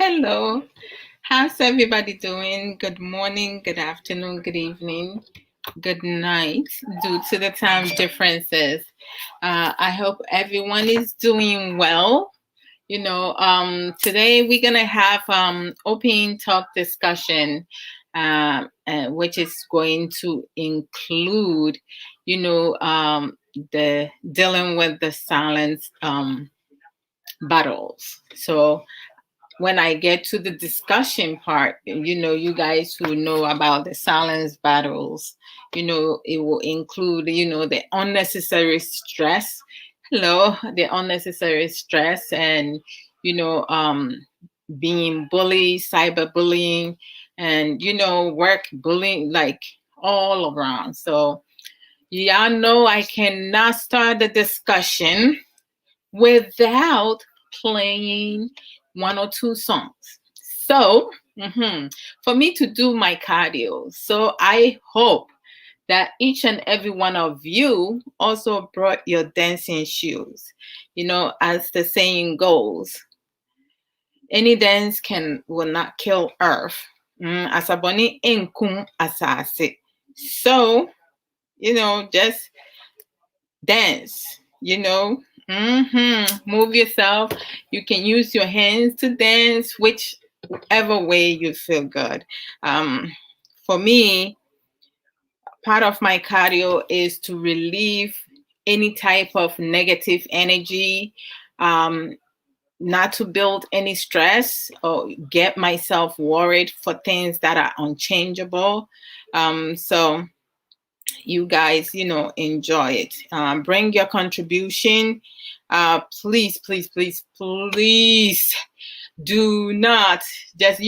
Hello. How's everybody doing? Good morning, good afternoon, good evening, good night, due to the time differences. I hope everyone is doing well. Today we're gonna have open talk discussion, which is going to include, the dealing with the silence battles. So when I get to the discussion part, you guys who know about the silence battles, it will include, the unnecessary stress. Hello, the unnecessary stress and, you know, um, being bullied, cyberbullying, and, work bullying, like all around. So, y'all know I cannot start the discussion without playing one or two songs. So, for me to do my cardio, so I hope that each and every one of you also brought your dancing shoes. As the saying goes, any dance will not kill earth. Asaboni enkum asase. So, just dance, move yourself. You can use your hands to dance, whichever way you feel good. For me, part of my cardio is to relieve any type of negative energy, not to build any stress or get myself worried for things that are unchangeable. So you guys, enjoy it. Bring your contribution. Please, please, please, please do not just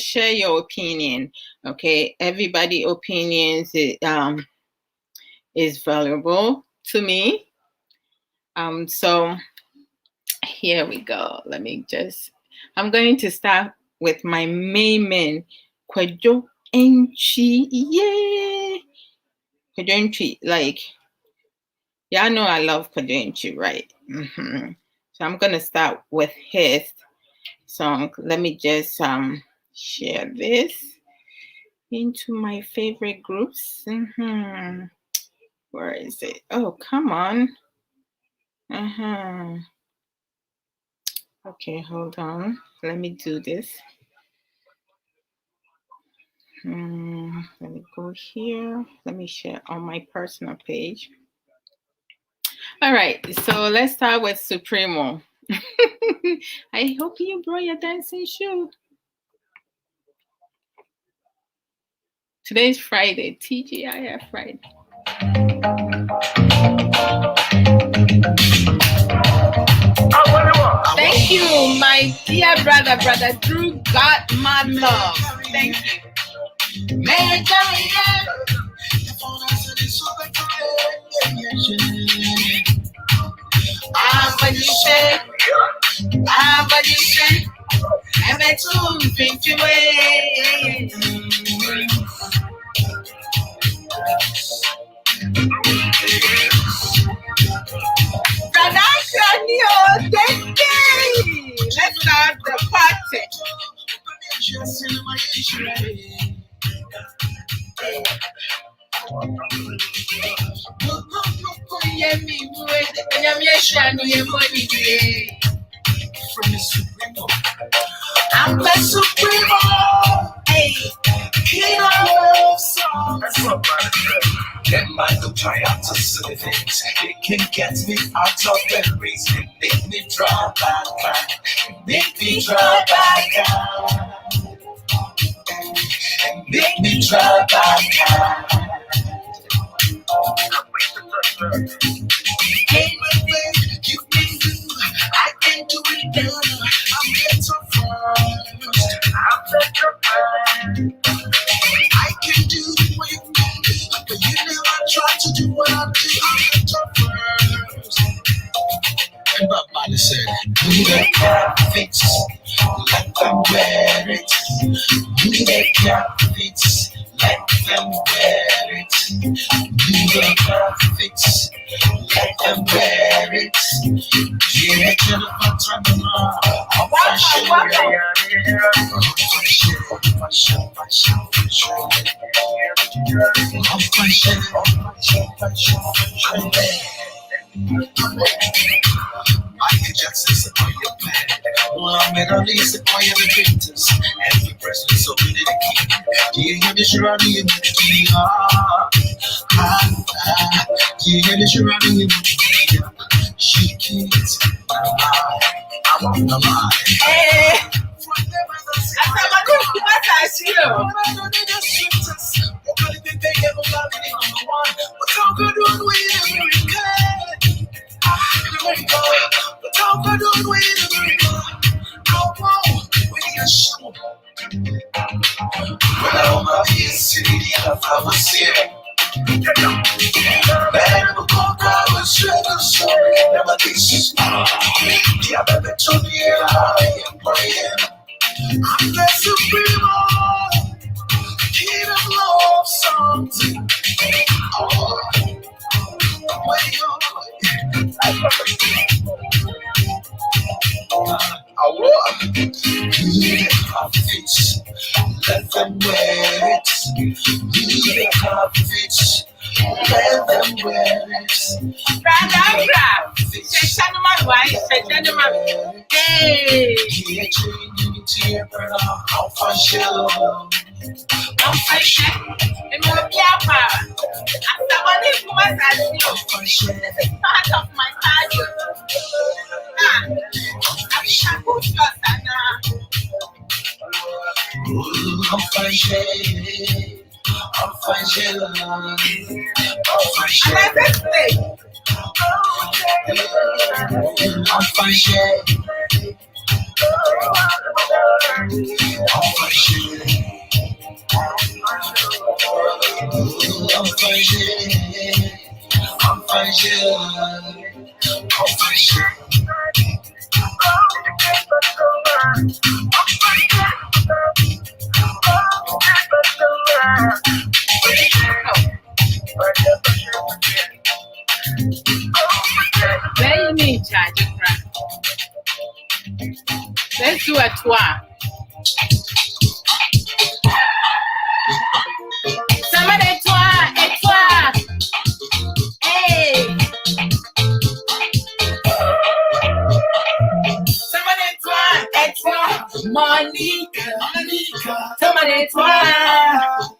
share your opinion. Okay, everybody' opinions is valuable to me. So here we go. I'm going to start with my main man, Kwejo Enchi. Yay! Kwejo Enchi, y'all know I love Kwejo Enchi, right? So I'm gonna start with his song. Let me just share this into my favorite groups. Where is it? Oh, come on. Okay, hold on. Let me do this. Let me go here. Let me share on my personal page. All right, so let's start with Supremo. I hope you brought your dancing shoe. Today's Friday, TGIF Friday. Thank you, my dear brother Drew. Got my love. Thank you. Let's start the party. I'm the Supremo. Hey, King of songs. Them man go try out to silly things. They can get me out of the race. They make me draw back. Make me draw back. Make me draw back. Anything you can do, I can do it better. I'm better first. I'm better first. I can do what you can do, but you never try to do what I do. I'm better first. And Somebody said, "You that cap fits, let them wear it. You that cap fits, let them wear it. You that cap fits, let them wear it. Yeah, Jennifer Tanama, I'm fashion, Michael Jackson, support your plan. Muhammad Ali, support your victims. And the president, so we did it. Yeah, this is running in the yeah, this is running in the she kids. I'm on the line. Hey, I'm the supreme, king of love songs. Let them wear it. You have it. Let them wear it. Hey, I'll find you. I'm fighting. And more Piapa. After one is woman as you. This is part of my cardio. I shall put your sana. I'm fine, I'm fine, Another say. I'm fine, Where you need charge? Let's do a tour. Somebody tour, a tour. Hey. Somebody tour, a tour. Monica. Somebody tour.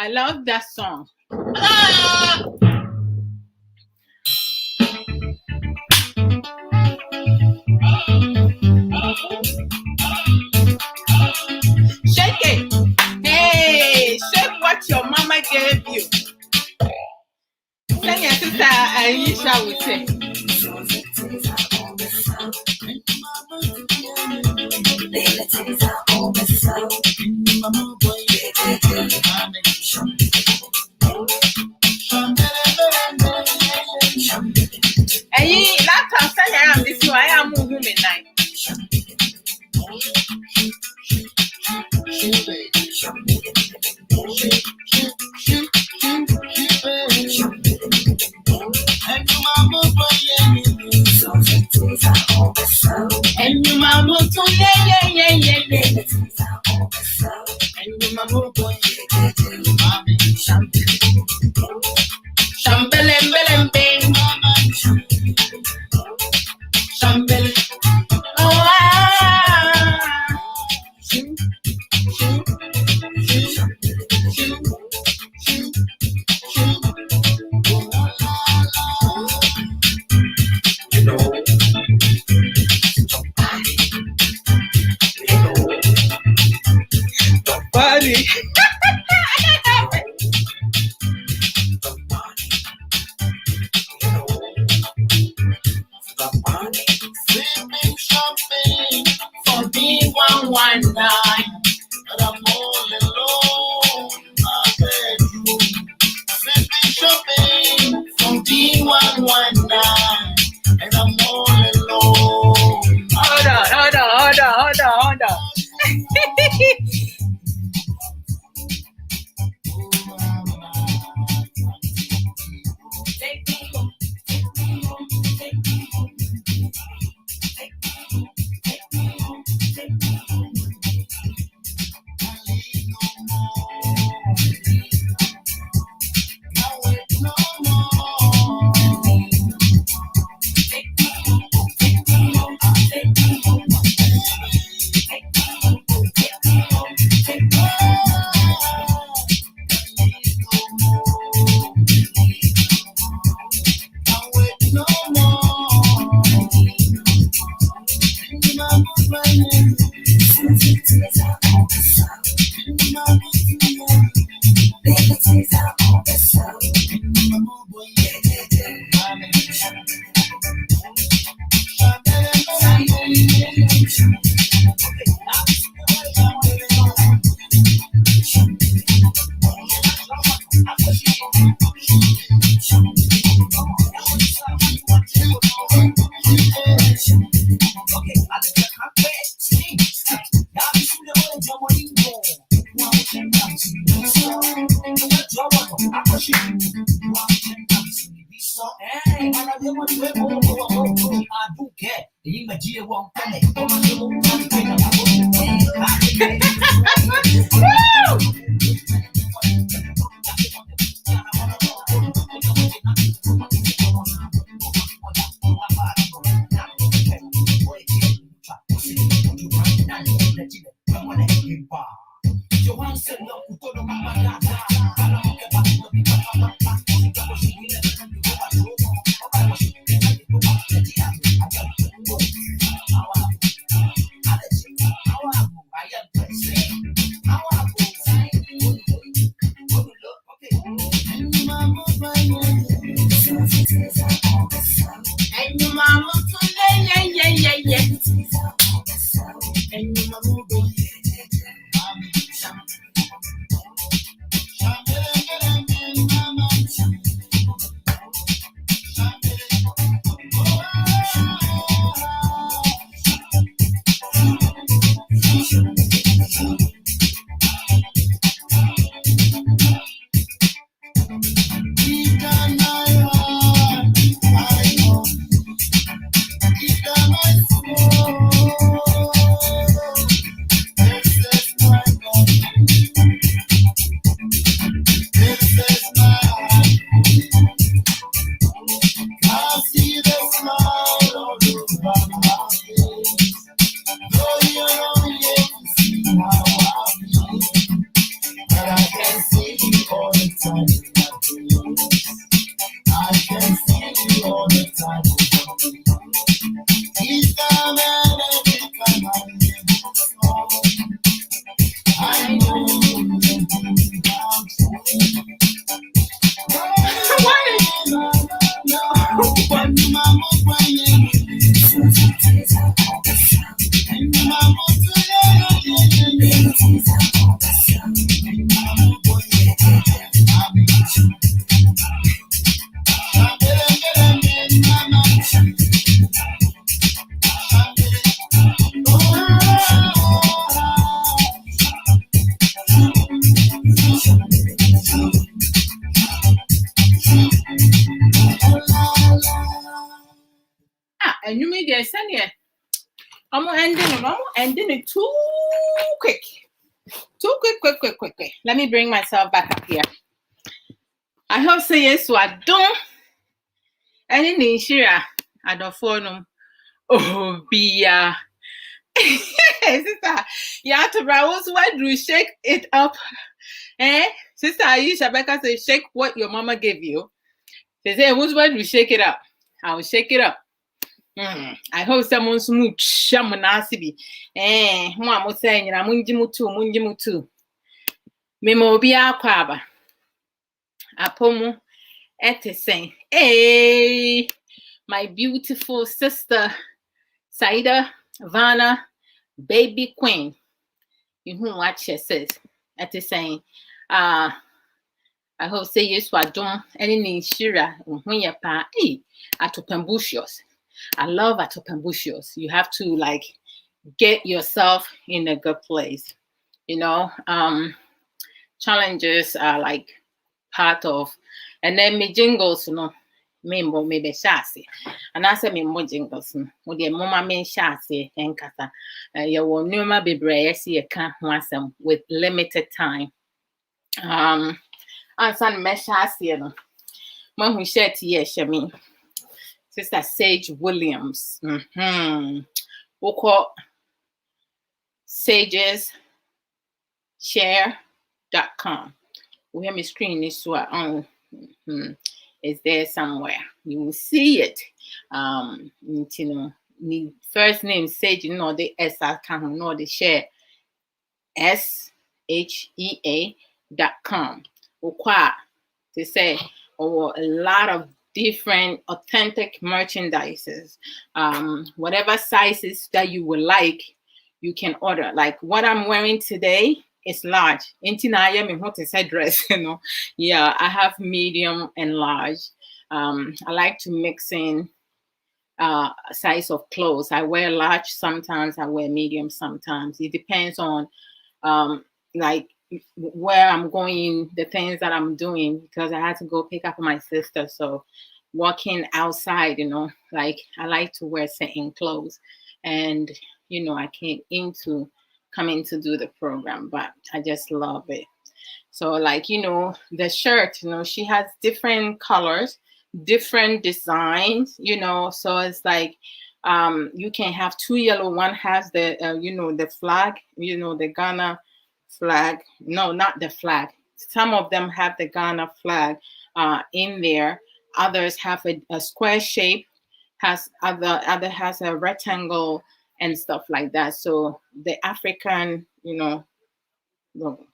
I love that song. Shake it. Hey, shake what your mama gave you. Send your sister Aisha would say. Hey, last time I am this way, I am moving midnight. And you mama to yeah. And you mama boy. Shambelem belem bing. 119, but I'm all alone. I beg you, send me shopping from D119, and I'm all alone. Hold on. And you may get send here. I'm ending it too quick. Quick. Let me bring myself back up here. I hope say yes, so I don't. Any Nishira, I don't phone. Oh, be sister, you have to browse. Why do you shake it up? Sister Aisha Becca say shake what your mama gave you. She say, why do you shake it up? I will shake it up. I hope someone smooth shamanasibi. Mama saying, munjimutu. Memo be aquaba. Apomu ete saying, hey, my beautiful sister, Saida, Vanna, baby queen. who watch says at the saying, I hope say yes, what don't any shira when you pa atopambushos. I love atopambushos. You have to like get yourself in a good place. You know, challenges are like part of, and then me jingles, you know, membo maybe shasi. And I say me more jingles, with the mama me shasi and kata. You will numa be brayesi a can't want them with limited time. And son me shasi, you know, when we share to yes, me, Sister Sage Williams. We'll call sageshare.com. We have my screen is so on. It's there somewhere. You will see it. You know, the first name Sage, you know, the S I can't know the share SHEA.com. Ukwa to say or a lot of different authentic merchandises. Whatever sizes that you would like, you can order. Like what I'm wearing today is large. Intina me what is dress, you know. Yeah, I have medium and large. I like to mix in size of clothes. I wear large sometimes, I wear medium sometimes. It depends on like where I'm going, the things that I'm doing, because I had to go pick up my sister. So walking outside, you know, like I like to wear certain clothes, and you know, I came into coming to do the program, but I just love it. So like, you know, the shirt, you know, she has different colors, different designs, you know, so it's like you can have two yellow, one has the you know, the flag, you know, the Ghana flag. No, not the flag. Some of them have the Ghana flag in there. Others have a square shape, has other has a rectangle and stuff like that. So the African, you know, logo.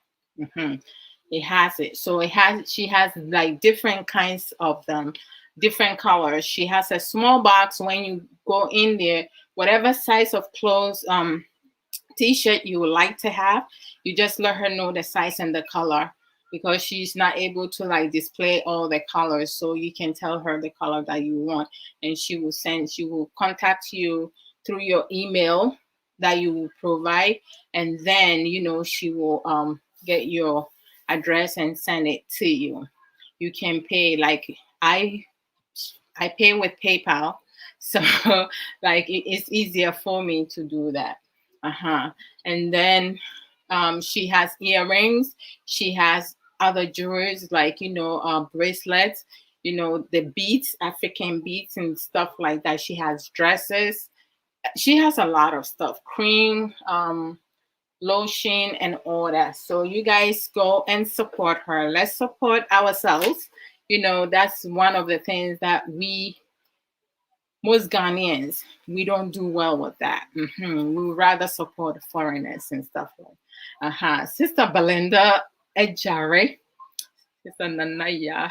It has it. So it has, she has like different kinds of them, different colors. She has a small box when you go in there, whatever size of clothes, t-shirt you would like to have, you just let her know the size and the color, because she's not able to like display all the colors. So you can tell her the color that you want, and she will contact you through your email that you will provide, and then you know, she will get your address and send it to you. You can pay like I pay with PayPal, so like it's easier for me to do that. And then she has earrings. She has other jewelries like, you know, bracelets, you know, the beads, African beads and stuff like that. She has dresses. She has a lot of stuff, cream, lotion, and all that. So you guys go and support her. Let's support ourselves. You know, that's one of the things that most Ghanaians, we don't do well with that. We would rather support foreigners and stuff like. Sister Belinda Ejare, Sister Nanaya.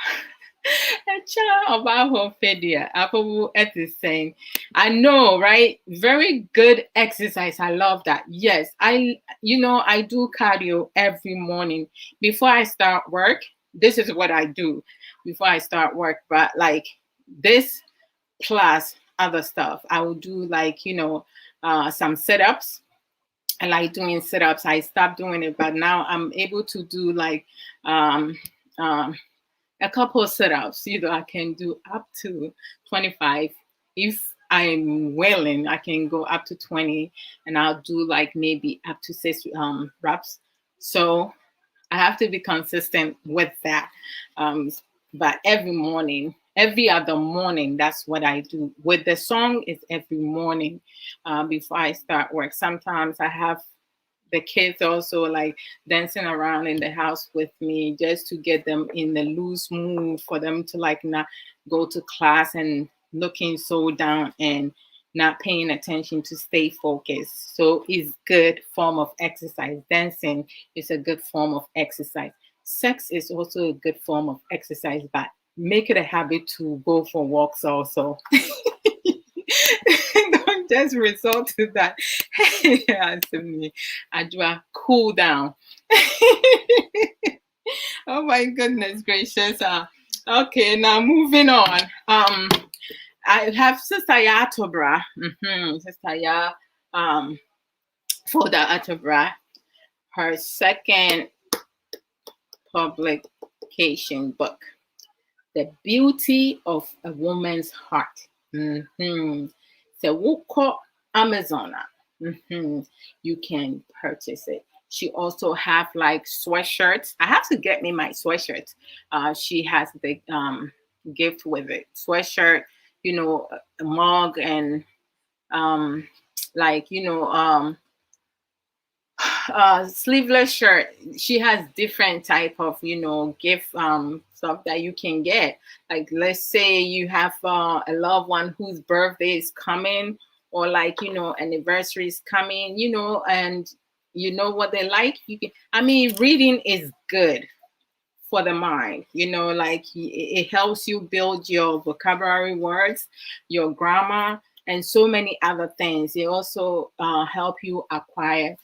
About her failure, Apple is saying, I know, right? Very good exercise. I love that. Yes, you know, I do cardio every morning before I start work. This is what I do before I start work. But like this plus other stuff, I will do like, you know, some sit-ups. I like doing sit-ups. I stopped doing it, but now I'm able to do like a couple of sit-ups. You know, I can do up to 25. If I'm willing, I can go up to 20, and I'll do like maybe up to 6 reps. So I have to be consistent with that. But every morning, every other morning, that's what I do. With the song, it's every morning before I start work. Sometimes I have the kids also like dancing around in the house with me, just to get them in the loose mood, for them to like not go to class and looking so down and not paying attention, to stay focused. So it's good form of exercise. Dancing is a good form of exercise. Sex is also a good form of exercise, but make it a habit to go for walks also. Don't just resort to that. Adwoa, cool down. Oh my goodness gracious. Okay, now moving on. I have Sister Ya Tobra. Sister Ya for the Atobra, her second publication book, The Beauty of a Woman's Heart. So we'll call Amazon. You can purchase it. She also have like sweatshirts. I have to get me my sweatshirt. She has the gift with it. Sweatshirt, a mug and like sleeveless shirt. She has different type of gift stuff that you can get. Like let's say you have a loved one whose birthday is coming, or like anniversary is coming, and you know what they like. You can, I mean, reading is good for the mind, like it helps you build your vocabulary words, your grammar, and so many other things. It also help you acquire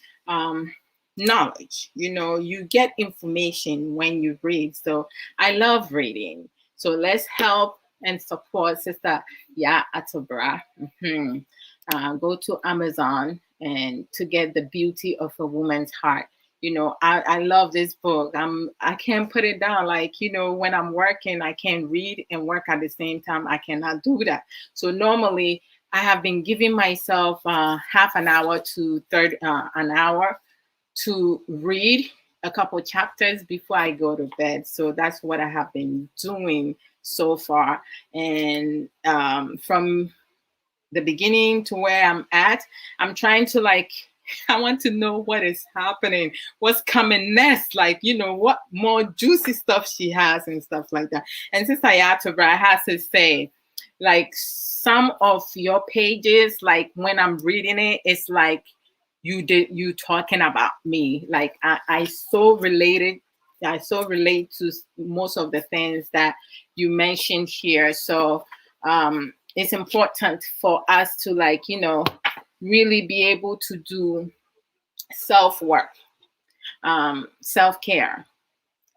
knowledge. You get information when you read. So I love reading. So let's help and support Sister Ya Atobra. Go to Amazon and to get The Beauty of a Woman's Heart. I love this book. I can't put it down. Like, when I'm working, I can read and work at the same time. I cannot do that. So normally I have been giving myself half an hour to an hour to read a couple chapters before I go to bed. So that's what I have been doing so far. And from the beginning to where I'm at, I'm trying to I want to know what is happening, what's coming next, what more juicy stuff she has and stuff like that. And Sister Ya Tobra has to say, like, some of your pages, like when I'm reading it, it's like you talking about me. Like I so relate to most of the things that you mentioned here. So it's important for us to really be able to do self-work, self-care.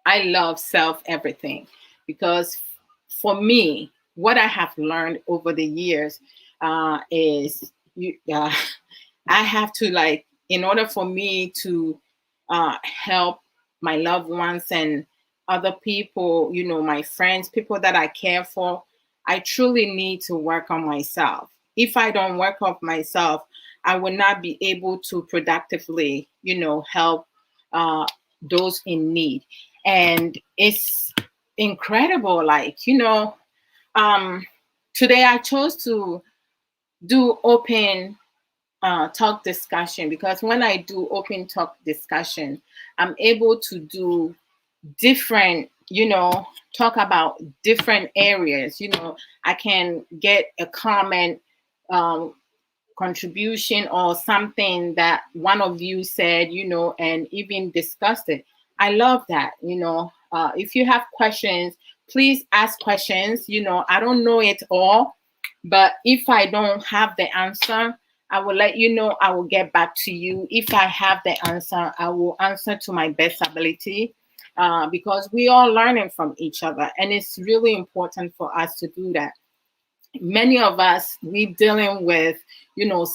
I love everything, because for me, what I have learned over the years is I have to, in order for me to help my loved ones and other people, my friends, people that I care for, I truly need to work on myself. If I don't work on myself, I will not be able to productively, help those in need. And it's incredible. Today I chose to do open talk discussion, because when I do open talk discussion, I'm able to do different, talk about different areas. I can get a comment, contribution, or something that one of you said, and even discussed it. I love that. If you have questions, please ask questions. I don't know it all, but if I don't have the answer, I will let you know. I will get back to you. If I have the answer, I will answer to my best ability, because we are learning from each other. And it's really important for us to do that. Many of us, we dealing with,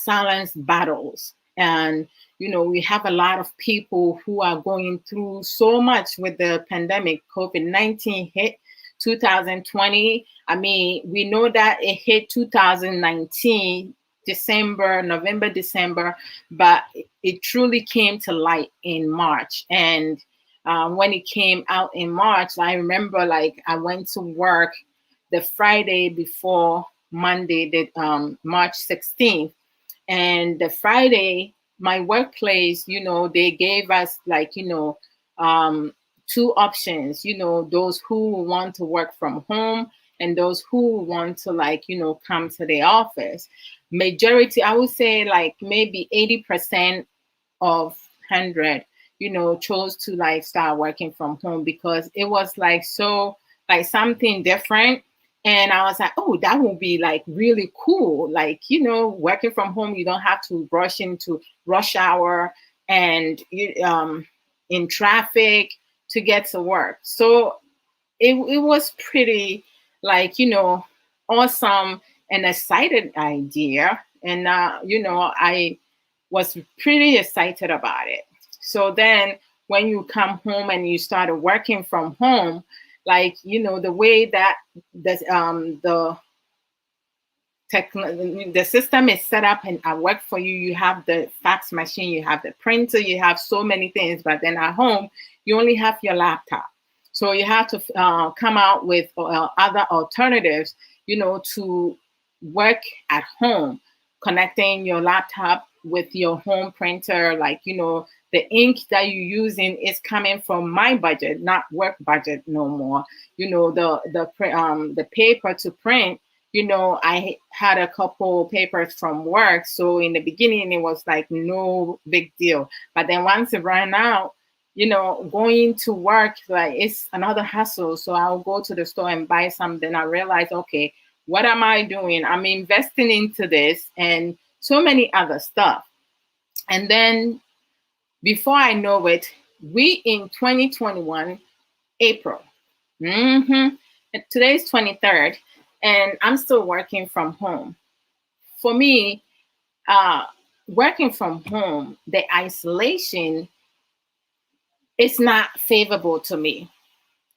silence battles. And, we have a lot of people who are going through so much with the pandemic. COVID-19 hit 2020. I mean, we know that it hit 2019, November, December, but it truly came to light in March. And when it came out in March, I remember I went to work the Friday before Monday, the March 16th. And the Friday, my workplace, they gave us two options, those who want to work from home and those who want to come to the office. Majority, I would say maybe 80% of 100, chose to start working from home, because it was so something different. And I was like, oh, that would be like really cool. Like, working from home, you don't have to rush into rush hour and in traffic to get to work. So it was pretty like, awesome and excited idea. And, I was pretty excited about it. So then when you come home and you started working from home, like, the way that the system is set up and at work for you, you have the fax machine, you have the printer, you have so many things. But then at home, you only have your laptop. So you have to come out with other alternatives, to work at home, connecting your laptop with your home printer. Like, the ink that you're using is coming from my budget, not work budget no more. The paper to print, I had a couple papers from work. So in the beginning, it was like no big deal. But then once it ran out, going to work, like it's another hassle. So I'll go to the store and buy something. I realize, okay, what am I doing? I'm investing into this and so many other stuff. And then before I know it, we in 2021, April. Mm-hmm. And today's 23rd, and I'm still working from home. For me, working from home, the isolation is not favorable to me.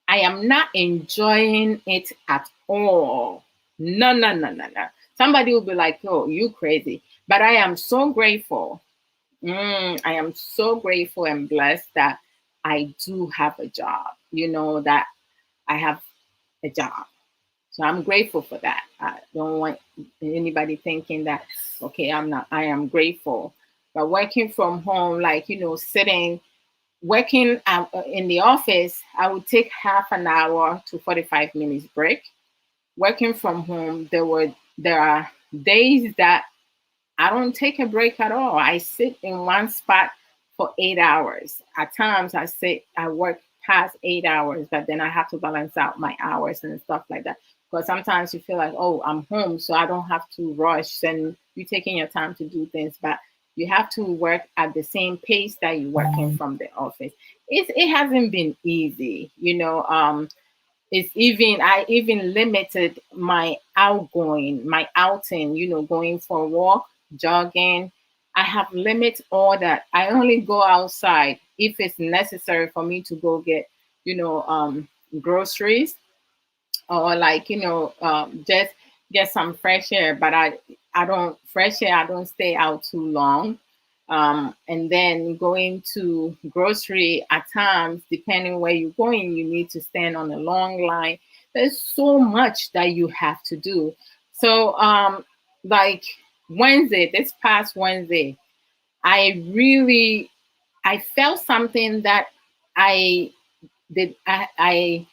I am not enjoying it at all. No, no, no, no, no. Somebody will be like, oh, you crazy. But I am so grateful. I am so grateful and blessed that I do have a job, that I have a job. So I'm grateful for that. I don't want anybody thinking that, okay, I'm not, I am grateful. But working from home, like, sitting, working in the office, I would take half an hour to 45 minutes break. Working from home, there are days that I don't take a break at all. I sit in one spot for 8 hours. At times I work past 8 hours, but then I have to balance out my hours and stuff like that. Because sometimes you feel like, oh, I'm home, so I don't have to rush and you're taking your time to do things. But you have to work at the same pace that you're working from the office. It hasn't been easy, I even limited my outgoing, my outing, going for a walk, jogging. I have limit all that. I only go outside if it's necessary for me to go get, groceries, or like, just get some fresh air. But I don't fresh air. I don't stay out too long. And then going to grocery at times, depending where you're going, you need to stand on a long line. There's so much that you have to do. So, like this past Wednesday, I felt something that I I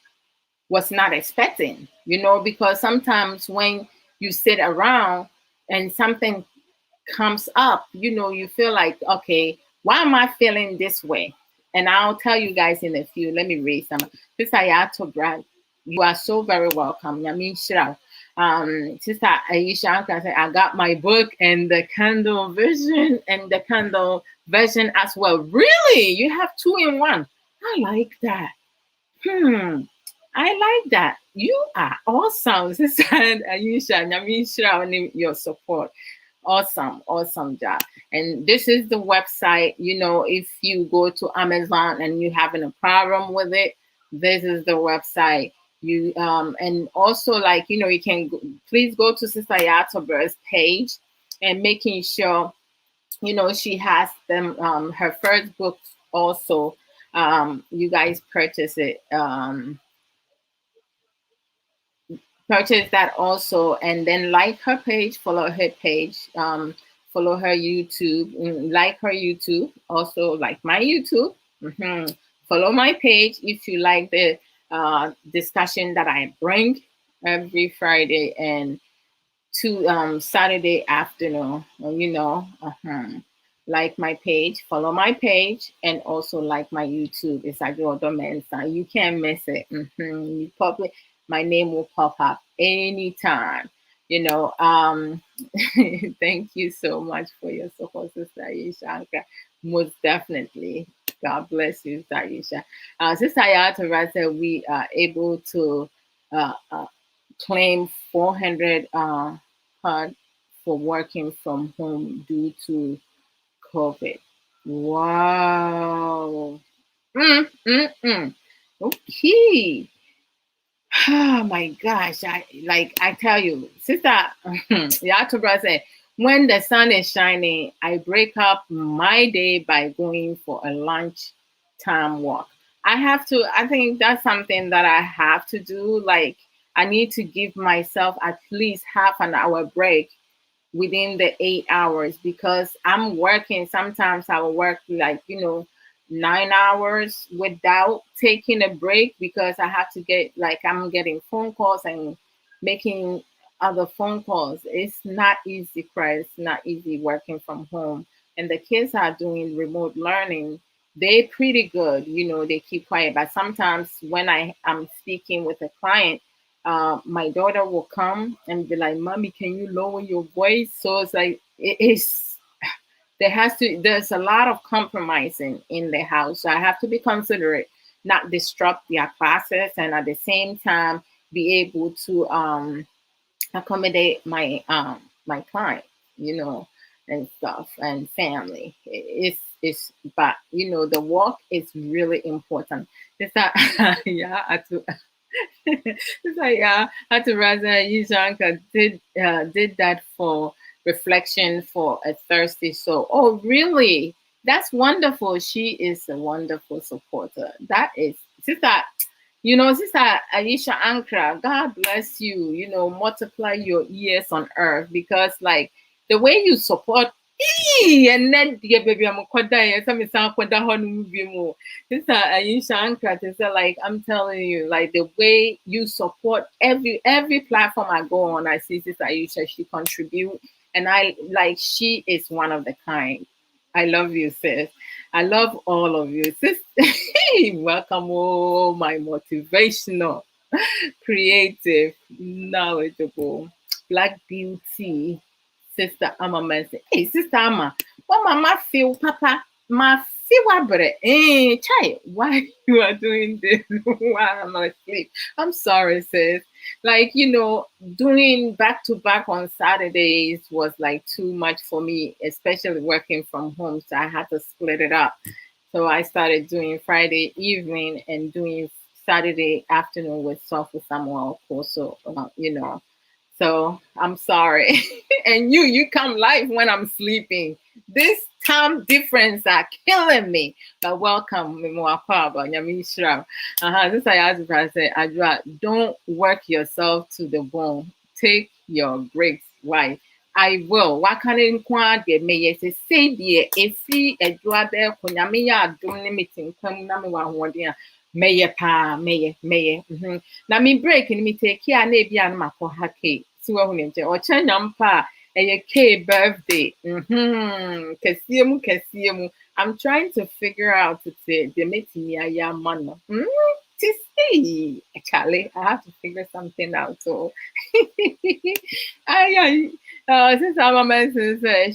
was not expecting, because sometimes when you sit around and something comes up, you feel like, okay, why am I feeling this way? And I'll tell you guys in a few. Let me read some. Sister Yato Brad, you are so very welcome. Yamin Shira. Sister Aisha Anka said, I got my book and the Kindle version as well. Really? You have two in one. I like that. I like that. You are awesome, Sister Aisha. Yamin Shira, your support. Awesome job. And this is the website. If you go to Amazon and you're having a problem with it, this is the website. You and also, like, you can please go to Sister Yatober's page and making sure she has them her first book also. You guys purchase it. Purchase that also, and then like her page, follow her page, follow her YouTube, like her YouTube, also like my YouTube. Follow my page if you like the discussion that I bring every Friday and to Saturday afternoon. Like my page, follow my page, and also like my YouTube. It's Adwoa Odo. You can't miss it. You probably my name will pop up anytime. You know, thank you so much for your support, Sister Aisha. Most definitely. God bless you, Sister Aisha. Sister Ayatollah said we are able to uh, uh, claim 400 card for working from home due to COVID. Wow. Mm. Okay. Oh my gosh. I tell you, sister, Yatubra said, when the sun is shining, I break up my day by going for a lunch time walk. I think that's something that I have to do. Like, I need to give myself at least half an hour break within the 8 hours because I'm working. Sometimes I will work like, 9 hours without taking a break because I have to I'm getting phone calls and making other phone calls. It's not easy, Chris. It's not easy working from home. And the kids are doing remote learning. They're pretty good. They keep quiet. But sometimes when I am speaking with a client, my daughter will come and be like, "Mommy, can you lower your voice?" So it's like there's a lot of compromising in the house. So I have to be considerate, not disrupt their classes, and at the same time be able to accommodate my client, and stuff and family. But the walk is really important. It's that yeah, it's like Ataraza Yishanka did that for reflection for a Thursday. So, oh really? That's wonderful. She is a wonderful supporter. That is sister. Sister Aisha Ankra, God bless you. Multiply your years on earth because, like, the way you support. And then, yeah, baby, I'm a quadra. Some is a quadra movie more. Sister Aisha Ankra is like, I'm telling you, like the way you support every platform I go on, I see Sister Aisha. She contribute, and she is one of the kind. I love you, sis. I love all of you, sis. Welcome, oh, my motivational, creative, knowledgeable, Black beauty, Sister Amma Mercy. Hey, Sister Amma, what mama feel, Papa? Ma feel what, Chai, why you are doing this while I'm asleep? I'm sorry, sis. Like, doing back to back on Saturdays was like too much for me, especially working from home. So I had to split it up. So I started doing Friday evening and doing Saturday afternoon with Software Samuel also, So I'm sorry. And you come live when I'm sleeping. This time difference are killing me. But welcome, Mimwakaba, Nyamishra. This I say, Adwoa, don't work yourself to the bone. Take your breaks. Why? I will. Wakane nkwa de meye se die esi Adwoa be konyame ya adom ne meeting kwam na me wa hoden a meye pa meye. Na me break ni me take care na bia na makọ hake. Si wa hu ne nche o chanya mpa a K birthday. Kesiemu. I'm trying to figure out to say the meeting ya man. To see, Charlie, I have to figure something out. So, since I'm a man,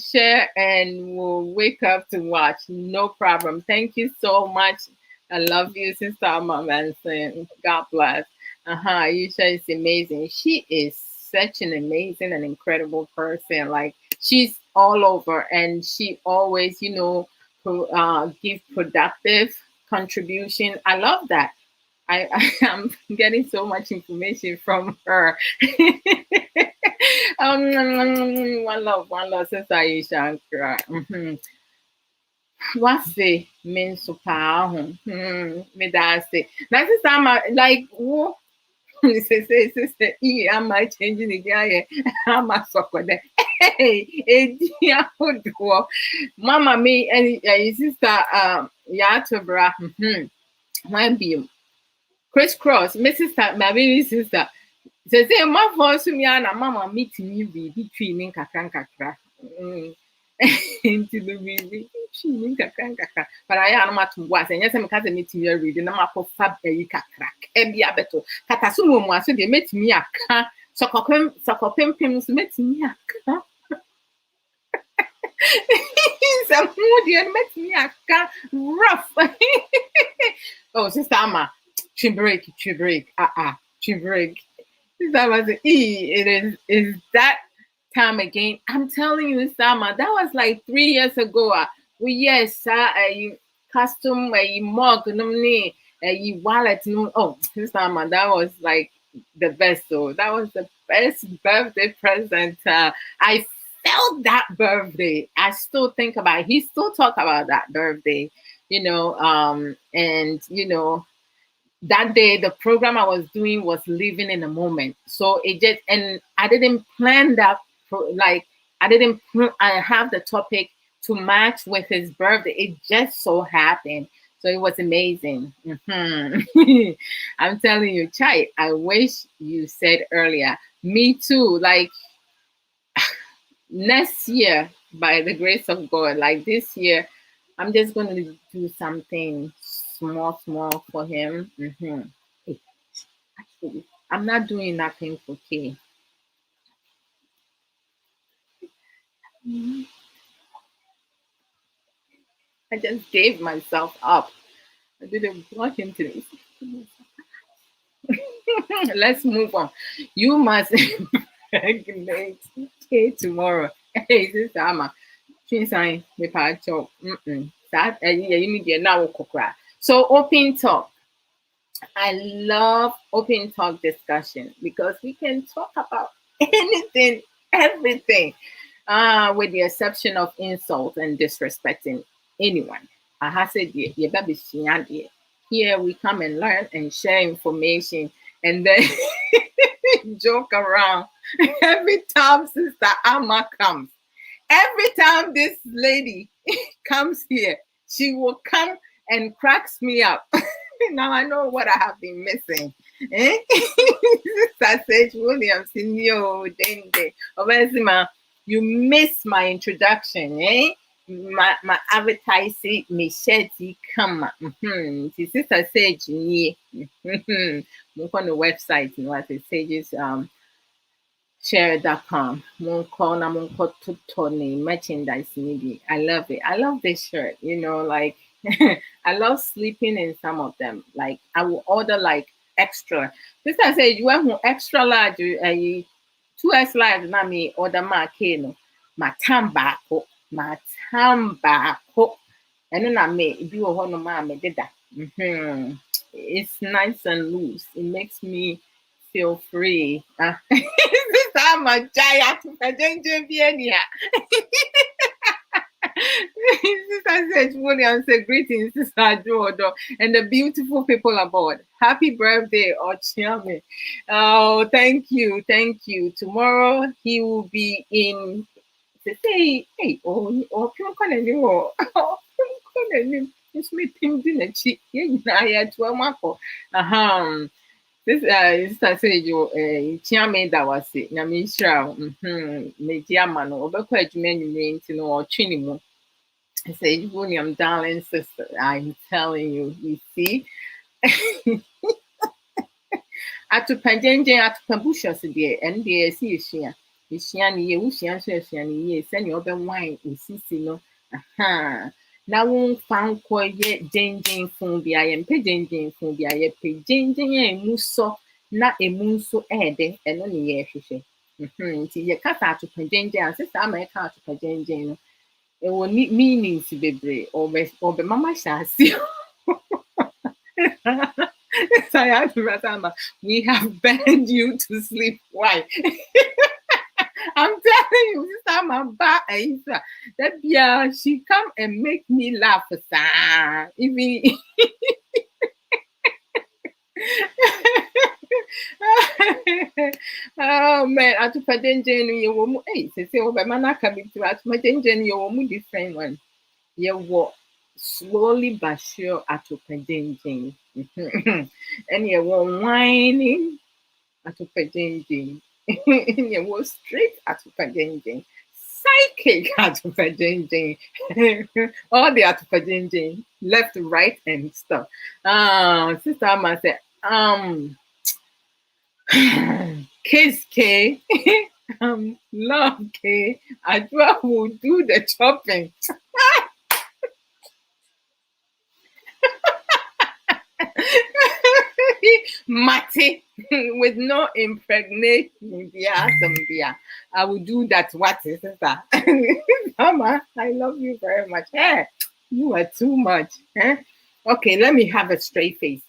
share and we'll wake up to watch. No problem. Thank you so much. I love you, Sister Amma Manson. God bless. Aisha is amazing. She is such an amazing and incredible person. Like, she's all over and she always, give productive contribution. I love that. I am getting so much information from her. One love, Sister Aisha. Wase means so power. Me that say. Now, Sister Amma, like, who? Sister, am I changing the guy? I'm a sucker there. Hey, dear, Mama, me and Sister Yatobra. Why be crisscross, Mrs. My baby sister. Say, my voice to me and Mama meeting you be between kakra. Into the baby. But I am not to was, and yes, I'm cousin meeting you reading. I'm a fab a crack. Ebia beto. Katasumo, so they met me a car. Sokopim metimi aka. Some mood you metimi aka rough. Oh, Sister Amma, tree break. Sister Amma said, it is that time again. I'm telling you, Sama, that was like 3 years ago. We yes, custom mug no wallet no. Oh, Sama, that was like the best. So that was the best birthday present. I felt that birthday. I still think about it. He still talk about that birthday, and that day the program I was doing was living in the moment. So it just, and I didn't plan that like I have the topic to match with his birthday. It just so happened. So it was amazing. I'm telling you, Chai, I wish you said earlier. Me too. Like next year, by the grace of God, like this year, I'm just going to do something small for him. Actually, I'm not doing nothing for Kay. I just gave myself up. I didn't want him to. Let's move on. You must impregnate Kay tomorrow. Hey, this Ama. Chinsan, me pa chop. That you need now kokra. So open talk. I love open talk discussion because we can talk about anything, everything, with the exception of insult and disrespecting anyone. I said, here we come and learn and share information and then joke around. Every time Sister Amma comes, every time this lady comes here, she will come and cracks me up. Now I know what I have been missing. Eh? Sister Sage Williams, yo, Dende. Obesima, you missed my introduction, eh? My advertising, me shetty come. Sister Sage, me. Look on the website, what it says, share.com. Merchandise. I love it. I love this shirt. Like I love sleeping in some of them. Like I will order like extra. This I say you want extra large, 2x large. Na me order my keno, my tambako, my tambako. And then I may if you want to did that. It's nice and loose. It makes me feel free. This time a giant Virginia. Sister Sage Williams said, greetings, Sister Adwoa Odo, and the beautiful people aboard. Happy birthday, Ochiame. Oh, thank you. Tomorrow he will be in. Hey, it's me pimping a cheek. Yeah, to a mako. This is I say you chiame that was it. Na me sure meji ama no obekọ adwuma nwumre nti no ọtwe ne mu. I say William darling sister, I'm telling you, you see. Atupanjenje atupabushos de and de see shia. Ishia ni ye ushia shia ni ye send you open wine usisi no. Na won fan ko ye jenjen fun bia ye mpe jenjen fun bia ye pe jenjen ye mu so na emu nso ede eno ne ye hwehwe. Nti ye kata atupanjenje asesa ama ye ka atupanjenje no. E wo meanings bebre obe mama shasi. We have burned you to sleep. Why? I'm telling you, this time I'm back. That yeah, she come and make me laugh. Even oh man, I took a danger in your woman. Hey, say, oh, but man, I can be to my danger in your woman different one. You walk slowly but sure at a danger. And you were whining at a danger. You were straight at a danger. Psychic at a danger. All the at a danger, left, right, and stuff. Sister Amma said, Kiss K, love K. Adwoa will do the chopping. Mate, with no impregnation. Yeah, I will do that. What is that? Mama, I love you very much. Hey, you are too much. Eh? Okay, let me have a straight face.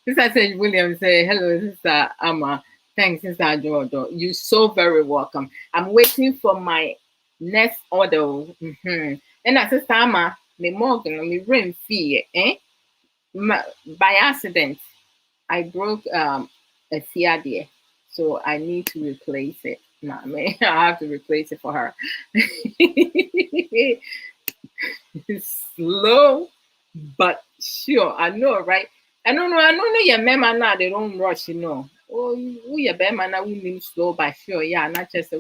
Sister Sage Williams say, hello, Sister Amma. Thanks, Sister Adwoa Odo. You're so very welcome. I'm waiting for my next order. And as Sister Amma, me morgan, me rain fee, eh? By accident, I broke a Fiadia, so I need to replace it. Nah, man, I have to replace it for her. Slow, but sure. I know, right? I don't know your mema now, they don't rush, you know. Oh, who your bema now, we mean slow, but sure, yeah, not just a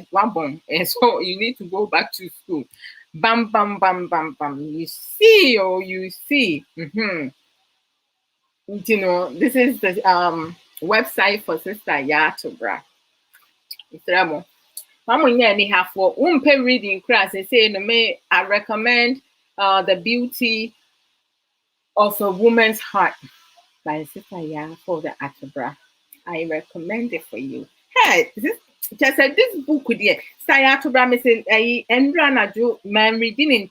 one bomb. And so you need to go back to school. Bam, bam, bam, bam, bam. You see, oh, you see. You know, this is the website for Sister Yatobra. Itramo. Mama nya ni hafo. Umpe reading class. They say no me. I recommend the beauty of a woman's heart by Sister Ya for the Atobra. I recommend it for you. Hey, this just said this book there. Sayatobra me say Endra Naju man reading in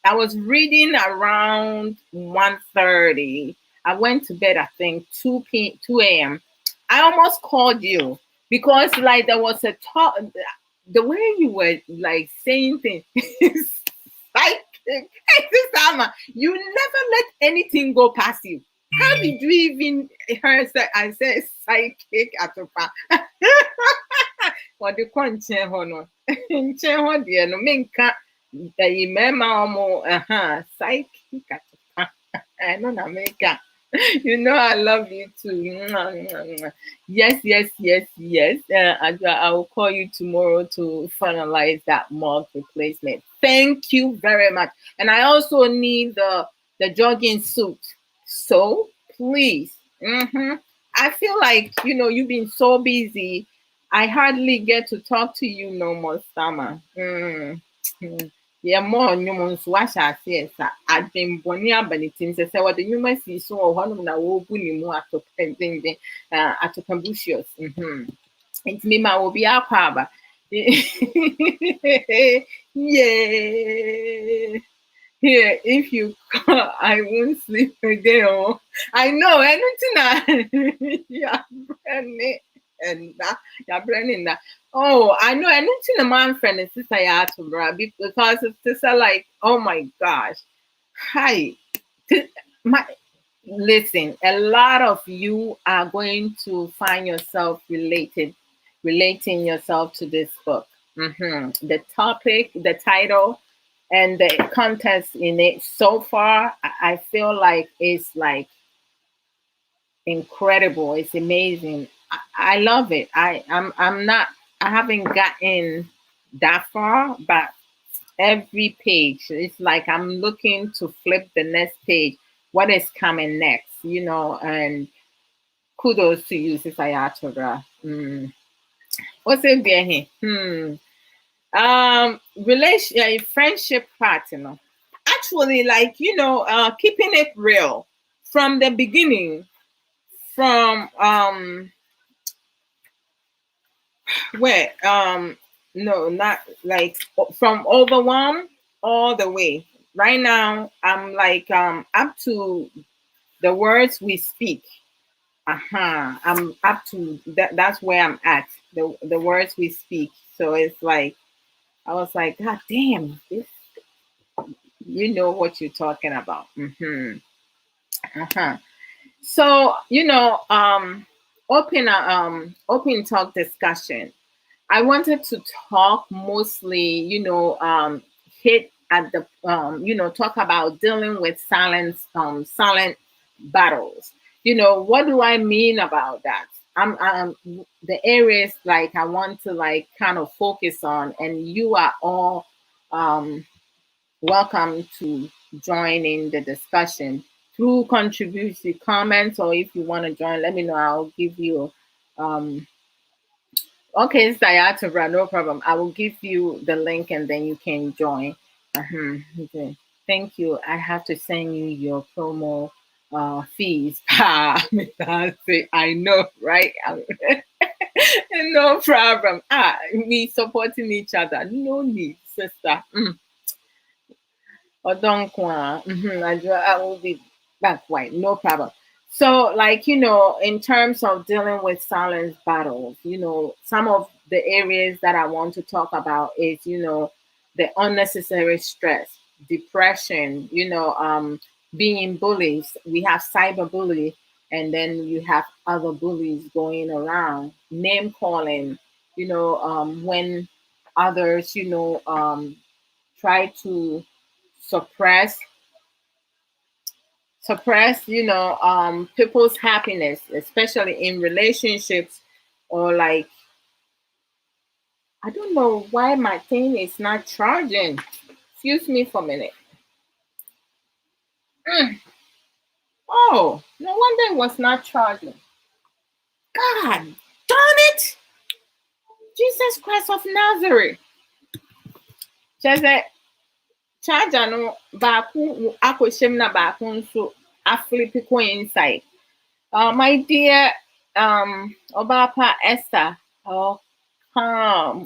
I was reading around 1:30. I went to bed I think 2 a.m. I almost called you because like there was a talk the way you were like saying things like this summer, you never let anything go past you. How did you even hear I said psychic atopa? What the conchen hono? Nchen ho de no menka mema omo psychic atopa. I know na menka. You know I love you too. Yes, yes, yes, yes. I will call you tomorrow to finalize that mug replacement. Thank you very much. And I also need the jogging suit. So please. I feel like you've been so busy. I hardly get to talk to you no more, Summer. Yeah, more nnwom nso wahyɛ aseɛ sa adwembɔne aba ne tirim sɛ wɔde nnwom asi so wɔ hɔnom na wɔrebu ne mu atopɛndenden atopɛmbusius nti mema obi akɔ aba yeah. Here, if you call, I won't sleep again. Oh. I know anything. Yeah, burning and that. Yeah, burning that. Oh, I know anything. A man friend is sister Yatobra because it's sister like, oh my gosh, hi. My listen. A lot of you are going to find yourself relating yourself to this book. The topic, the title and the context in it so far I feel like it's like incredible. It's amazing. I love it. I haven't gotten that far, but every page it's like I'm looking to flip the next page. What is coming next, and kudos to you, Sister Yatobra. What's it there here? Friendship partner, actually, like keeping it real from the beginning, from where no, not like from overwhelm all the way. Right now I'm like up to the words we speak. I'm up to that's where I'm at, the words we speak. So it's like I was like, God damn, this, you know what you're talking about. So, open talk discussion. I wanted to talk mostly, hit at the, talk about dealing with silent battles. What do I mean about that? I'm the areas like I want to like kind of focus on, and you are all welcome to join in the discussion through contribution, comments, or if you want to join, let me know. I'll give you okay, Sayatobra, no problem. I will give you the link and then you can join. Okay. Thank you. I have to send you your promo fees. I know, right? No problem. We supporting each other. No need, sister. Odonkwa. I will be back white. No problem. So, like, in terms of dealing with silence battles, some of the areas that I want to talk about is, the unnecessary stress, depression, being bullies. We have cyberbully, and then you have other bullies going around, name calling, when others, try to suppress people's happiness, especially in relationships, or like, I don't know why my thing is not charging. Excuse me for a minute. Oh, no wonder it was not charging. God darn it. Jesus Christ of Nazareth. Just that charger no baako akɔhyɛm na baako nso aflip kɔ inside. My dear Obapa Esther, oh,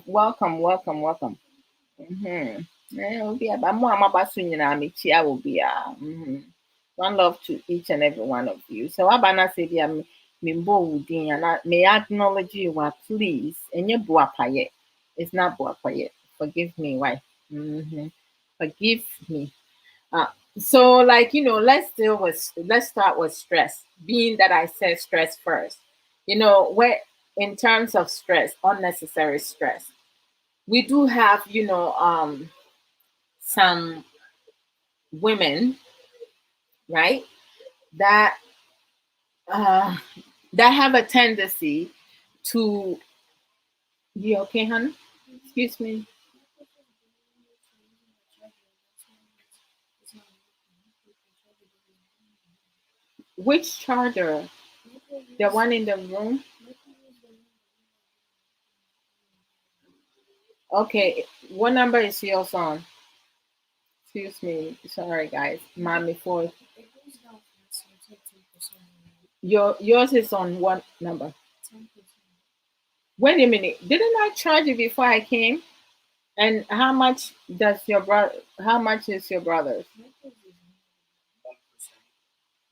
welcome, welcome, welcome. Obi aba mo amaba so nyinaa mekyia obi a. One love to each and every one of you. So abana say bia me mbo wudin and may I acknowledge you, please. Enye boapaye. It's not boapaye. Forgive me, why? Forgive me. So, like, let's start with stress, being that I said stress first. Where in terms of stress, unnecessary stress, we do have, some women, right, that uh that have a tendency to, you okay, honey? Excuse me. Which charger? The one in the room? Okay, what number is yours on? Excuse me. Sorry, guys. Mommy for yours is on what number? Wait a minute. Didn't I charge you before I came? And how much does your brother? How much is your brother's?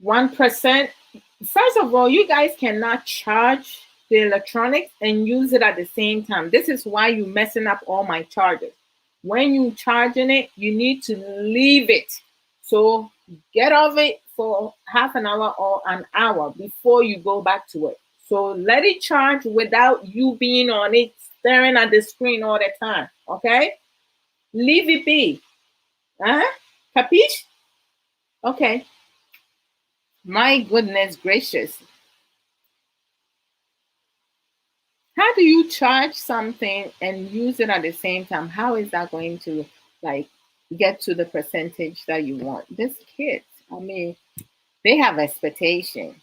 1%. First of all, you guys cannot charge the electronics and use it at the same time. This is why you messing up all my chargers. When you charging it, you need to leave it. So get off it for half an hour or an hour before you go back to it. So let it charge without you being on it, staring at the screen all the time. Okay? Leave it be. Capiche? Okay. My goodness gracious. How do you charge something and use it at the same time? How is that going to like get to the percentage that you want? These kids, I mean, they have expectation.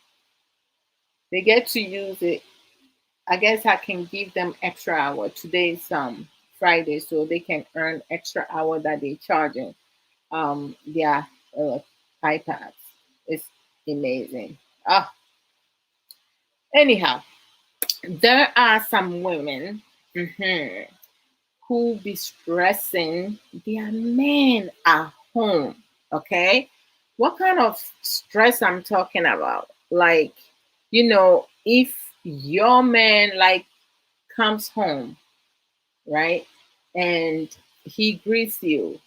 They get to use it. I guess I can give them extra hour. Today's Friday, so they can earn extra hour that they charging their iPads. It's amazing. Anyhow, there are some women who be stressing their men at home. Okay, what kind of stress I'm talking about? Like, if your man like comes home, right, and he greets you.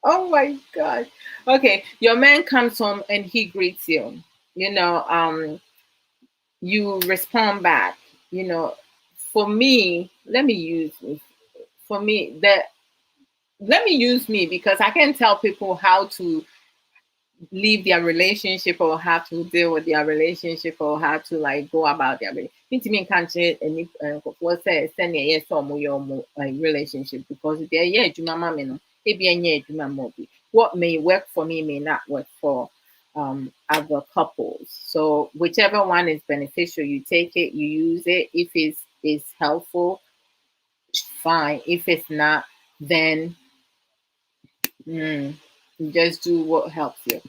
Oh my god. Okay, your man comes home and he greets you. You respond back. For me, for me that let me use me because I can tell people how to leave their relationship or how to deal with their relationship or how to like go about their relationship because they're yeah, what may work for me may not work for other couples. So whichever one is beneficial, you take it, you use it. If it's helpful, fine. If it's not, then you just do what helps you.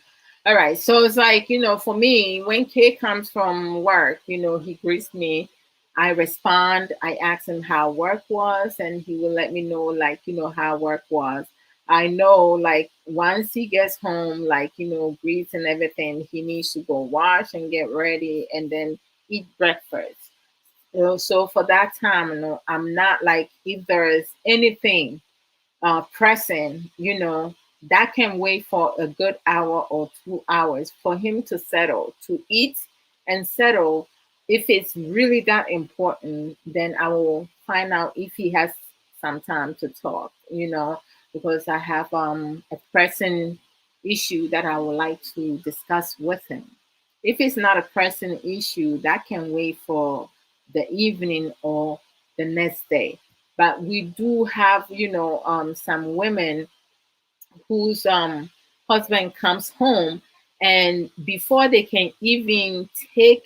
All right. So it's like, for me, when Kay comes from work, he greets me. I respond. I ask him how work was, and he will let me know, like, how work was. I know, like, once he gets home, like, greets and everything, he needs to go wash and get ready and then eat breakfast. So for that time, I'm not like, if there is anything pressing, that can wait for a good hour or 2 hours for him to settle, to eat and settle. If it's really that important, then I will find out if he has some time to talk, because I have a pressing issue that I would like to discuss with him. If it's not a pressing issue, that can wait for the evening or the next day. But we do have, some women whose husband comes home, and before they can even take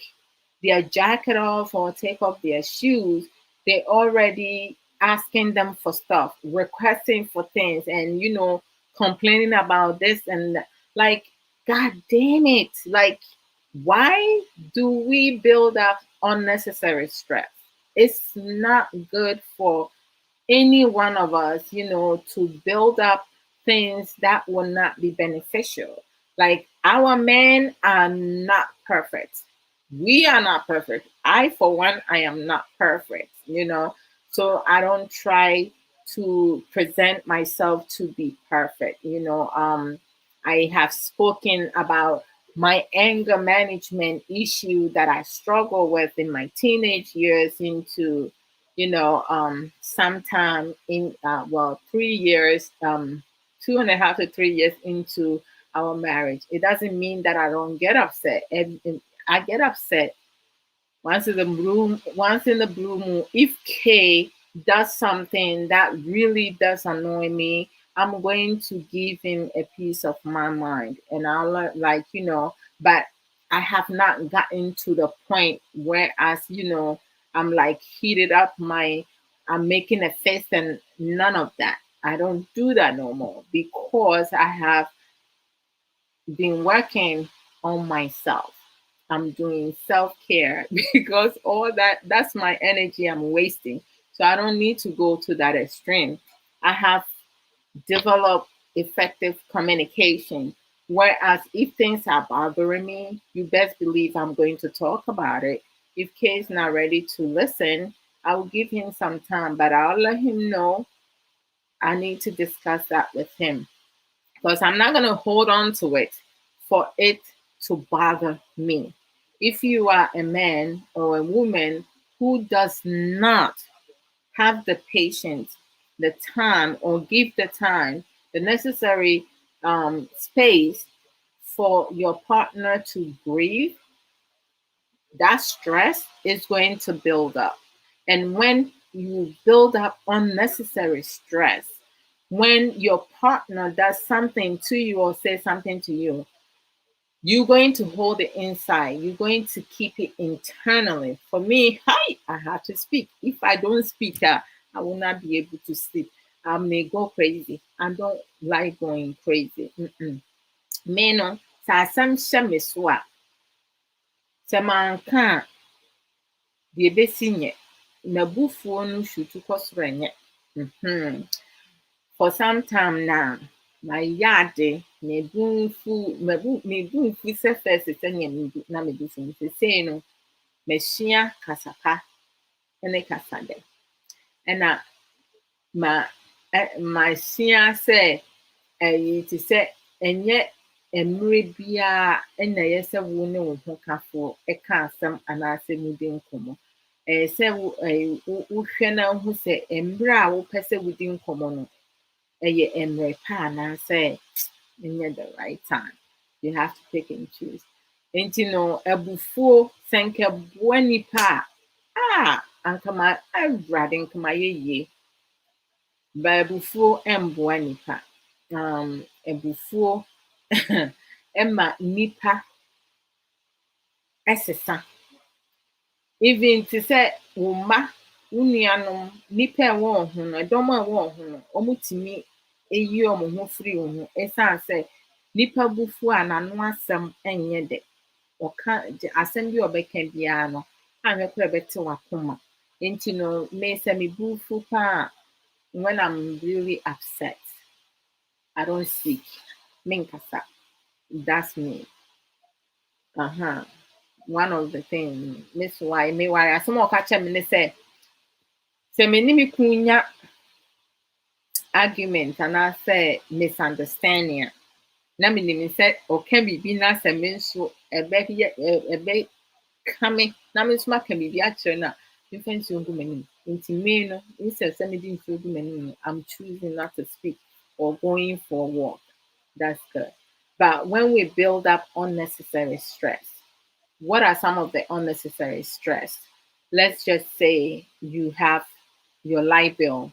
their jacket off or take off their shoes, they already asking them for stuff, requesting for things, and complaining about this and that. Like, god damn it, like, why do we build up unnecessary stress? It's not good for any one of us, to build up things that will not be beneficial. Like, our men are not perfect. We are not perfect. I, for one, I am not perfect. So I don't try to present myself to be perfect. I have spoken about my anger management issue that I struggle with in my teenage years into sometime in 3 years, 2.5 to 3 years into our marriage. It doesn't mean that I don't get upset. And I get upset once in the blue moon. If K does something that really does annoy me, I'm going to give him a piece of my mind, and I'll but I have not gotten to the point where, as I'm like heated up, I'm making a face, and none of that. I don't do that no more because I have been working on myself. I'm doing self-care because all that's my energy I'm wasting. So I don't need to go to that extreme. I have developed effective communication. Whereas if things are bothering me, you best believe I'm going to talk about it. If Kay is not ready to listen, I will give him some time, but I'll let him know I need to discuss that with him, because I'm not going to hold on to it for it to bother me. If you are a man or a woman who does not have the patience, the time, or give the time, the necessary space for your partner to grieve, that stress is going to build up. And when you build up unnecessary stress, when your partner does something to you or says something to you, you're going to hold it inside. You're going to keep it internally. For me, hi, I have to speak. If I don't speak, I will not be able to sleep. I may go crazy. I don't like going crazy. Me no, sa asɛm hyɛ me so a, sɛ manka a, deɛ ɛbɛsi nyɛ. N'abufuo no hwutu kɔ soro ɛnyɛ. For some time now, my ade me bu mfu sɛ first sɛnea na me bu fu no sesei no, masua kasapa ne kasada. Ɛna masua sɛ te sɛ ɛnyɛ mmerɛ biara ɛna ɛyɛ sɛ wo ne wo ho kafoɔ ɛka asɛm anaasɛ mudi nkɔmmɔ. Ɛyɛ sɛ wohwɛ na wohu sɛ mmerɛ a wopɛ sɛ wodi nkɔmmɔ no ɛyɛ mmerɛ pa anaasɛ ɛnyɛ the right time. You have to pick and choose. Nti no, abufuo sɛ nka ɛboa nipa anka Awurade nka mayɛ yie. But abufuo ɛmboa nipa. ebufuo ɛma nipa ɛsesa. Even to say wo mma, wo nuanom, nipa a ɛwɔ wo ho no, ɛdɔm a ɛwɔ wo ho no, ɔmotumi eyi ɔmo ho firi wo ho ɛsiane sɛ nipa bufuo a n'ano asɛm ɛnyɛ dɛ. Ɔka asɛm bi a ɔbɛka biara no, anhwɛ koraa ɛbɛte w'akoma. Nti no, me sɛ mebufuw paa, when I'm really upset, I don't speak. Menkasa. That's me. One of the things, Miss Why, me why I some catch me ne say me ni me kunya argument and I say misunderstanding. Na me ni say okay bibi na say me nso ebe kame na me nso maka bibi akere na me fancy ogu mani. Nti me no instead say me di nso ogu mani, I'm choosing not to speak or going for a walk. That's good. But when we build up unnecessary stress, what are some of the unnecessary stress? Let's just say you have your light bill,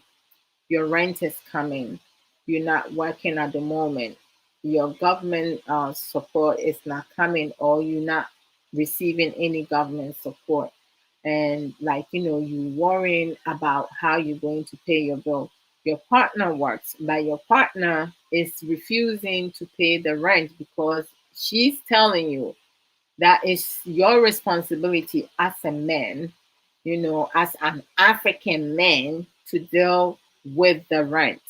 your rent is coming, you're not working at the moment, your government support is not coming, or you're not receiving any government support. And like, you worrying about how you're going to pay your bill. Your partner works, but your partner is refusing to pay the rent because she's telling you that is your responsibility as a man, as an African man, to deal with the rent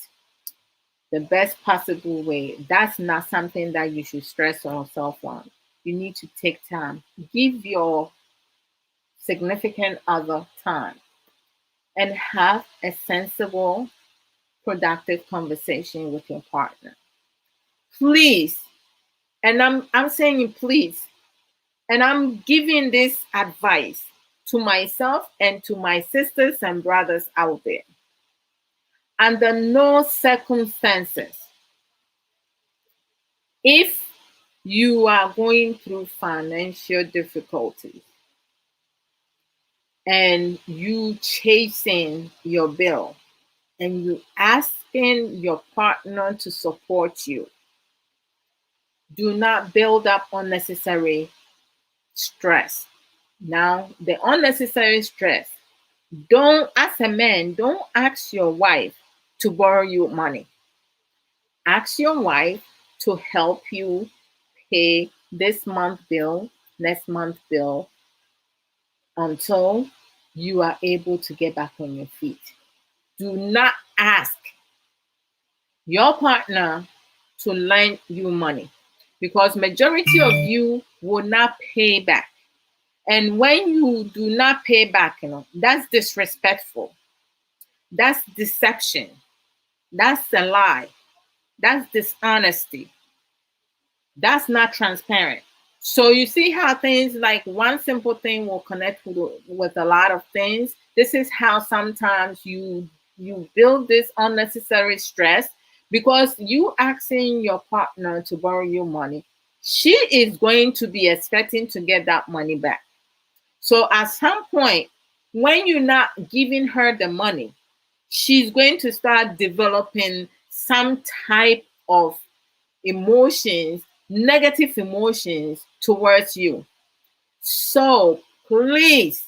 the best possible way. That's not something that you should stress yourself on. You need to take time. Give your significant other time and have a sensible, productive conversation with your partner. Please, and I'm saying please, and I'm giving this advice to myself and to my sisters and brothers out there. Under no circumstances, if you are going through financial difficulties and you chasing your bill and you asking your partner to support you, do not build up unnecessary stress. Now, the unnecessary stress, as a man, don't ask your wife to borrow you money. Ask your wife to help you pay this month bill, next month bill, until you are able to get back on your feet. Do not ask your partner to lend you money because majority of you will not pay back. And when you do not pay back, that's disrespectful. That's deception. That's a lie. That's dishonesty. That's not transparent. So you see how things like one simple thing will connect with a lot of things. This is how sometimes you build this unnecessary stress because you asking your partner to borrow you money. She is going to be expecting to get that money back. So at some point, when you're not giving her the money, she's going to start developing some type of emotions, negative emotions towards you. So please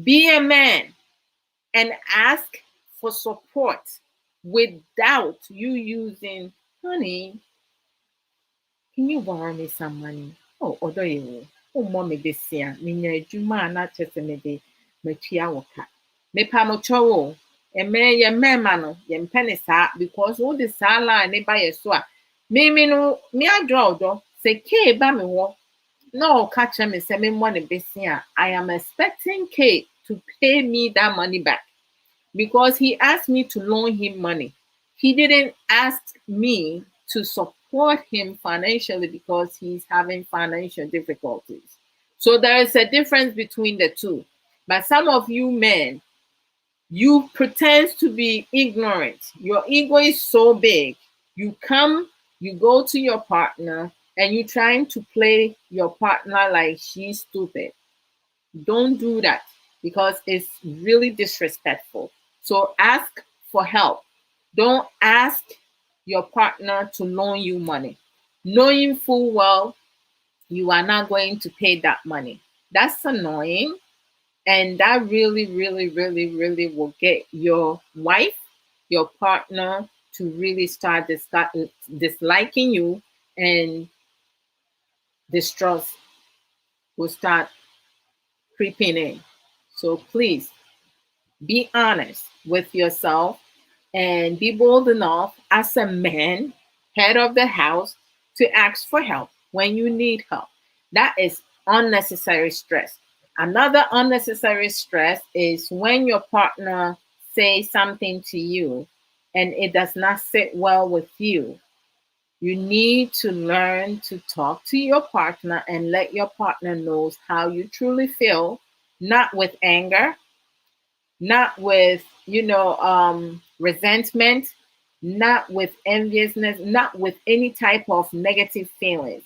be a man and ask for support without you using, honey, can you borrow me some money? Oh, although you mommy this year, mean you man not just a maybe matia waka. Me pamocho, a man, your man, your penny because all the sala and by a swa. Me no, me I draw though, say K bami wo. No, catch me, say me money this year. I am expecting K to pay me that money back because he asked me to loan him money. He didn't ask me to support him financially because he's having financial difficulties. So there is a difference between the two. But some of you men, you pretend to be ignorant. Your ego is so big. You go to your partner and you're trying to play your partner like she's stupid. Don't do that because it's really disrespectful. So ask for help. Don't ask your partner to loan you money, knowing full well you are not going to pay that money. That's annoying. And that really, really, really, really will get your wife, your partner to really start disliking you, and distrust will start creeping in. So please be honest with yourself and be bold enough as a man, head of the house, to ask for help when you need help. That is unnecessary stress. Another unnecessary stress is when your partner says something to you and it does not sit well with you. You need to learn to talk to your partner and let your partner knows how you truly feel, not with anger, not with resentment, not with enviousness, not with any type of negative feelings.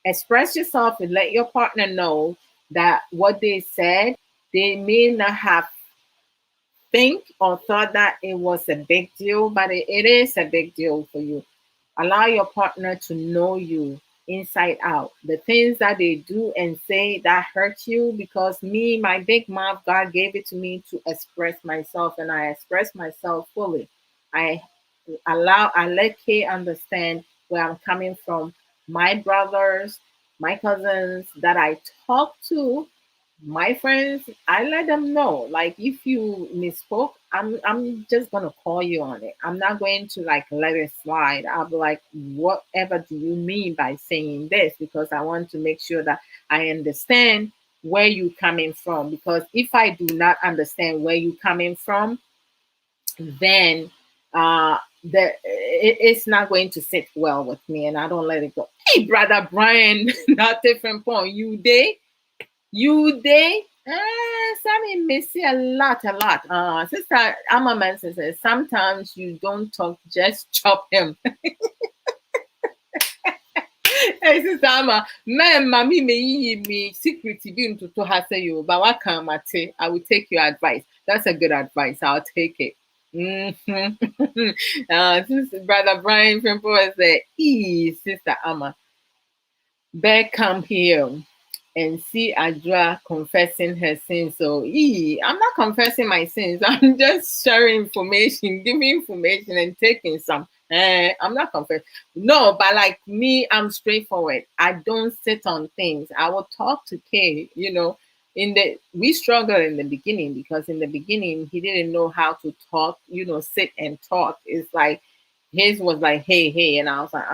Express yourself and let your partner know that what they said, they may not have think or thought that it was a big deal, but it is a big deal for you. Allow your partner to know you inside out. The things that they do and say that hurt you, because me, my big mouth, God gave it to me to express myself, and I express myself fully. I I let Kay understand where I'm coming from. My brothers, my cousins that I talk to, my friends, I let them know. Like if you misspoke, I'm just gonna call you on it. I'm not going to like let it slide. I'll be like, whatever do you mean by saying this? Because I want to make sure that I understand where you coming from. Because if I do not understand where you coming from, then it's not going to sit well with me, and I don't let it go. Hey, brother Brian, not different point. You day? Sammy miss you a lot, a lot. Sister Amaman says sometimes you don't talk, just chop him. Hey, Sister Ama, man, mommy may me secret be into to her say you, but what can I say? I will take your advice. That's a good advice. I'll take it. Mm-hmm. Sister Brother Brian from say, Sister Ama, bear come here and see Adwoa confessing her sins. So, I'm not confessing my sins. I'm just sharing information, giving information, and taking some. I'm not confessing. No, but like me, I'm straightforward. I don't sit on things. I will talk to Kay. We struggled in the beginning because in the beginning he didn't know how to talk. Sit and talk. It's like his was like, hey, hey, and I was like,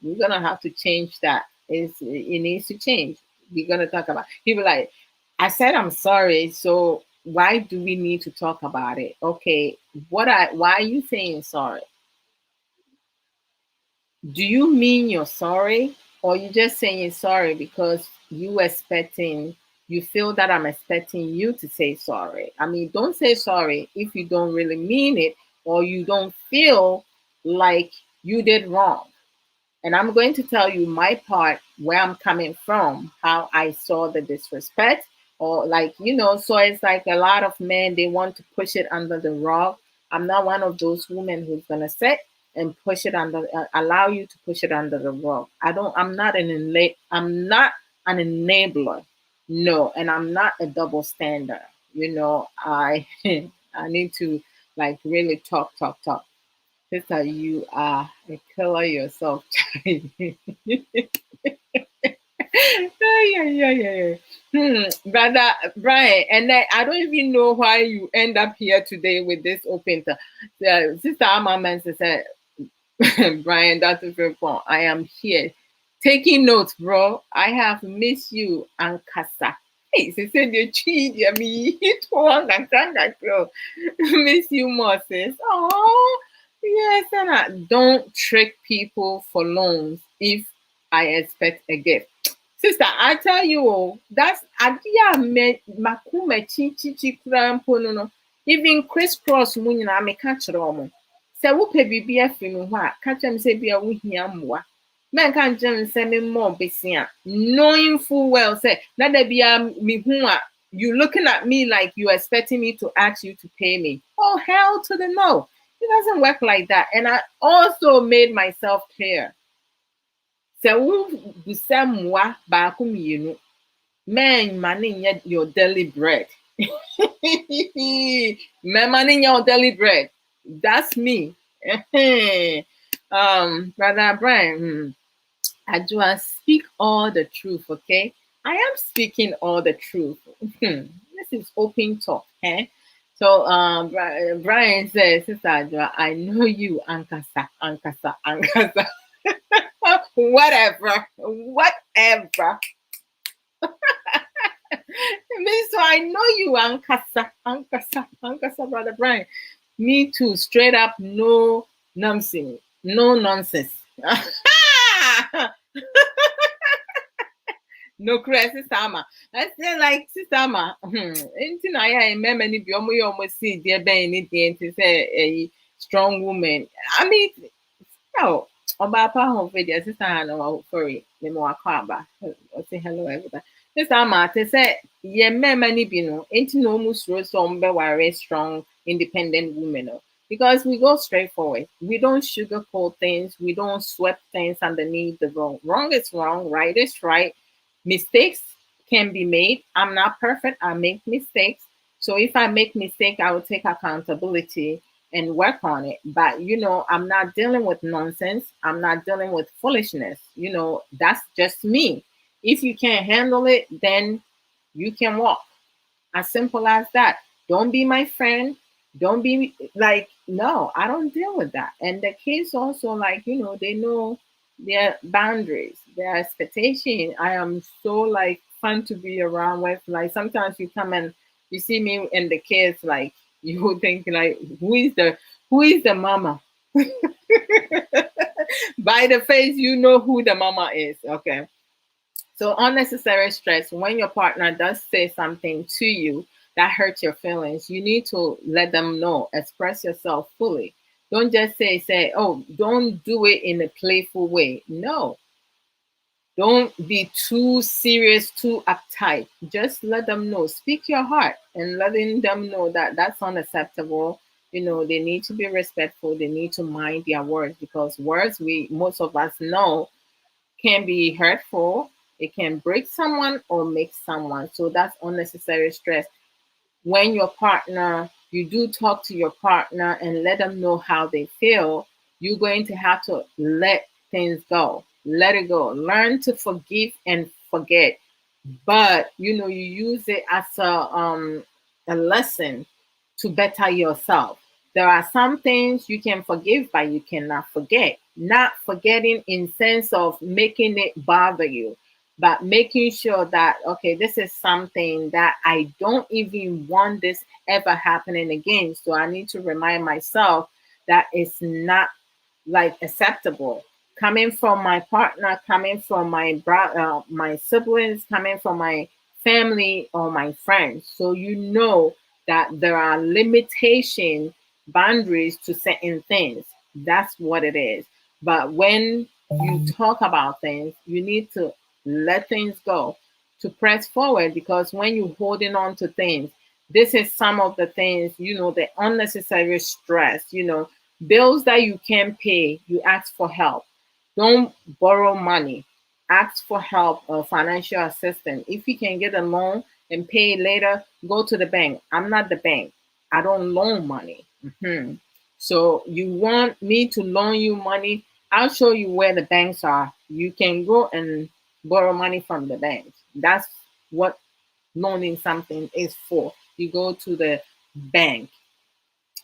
we're gonna have to change that. It needs to change. We're gonna talk about. He was like, I said I'm sorry, so why do we need to talk about it? Okay, why are you saying sorry? Do you mean you're sorry, or you just saying sorry because you feel that I'm expecting you to say sorry? I mean, don't say sorry if you don't really mean it, or you don't feel like you did wrong. And I'm going to tell you my part, where I'm coming from, how I saw the disrespect, or like, so it's like a lot of men, they want to push it under the rug. I'm not one of those women who's going to sit and push it allow you to push it under the rug. I'm not an enabler. No, and I'm not a double standard. I, I need to like really talk. Sister, you are a killer yourself. Yeah. Brother Brian, and then I don't even know why you end up here today with this open. Sister Amaman said, Brian, that's a very point. I am here taking notes, bro. I have missed you, Ankasa. Hey, she said you cheat me. Miss you more, sis. Oh, yes, and don't trick people for loans if I expect a gift. Sister, I tell you, that's idea me makume chi kura no. Even crisscross mu nyina me ka kyerɛ ɔmo. Sɛ wopɛ biribi afiri me hɔ a, ka kyerɛ me sɛ bia wohia mmoa. Menka nkyerɛ me sɛ memmɔ besia. Knowing full well say na da bia me hu a you looking at me like you expecting me to ask you to pay me. Oh, hell to the no. It doesn't work like that. And I also made myself clear. Sɛ wobusa mmoa baako mmienu, man ma ne nyɛ your daily bread. Mema ne nyɛ your daily bread. That's me. Brother Brian, Adwoa, speak all the truth, okay? I am speaking all the truth. This is open talk, eh? So Brian says, Sister Adwoa, I know you, Ankasa, Ankasa, Ankasa. Whatever, whatever. So I know you, Ankasa, Ankasa, Ankasa, Brother Brian. Me too, straight up, no nonsense, no nonsense. No crazy Sister Ama. I say like Sister Ama. Anything I remember any be almost see dear Ben anything to say a strong woman. I mean, no. Oba pa home video Sister Hannah sorry, me mo akaba. Say hello everybody. Sister Ama to say ye many be no. Ain't no almost so be strong independent women. No. Because we go straight forward. We don't sugarcoat things. We don't sweep things underneath the wrong. Wrong is wrong. Right is right. Mistakes can be made. I'm not perfect. I make mistakes. So if I make mistake, I will take accountability and work on it. But I'm not dealing with nonsense. I'm not dealing with foolishness. That's just me. If you can't handle it, then you can walk. As simple as that. Don't be my friend. Don't be like, no, I don't deal with that. And the kids also, like, they know their boundaries, their expectation. I am so like fun to be around with. Like sometimes you come and you see me and the kids, like you would think like, who is the mama? By the face, you know who the mama is. Okay. So unnecessary stress, when your partner does say something to you that hurts your feelings, you need to let them know, express yourself fully. Don't just say, oh, don't do it in a playful way. No, don't be too serious, too uptight. Just let them know. Speak your heart and letting them know that that's unacceptable. They need to be respectful. They need to mind their words because words, most of us know, can be hurtful. It can break someone or make someone. So that's unnecessary stress. When you do talk to your partner and let them know how they feel, you're going to have to let things go. Let it go. Learn to forgive and forget. But you use it as a lesson to better yourself. There are some things you can forgive, but you cannot forget. Not forgetting in sense of making it bother you, but making sure that, okay, this is something that I don't even want this ever happening again. So I need to remind myself that it's not like acceptable coming from my partner, coming from my siblings, coming from my family or my friends. So that there are limitation boundaries to certain things. That's what it is. But when you talk about things, you need to let things go to press forward, because when you're holding on to things, this is some of the things, the unnecessary stress, bills that you can't pay, you ask for help. Don't borrow money. Ask for help or financial assistance. If you can get a loan and pay it later, go to the bank. I'm not the bank. I don't loan money. So you want me to loan you money? I'll show you where the banks are. You can go and borrow money from the bank. That's what loaning something is for. You go to the bank.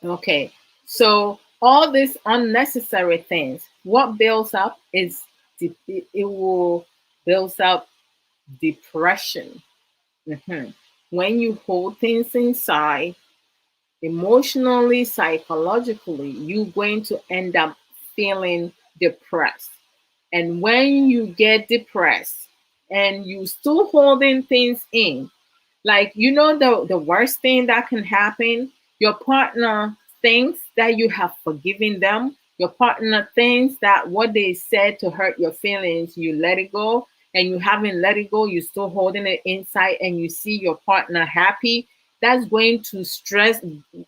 Okay. So all these unnecessary things, what builds up is it will build up depression. When you hold things inside, emotionally, psychologically, you're going to end up feeling depressed. And when you get depressed and you still holding things in, like the worst thing that can happen, your partner thinks that you have forgiven them. Your partner thinks that what they said to hurt your feelings, you let it go, and you haven't let it go, you're still holding it inside, and you see your partner happy. That's going to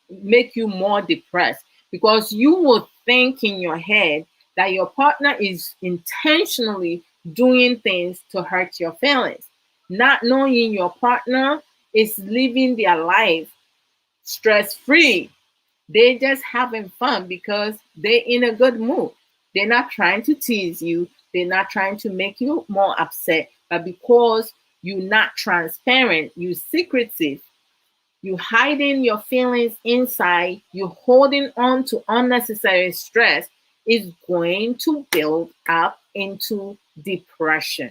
make you more depressed, because you will think in your head that your partner is intentionally doing things to hurt your feelings, not knowing your partner is living their life stress free. They just having fun because they're in a good mood. They're not trying to tease you. They're not trying to make you more upset. But because you're not transparent, you secretive, you hiding your feelings inside, you holding on to unnecessary stress, is going to build up into depression.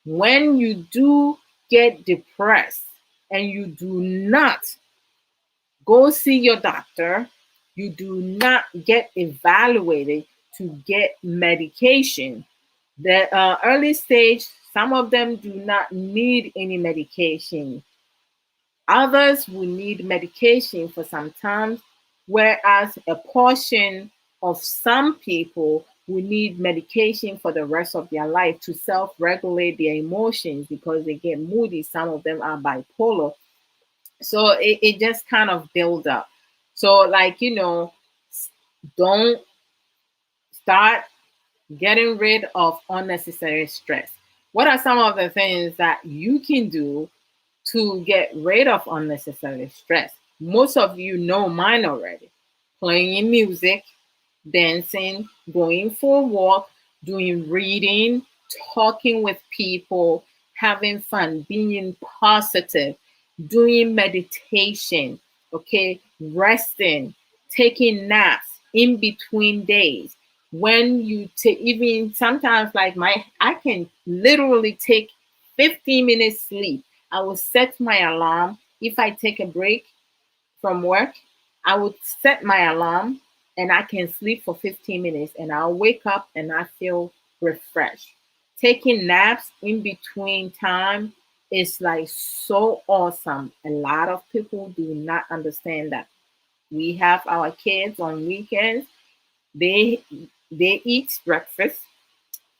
When you do get depressed and you do not go see your doctor, you do not get evaluated to get medication. The early stage, some of them do not need any medication. Others will need medication for some time, whereas a portion of some people will need medication for the rest of their life to self regulate their emotions because they get moody. Some of them are bipolar. So it just kind of builds up. So, like, don't start getting rid of unnecessary stress. What are some of the things that you can do to get rid of unnecessary stress? Most of you know mine already. Playing music, dancing, going for a walk, doing reading, talking with people, having fun, being positive, doing meditation, okay, resting, taking naps in between days. When you take, even sometimes, like I can literally take 15 minutes sleep. I will set my alarm. If I take a break from work, I would set my alarm and I can sleep for 15 minutes and I'll wake up and I feel refreshed. Taking naps in between time is like so awesome. A lot of people do not understand that. We have our kids on weekends. They they eat breakfast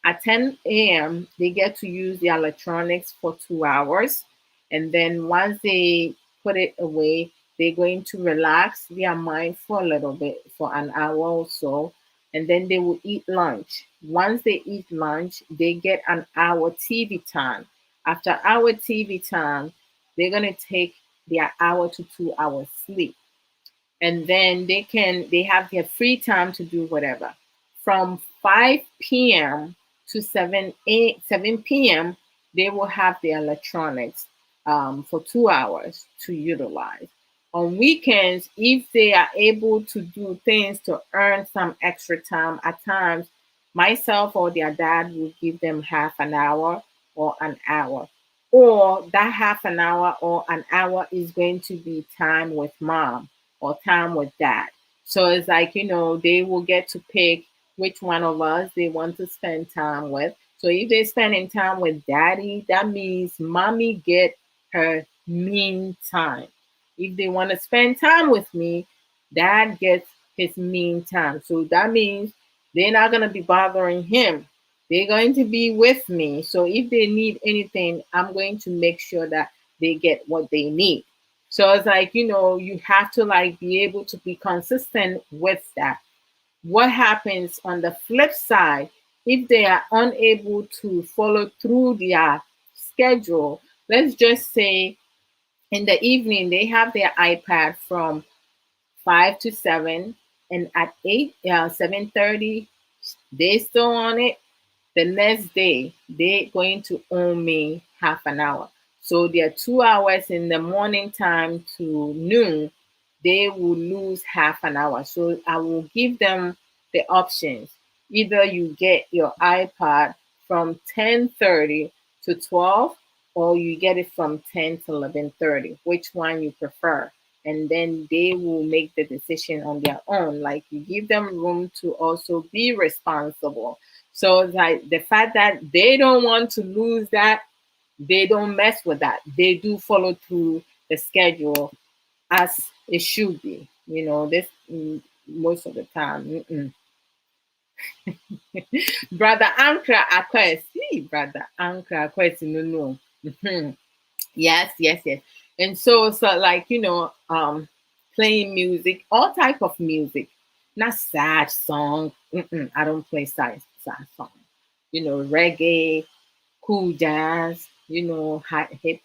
at 10 a.m. They get to use the electronics for 2 hours. And then once they put it away, they're going to relax their mind for a little bit, for an hour or so. And then they will eat lunch. Once they eat lunch, they get an hour TV time. After hour TV time, they're going to take their hour to 2 hours sleep, and then they have their free time to do whatever. From 5 p.m. to 7 p.m., they will have the electronics for 2 hours to utilize. On weekends, if they are able to do things to earn some extra time, at times, myself or their dad will give them half an hour or an hour. Or that half an hour or an hour is going to be time with mom or time with dad. So it's like, they will get to pick which one of us they want to spend time with. So if they're spending time with daddy, that means mommy get her mean time. If they want to spend time with me, dad gets his mean time. So that means they're not going to be bothering him. They're going to be with me. So if they need anything, I'm going to make sure that they get what they need. So it's like, you have to like be able to be consistent with that. What happens on the flip side, if they are unable to follow through their schedule, let's just say in the evening they have their iPad from 5 to 7, and at 7:30 they still on it. The next day they're going to owe me half an hour. So their 2 hours in the morning time to noon, they will lose half an hour. So I will give them the options. Either you get your iPad from 10:30 to 12, or you get it from 10 to 11:30. Which one you prefer? And then they will make the decision on their own. Like, you give them room to also be responsible. So it's like the fact that they don't want to lose that, they don't mess with that. They do follow through the schedule as it should be. This most of the time. Brother Ankra Akwesi, Brother Ankra Akwesi, no, no. Mhm. Yes, yes, yes. And so like, playing music, all type of music. not sad song. I don't play sad song. Reggae, cool jazz, hip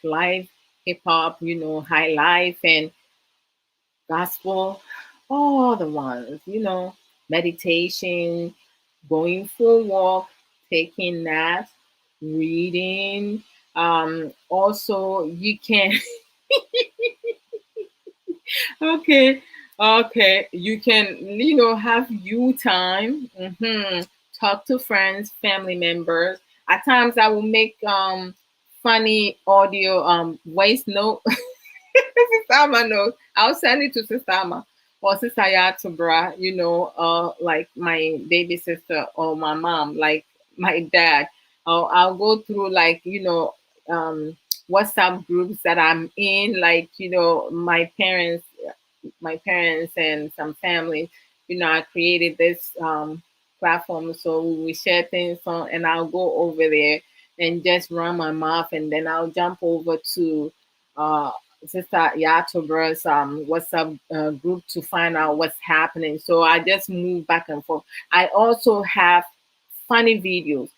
hop, high life and gospel, all the ones, meditation, going for a walk, taking naps, reading. Also, you can, okay, okay, you can, have you time, talk to friends, family members. At times, I will make funny audio voice note. Sister Ama knows. I'll send it to Sister Ama or Sister Yatubra, like my baby sister or my mom, like my dad. I'll go through like, WhatsApp groups that I'm in, like, my parents and some family, I created this platform so we share things on and I'll go over there and just run my mouth and then I'll jump over to uh Sister Yatobra's WhatsApp group to find out what's happening. So I just move back and forth. I also have funny videos.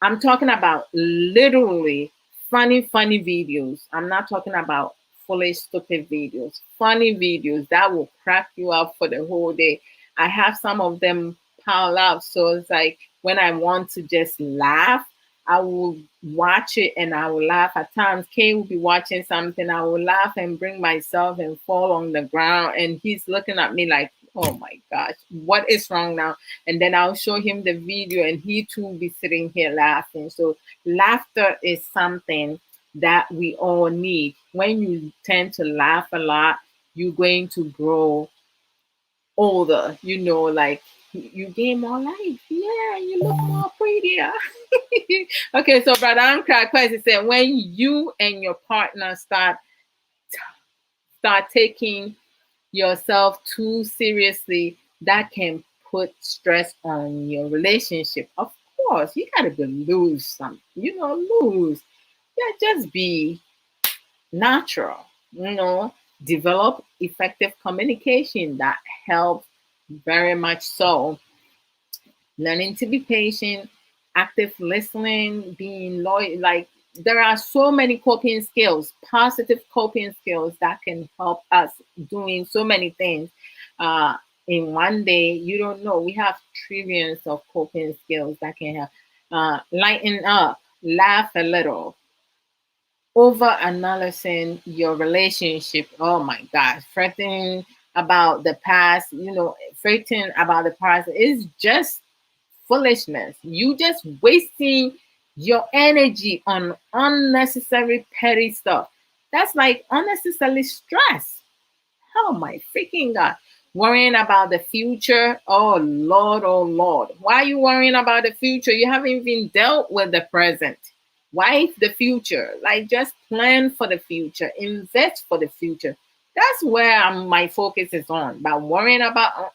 I'm talking about literally funny videos. I'm not talking about foolish, stupid videos. Funny videos that will crack you up for the whole day. I have some of them piled up. So it's like when I want to just laugh, I will watch it and I will laugh. At times, Kay will be watching something. I will laugh and bring myself and fall on the ground. And he's looking at me like, oh my gosh, what is wrong now? And then I'll show him the video and he too will be sitting here laughing. So laughter is something that we all need. When you tend to laugh a lot, you're going to grow older, like you gain more life. Yeah, you look more prettier. Okay, so Brother Ankara question said when you and your partner start taking yourself too seriously, that can put stress on your relationship. Of course, you gotta be lose some, lose. Yeah, just be natural, develop effective communication that helps very much so. Learning to be patient, active listening, being loyal. Like there are so many coping skills, positive coping skills that can help us doing so many things. Uh, in one day, you don't know. We have trillions of coping skills that can help. Lighten up, laugh a little, over analyzing your relationship. Oh my gosh, fretting about the past, fretting about the past is just foolishness. You just wasting your energy on unnecessary petty stuff. That's like unnecessary stress. Oh my freaking God. Worrying about the future. Oh Lord, oh Lord. Why are you worrying about the future? You haven't even dealt with the present. Why the future? Like just plan for the future, invest for the future. That's where my focus is on. But worrying about,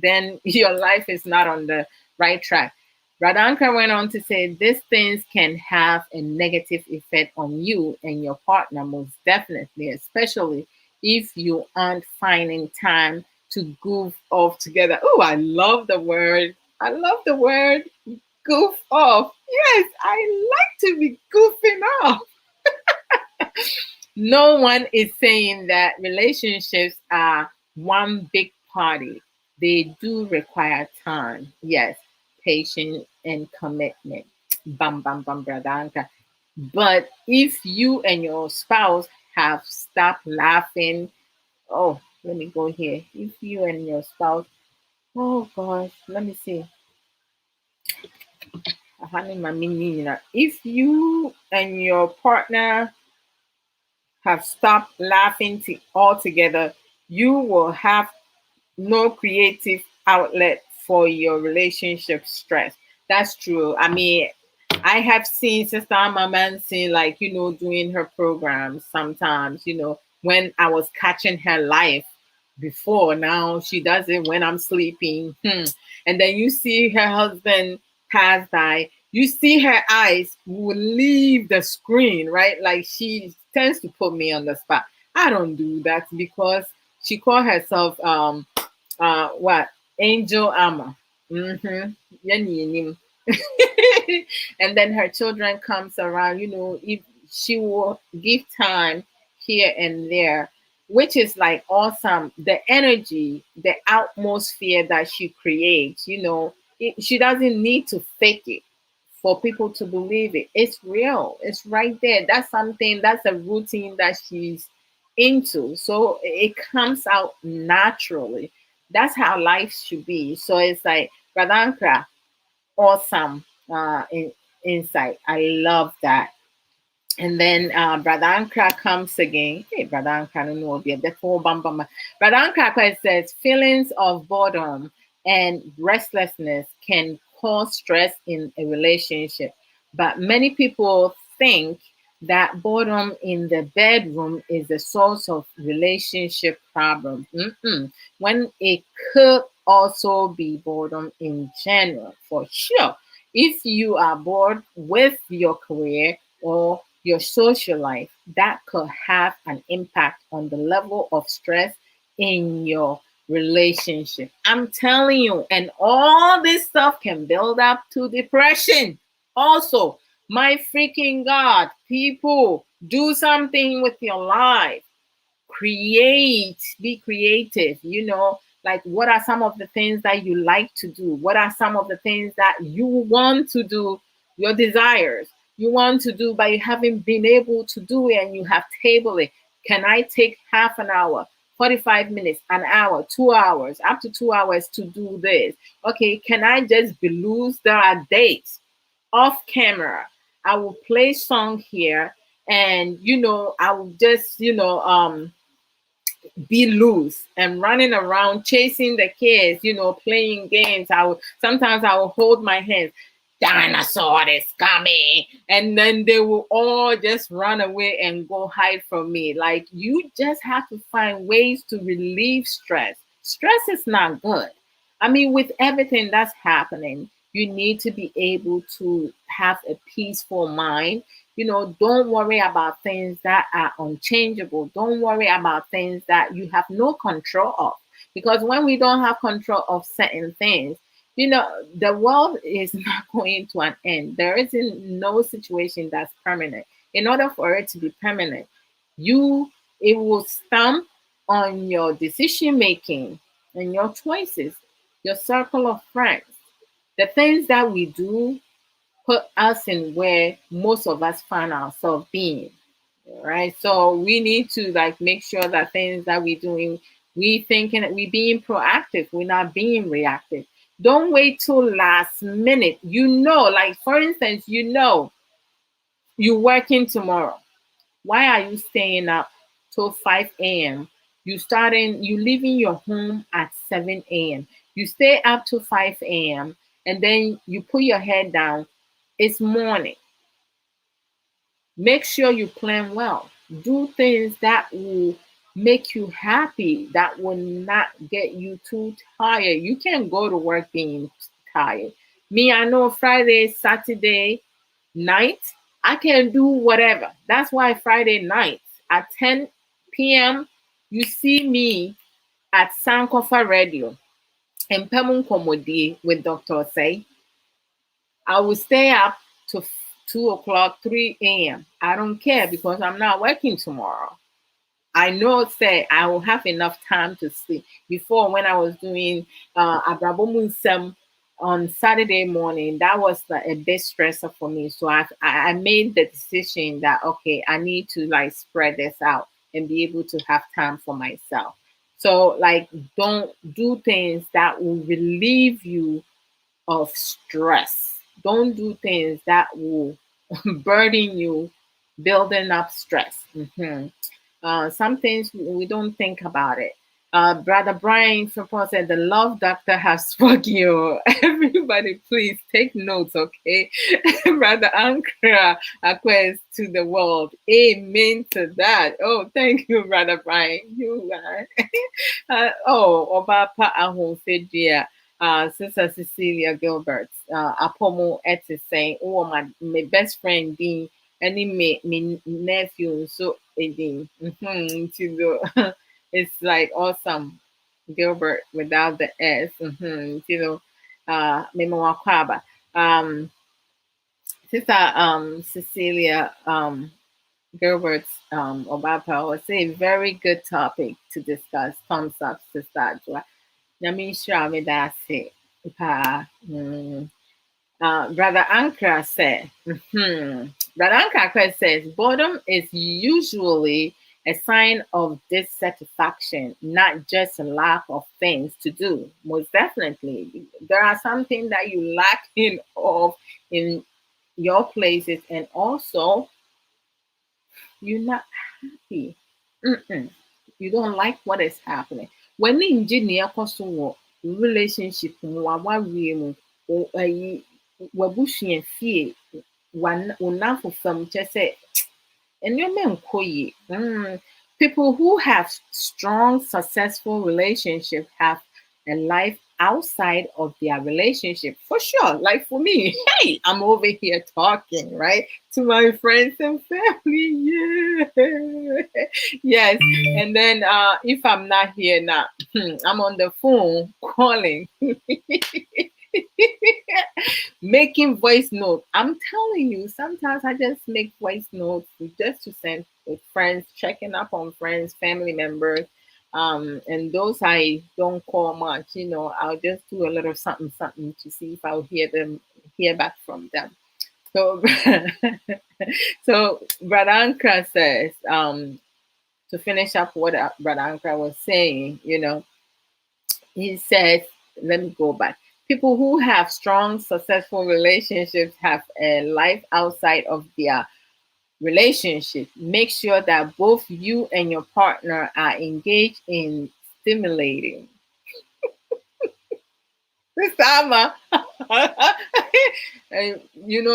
then your life is not on the right track. Radhanka went on to say these things can have a negative effect on you and your partner, most definitely, especially if you aren't finding time to goof off together. Oh, I love the word. I love the word goof off. Yes, I like to be goofing off. No one is saying that relationships are one big party. They do require time. Yes, patience and commitment. Bam, bam, bam, bradanka. But if you and your spouse have stopped laughing, oh, let me go here. If you and your spouse, oh gosh, let me see. If you and your partner have stopped laughing altogether, you will have no creative outlet for your relationship stress. That's true. I mean, I have seen Sister Mamansi, like, doing her programs sometimes, when I was catching her live before. Now she does it when I'm sleeping. And then you see her husband pass by. You see her eyes will leave the screen, right? Like she tends to put me on the spot. I don't do that because she called herself what? Angel Amma. Mm-hmm. Yaninim. And then her children comes around, if she will give time here and there, which is like awesome. The energy, the atmosphere that she creates, she doesn't need to fake it for people to believe it. It's real. It's right there. That's something, that's a routine that she's into. So it comes out naturally. That's how life should be. So it's like Radhankra, awesome insight. I love that. And then Brother Ankra comes again. Hey, Brother Ankra, no, no, be the full bam bam. Brother Ankra says feelings of boredom and restlessness can cause stress in a relationship, but many people think that boredom in the bedroom is the source of relationship problems. Mm-mm. When it could also be boredom in general, for sure. If you are bored with your career or your social life, that could have an impact on the level of stress in your relationship. I'm telling you, and all this stuff can build up to depression. Also, my freaking God, people, do something with your life. Create, be creative, like what are some of the things that you like to do, what are some of the things that you want to do, your desires you want to do but you haven't been able to do it, and you have tabled it. Can I take half an hour, 45 minutes, an hour, 2 hours, up to 2 hours to do this? Okay, can I just be loose? There are dates off camera. I will play song here, and I will just be loose and running around chasing the kids, playing games. I will hold my hands. Dinosaur is coming, and then they will all just run away and go hide from me. Like, you just have to find ways to relieve stress. Stress is not good. I mean, with everything that's happening, you need to be able to have a peaceful mind. Don't worry about things that are unchangeable. Don't worry about things that you have no control of. Because when we don't have control of certain things, the world is not going to an end. There isn't no situation that's permanent. In order for it to be permanent, it will stamp on your decision making and your choices, your circle of friends, the things that we do put us in where most of us find ourselves being. Right. So we need to like make sure that things that we're doing, we thinking that we being proactive, we're not being reactive. Don't wait till last minute. Like for instance, you're working tomorrow. Why are you staying up till 5 a.m.? You leaving your home at 7 a.m. You stay up to 5 a.m. and then you put your head down. It's morning. Make sure you plan well. Do things that will make you happy, that will not get you too tired. You can't go to work being tired. Me, I know Friday, Saturday night, I can do whatever. That's why Friday nights at 10 p.m., you see me at Sankofa Radio and Pemun Komodi with Dr. Say. I will stay up to 2 o'clock, 3 a.m. I don't care because I'm not working tomorrow. I know, say, I will have enough time to sleep. Before, when I was doing Abrabo Nsem on Saturday morning, that was like a big stressor for me. So I made the decision that, okay, I need to like spread this out and be able to have time for myself. So, like, don't do things that will relieve you of stress. Don't do things that will burden you, building up stress. Some things we don't think about it. Brother Brian Frimpong said, the love doctor has spoken you. Everybody, please take notes, okay? Brother Ankara Aquest to the world. Amen to that. Oh, thank you, Brother Brian. You are. Obapa Ahunfedia. Sister Cecilia Gilbert, Apomo Eti saying, oh, my best friend Dean, any me nephew, so Dean. It's like awesome. Gilbert without the S. You know, Memo Wakwaba. Um, Sister Cecilia Gilbert's Obapa was a very good topic to discuss. Thumbs up, Sister Adwoa. Nyamisha Medase. Brother Ankara said, Brother Ankara says, boredom is usually a sign of dissatisfaction, not just a lack of things to do. Most definitely, there are something that you lack in your places, and also you're not happy. Mm-mm. You don't like what is happening. When the engineer cost relationship wabusua fie wonamfo fam kyerɛ sɛ nneɛma nkɔ yie. People who have strong, successful relationship have a life outside of their relationship for sure. Like for me, hey, I'm over here talking right to my friends and family. Yeah, yes. And then if I'm not here now, I'm on the phone calling. Making voice notes. I'm telling you, sometimes I just make voice notes just to send with friends, checking up on friends, family members. And those I don't call much, I'll just do a little something, something to see if I'll hear back from them. So, so Brother Ankra says, to finish up what Brother Ankra was saying, he says, let me go back. People who have strong, successful relationships have a life outside of their relationship. Make sure that both you and your partner are engaged in stimulating. This time,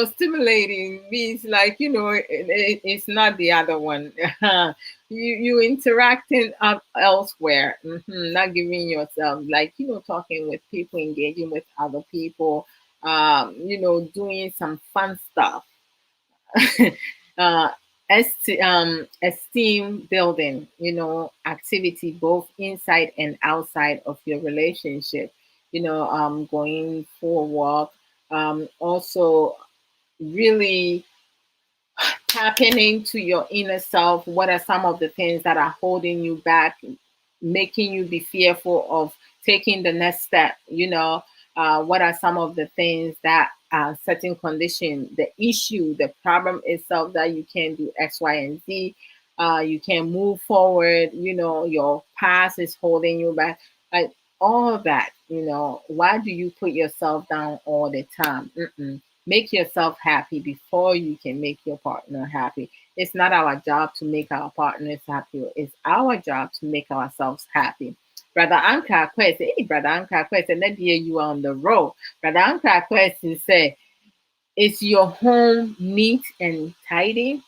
stimulating means like it's not the other one. You interacting elsewhere, not giving yourself like talking with people, engaging with other people, doing some fun stuff. uh, esteem building, activity both inside and outside of your relationship. Going for a walk. Also, really tapping into your inner self. What are some of the things that are holding you back, making you be fearful of taking the next step? What are some of the things that certain condition, the issue, the problem itself that you can do X, Y, and Z. You can move forward. Your past is holding you back. Like all that. Why do you put yourself down all the time? Make yourself happy before you can make your partner happy. It's not our job to make our partners happy. It's our job to make ourselves happy. Brother Anka question, hey, Brother Anka question, that year you are on the road. Brother Anka question say, is your home neat and tidy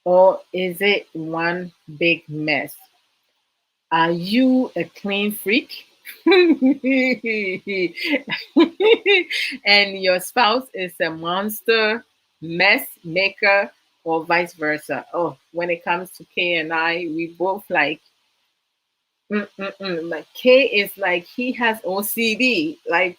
or is it one big mess? Are you a clean freak? And your spouse is a monster, mess maker, or vice versa. Oh, when it comes to K and I, we both like, like K is like he has OCD. Like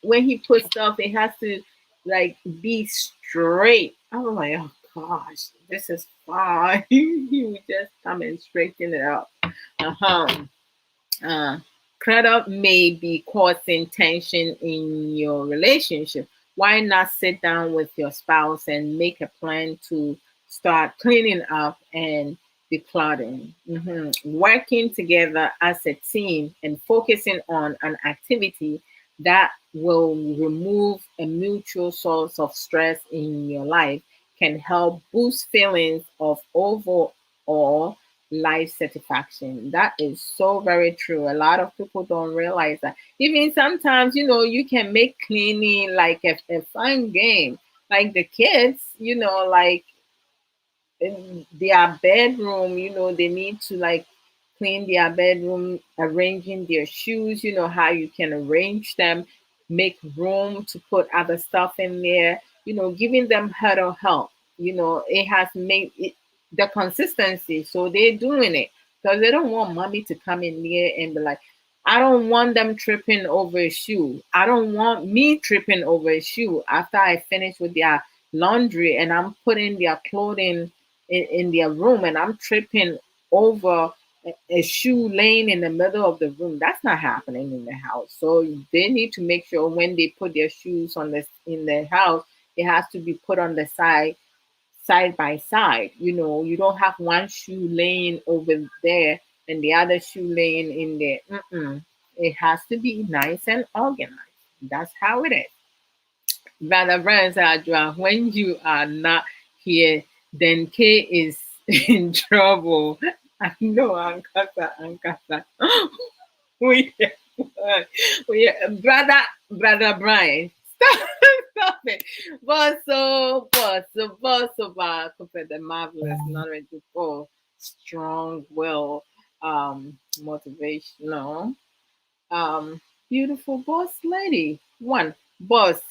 when he puts stuff, it has to like be straight. I'm like, oh gosh, this is fine. He would just come and straighten it up. Uh-huh. Uh, Clutter may be causing tension in your relationship. Why not sit down with your spouse and make a plan to start cleaning up and decluttering? Working together as a team and focusing on an activity that will remove a mutual source of stress in your life can help boost feelings of overall life satisfaction. That is so very true. A lot of people don't realize that. Even sometimes, you can make cleaning like a fun game. Like the kids, like in their bedroom, they need to like clean their bedroom, arranging their shoes, how you can arrange them, make room to put other stuff in there, giving them huddle help. It has made it the consistency. So they're doing it because they don't want mommy to come in there and be like, I don't want them tripping over a shoe. I don't want me tripping over a shoe after I finish with their laundry and I'm putting their clothing in their room and I'm tripping over a shoe laying in the middle of the room. That's not happening in the house. So they need to make sure when they put their shoes on the in the house, it has to be put on the side by side. You don't have one shoe laying over there and the other shoe laying in there. It has to be nice and organized. That's how it is. Brother Brian said, Adwoa, when you are not here, then K is in trouble. I know, Ankasa. we, brother Brian, stop it. Boss, the marvelous, knowledgeable, strong will, motivational, beautiful boss lady. One boss,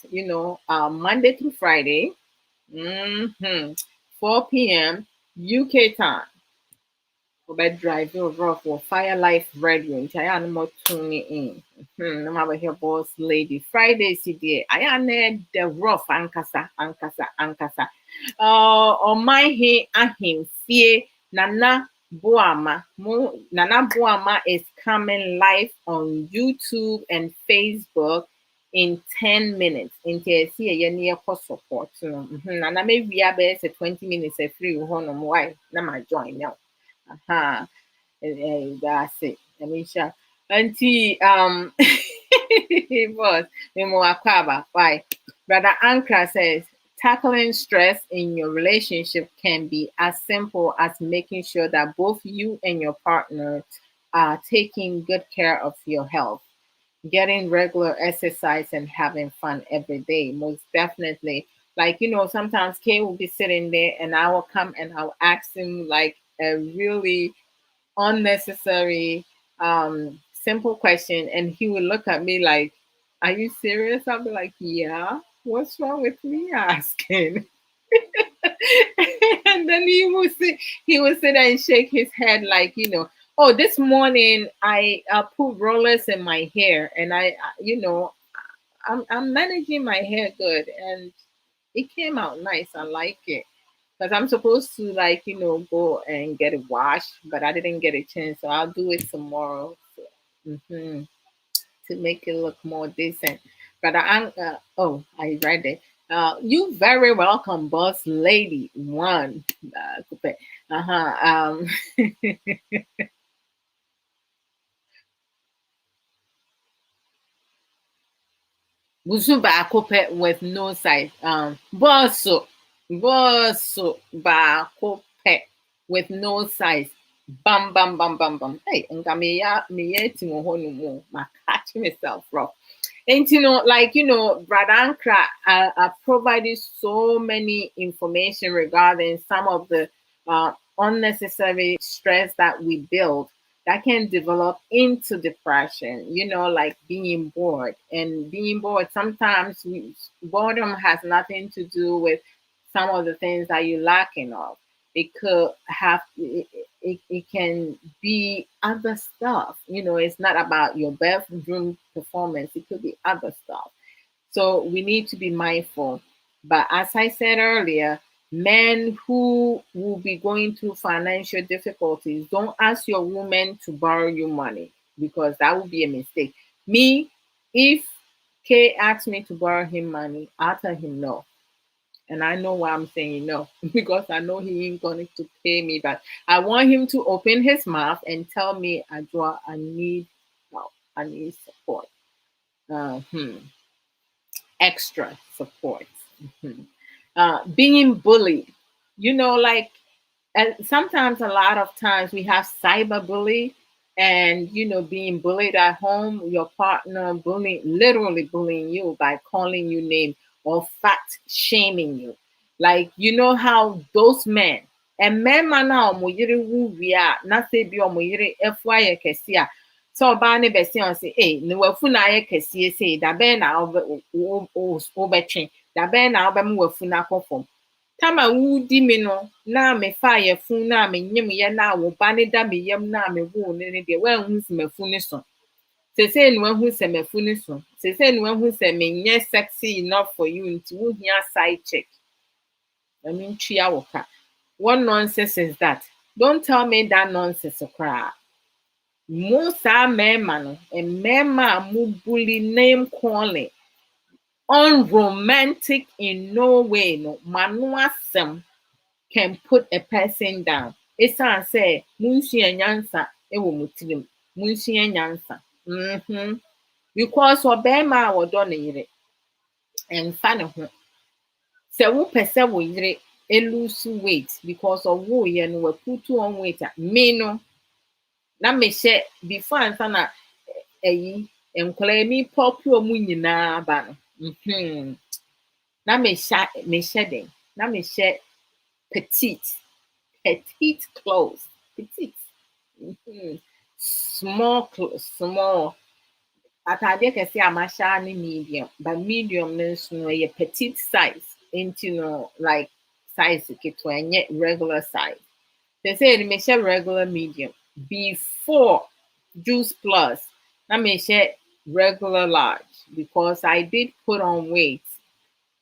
Monday through Friday, 4 p.m. UK time. Bed driving over for Fire Life Radio. I am not tuning in. I'm over here, boss lady. Friday, CDA. I am the rough ankasa. On my he ahim fear Nana Boama is coming live on YouTube and Facebook in 10 minutes. In see a near cost support. Nana may be a 20 minutes a free one why. Now my join now. That's it. I mean, sure. Auntie, boss, Memo Akaba. Why? Brother Ankra says, tackling stress in your relationship can be as simple as making sure that both you and your partner are taking good care of your health, getting regular exercise, and having fun every day. Most definitely. Like, sometimes Kay will be sitting there and I will come and I'll ask him like a really unnecessary, simple question, and he would look at me like, "Are you serious?" I'll be like, "Yeah. What's wrong with me asking?" And then he would sit and shake his head like, "Oh, this morning I put rollers in my hair, and I'm managing my hair good, and it came out nice. I like it." Because I'm supposed to go and get it washed, but I didn't get a chance, so I'll do it tomorrow. So, to make it look more decent. But I read it. You very welcome, boss lady. One. Uh-huh. Busu baako pɛ with no size. Bɔɔso baako pɛ with no size. Bam bam bam bam bam. Hey, nka meyɛ ti wɔ hɔ nom o. Ma catch myself rough. And Brother Ankra provided so many information regarding some of the unnecessary stress that we build that can develop into depression, like being bored. And being bored, sometimes boredom has nothing to do with some of the things that you're lacking of. It could have, it can be other stuff. It's not about your bedroom performance, it could be other stuff. So we need to be mindful. But as I said earlier, men who will be going through financial difficulties, don't ask your woman to borrow you money because that would be a mistake. Me, if Kay asks me to borrow him money, I'll tell him no. And I know why I'm saying no, because I know he ain't going to pay me back. I want him to open his mouth and tell me, Adwoa, I need help. I need support. Extra support. Being bullied. And sometimes, a lot of times, we have cyberbully, and being bullied at home, your partner literally bullying you by calling you name or fat shaming you. Like, how those men and men na omo yere wu wi a na se bi omo yere efu aye kese a so ba ne be se on se ne wafu na aye kese se da be na o be twen da be na o be mu wafu na kofom tama wudi me no na me fa ye fun na me nyim ye na wo ba ne da me yam na me wo ne de wa hu si mafu ne so Say no one who say me funi so. Say no one who say me nye sexy enough for you into who here side check. I mean chia woka. What nonsense is that? Don't tell me that nonsense cry. Most are men and men mu bully name calling. Unromantic in no way, no. Manua sem can put a person down. It's say munshi nyansa ewo mutirim. Munshi nyansa. Because obema wodo ne yire. Emfa ne ho. Se wo pese wo yire lose weight because of wo ye no we put on weight me no na me hye before ansa na eyi enkola mi popular mu nyinaa ba no. Na me hye den. Na me hye petite clothes. Petite. Small clothes, small. Atade kese amasha ne medium, but medium no so no ye petite size. Into no like size ketwa nye regular size. They say me share regular medium before juice plus. Na me share regular large because I did put on weight.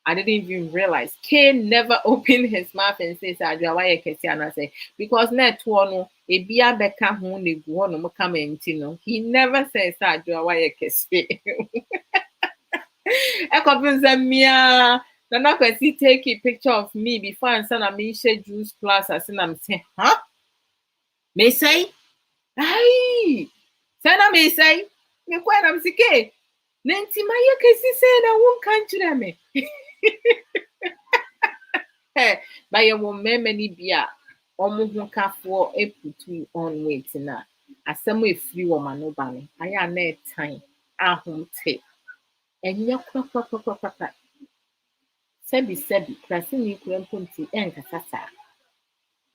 I didn't even realize. Kane never opened his mouth and says, Adwoa Kesi, and I say, because net one, a beer beka who ne go no come in. He never says, Adwoa Kesi. I confess me. Nana Kwesi take a picture of me before and send a me share juice plus. I send I'm saying, huh? May say, hey, send a may say, me quite am sick. Nancy Maya Kesi said I won't country me. By your woman many beer, almost one for a put on weight na. As some way free woman no banning. I am net time. I home take. And ya crack. Sebi, pressing you couldn't put the end catasa.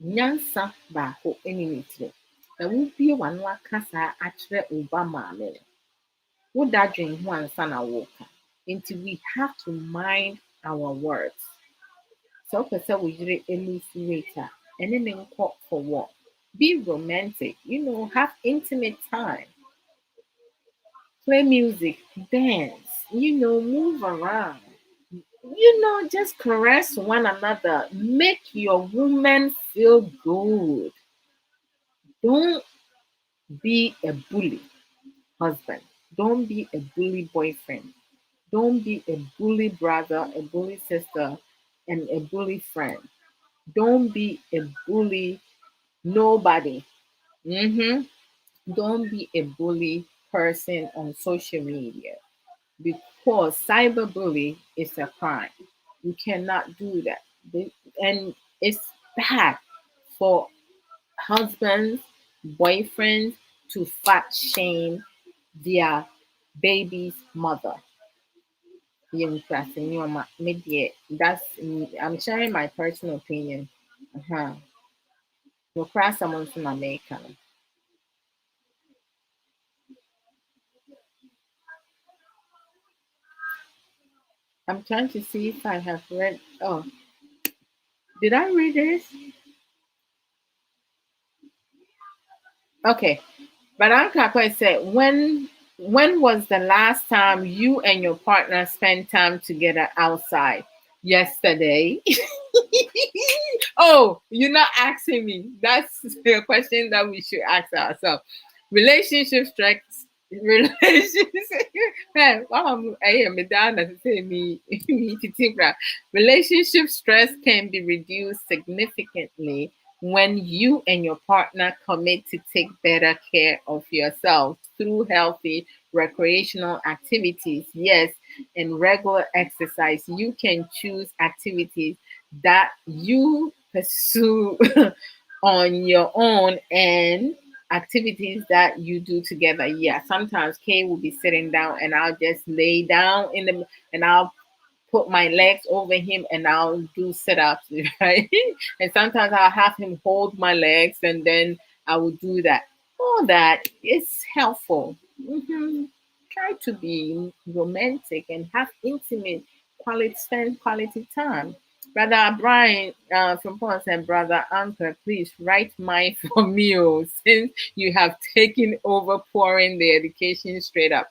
Nyansa baho any little. There won't be one more casa actually Obama. Would that drink one son a walker? Until we have to mind our words. So person will usually lose weight and then call for what? Be romantic, have intimate time, play music, dance, move around, just caress one another, make your woman feel good. Don't be a bully husband, don't be a bully boyfriend, don't be a bully brother, a bully sister, and a bully friend. Don't be a bully nobody. Don't be a bully person on social media because cyberbully is a crime. You cannot do that. And it's bad for husbands, boyfriends to fat shame their baby's mother. That's I'm sharing my personal opinion. No cry someone from America. I'm trying to see if I have read. Oh, did I read this? Okay. But Uncle said, when was the last time you and your partner spent time together outside? Yesterday. Oh, you're not asking me. That's the question that we should ask ourselves. Relationship stress. Relationship. Relationship stress can be reduced significantly when you and your partner commit to take better care of yourself through healthy recreational activities, yes, and regular exercise. You can choose activities that you pursue on your own and activities that you do together. Yeah, sometimes Kay will be sitting down and I'll just lay down and I'll put my legs over him and I'll do sit-ups, right? And sometimes I'll have him hold my legs and then I will do that. All that is helpful. Try to be romantic and have intimate quality, spend quality time. Brother Brian from Paul said, Brother Anchor, please write mine for me, oh, since you have taken over pouring the education straight up.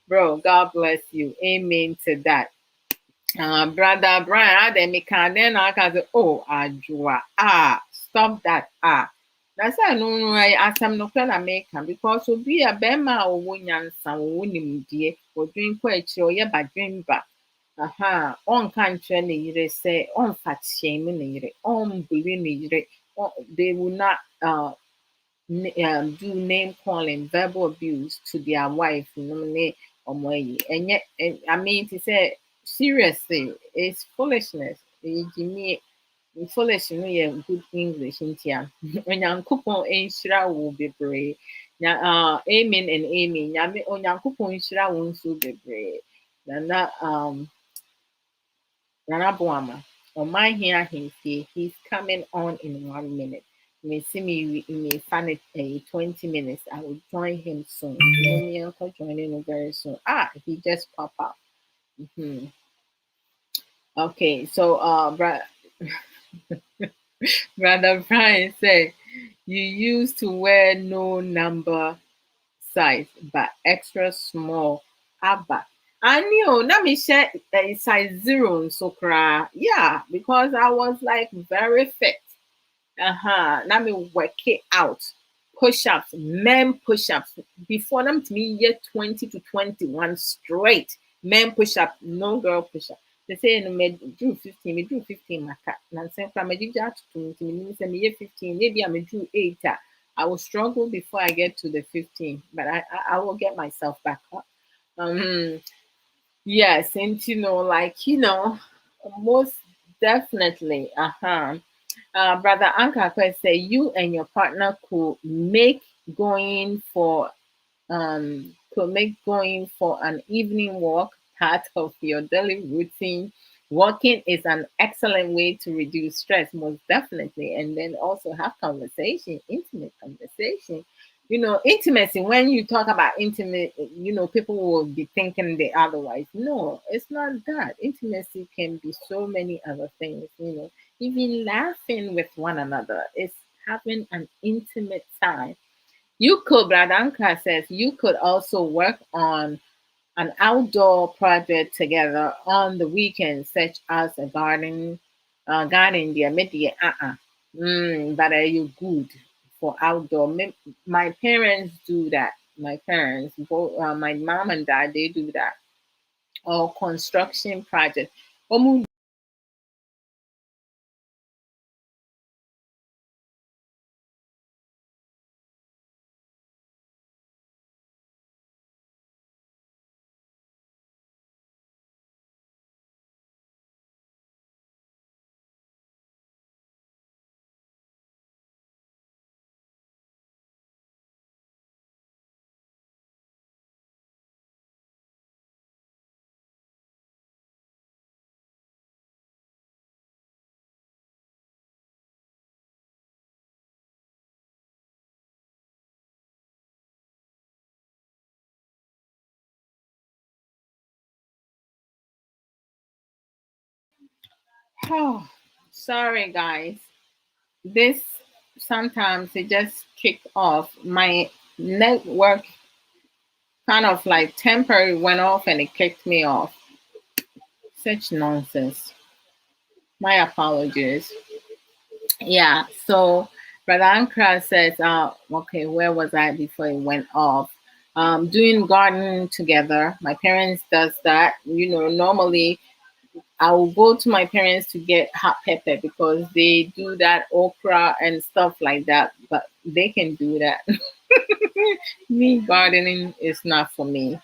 Bro, God bless you. Amen to that. Brother Brian, I me can then I can say, oh, Adwoa, stop that, That's why no, no, I ask him no plan American because will be a bema or one son, winning dear, or drink quite sure, yeah, but dream back. Aha, on country, ne say, on fat shame, on bullying, they will not do name calling, verbal abuse to their wife, nominate or and yet, and I mean to say seriously, it's foolishness. Me foolish no yɛ good English nti a onyankopɔn nhyira wo bebree. Amen and amen. Nyame onyankopɔn nhyira wo nso bebree. Nana Boama. On my here he's coming on in 1 minute. You may see me in a 20 minutes. I will join him soon. Me uncle joining him very soon. He just pop up. Okay, so Brother Brian said you used to wear no number size but extra small. Abba. I knew let me share a size 0 so cry. Yeah, because I was like very fit. Let me work it out. Push-ups, men push-ups. Before them to me, year 20 to 21 straight. Men push-up, no girl push-up. They say no me drew 15, me drew 15 my cat. And say from me to me say me year 15, maybe I drew 8. I will struggle before I get to the 15, but I will get myself back up. Yes, and most definitely. Brother Anka say you and your partner could make going for an evening walk part of your daily routine. Walking is an excellent way to reduce stress, most definitely, and then also have conversation, intimate conversation. Intimacy, when you talk about intimate, people will be thinking the otherwise. No, it's not that. Intimacy can be so many other things, even laughing with one another. It's having an intimate time. You could, Bradanka says, you could also work on an outdoor project together on the weekends, such as a garden, the media, but are you good for outdoor? My parents do that. My parents, both my mom and dad, they do that. Or construction project. Oh, sorry, guys. This sometimes it just kicked off. My network kind of like temporary went off and it kicked me off. Such nonsense. My apologies. Yeah, so Brother Ankara says, okay, where was I before it went off? Doing gardening together. My parents does that. Normally I will go to my parents to get hot pepper because they do that okra and stuff like that, but they can do that. Me, gardening is not for me.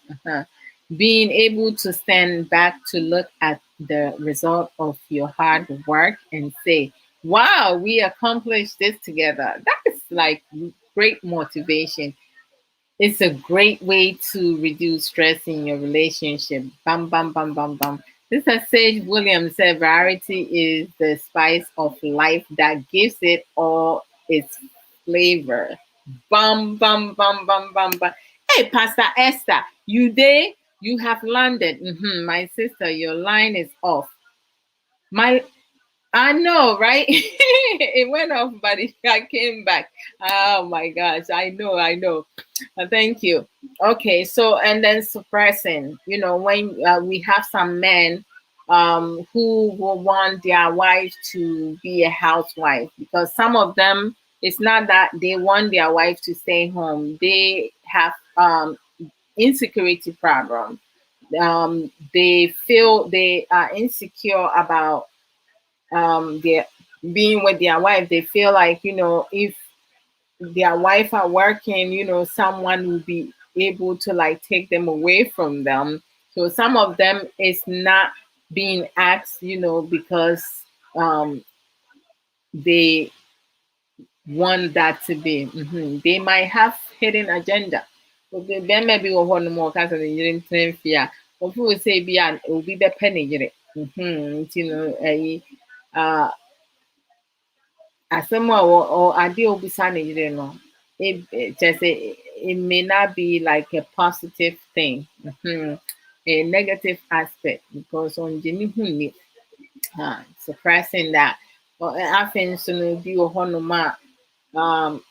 Being able to stand back to look at the result of your hard work and say, wow, we accomplished this together. That is like great motivation. It's a great way to reduce stress in your relationship. Bam, bam, bam, bam, bam. This is Sage Williams said variety is the spice of life that gives it all its flavor. Bam, bam, bam, bam, bam, bam. Hey, Pastor Esther, you there? You have landed. My sister, your line is off. My I know, right? It went off, but I came back. Oh my gosh, I know. Thank you. Okay, so and then suppressing. When we have some men who will want their wife to be a housewife, because some of them, it's not that they want their wife to stay home. They have insecurity problem. They feel they are insecure about their being with their wife. They feel like, if their wife are working, someone will be able to like take them away from them. So some of them is not being asked, because they want that to be. They might have hidden agenda. Okay, then maybe we want more because of the year fear. Of who say be an will be the penny yere. Asɛm a ade a obisa ne yere no, kyerɛ sɛ it may not be like a positive thing, a negative aspect, because ɔngye ne ho nni. Suppressing that. Afei nso no, bi wɔ hɔnom a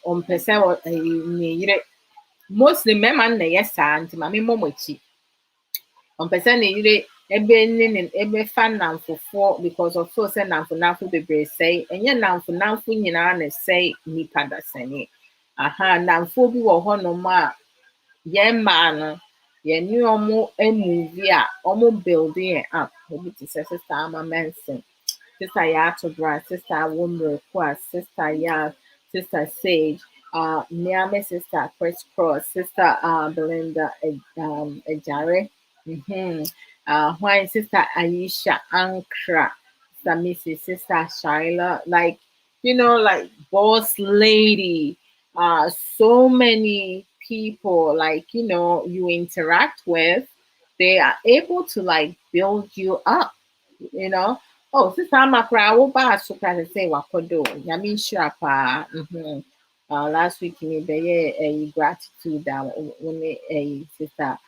ɔmpɛ sɛ ne yere, mostly mmarima no na ɛyɛ saa, nti ma memmɔ mo akyi. Ɔmpɛ sɛ ne yere ɛbɛfa nnamfofoɔ, because ɔfeel sɛ nnamfonamfo bebree sɛe. Ɛnyɛ nnamfonamfo nyinaa na ɛsɛe nnipa dasani. Nnamfoɔ bi wɔ hɔnom a yɛn mmaa no, yɛne ɔmo amuvi a ɔmo build yɛn up. Obi te sɛ Sister Ama Nsem, Sister Yato Bra, Sister Awomere Kwa, Sister Ya, Sister Sage, Niame Sister Chris Cross, Sister Belinda Ejare, why Sister Aisha Ankra, Sister Missy, Sister Shyla, like, like Boss Lady, so many people, like, you interact with, they are able to like build you up, you know. Oh, Sister Amakra, wo ba so kra say wakodo. Nyame nhyira pa. Last week me be a gratitude that when a sister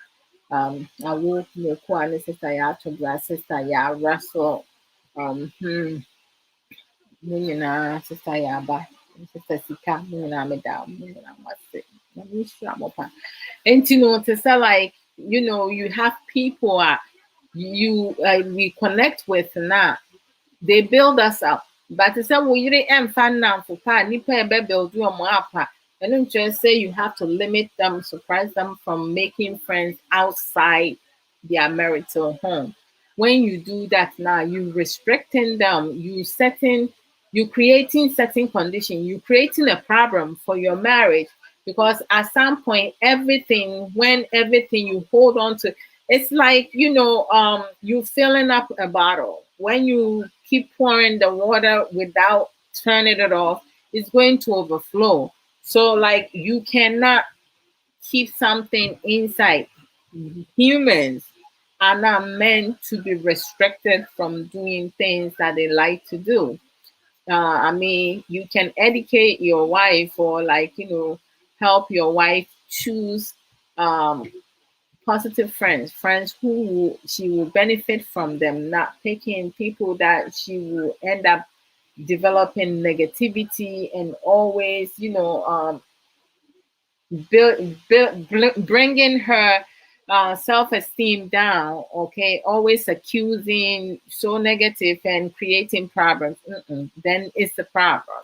awo me ko an sister ya to bra sister ya Russell mo nyinaa sister ya ba sister Sika mo nyinaa me da mo nyinaa wase. Nyame nhyira mo pa. And to say like, you have people you we connect with now, they build us up. But it's a we and fan now for pa nipa build you up. I don't just say you have to limit them, suppress them from making friends outside their marital home. When you do that now, you restricting them, you creating certain condition, you creating a problem for your marriage, because at some point when everything you hold on to, it's like, you filling up a bottle. When you keep pouring the water without turning it off, it's going to overflow. So like, you cannot keep something inside. Humans are not meant to be restricted from doing things that they like to do. I mean, you can educate your wife, or like, help your wife choose positive friends she will benefit from them, not picking people that she will end up developing negativity and always, bringing her self-esteem down. Okay, always accusing, so negative and creating problems. Then it's a problem.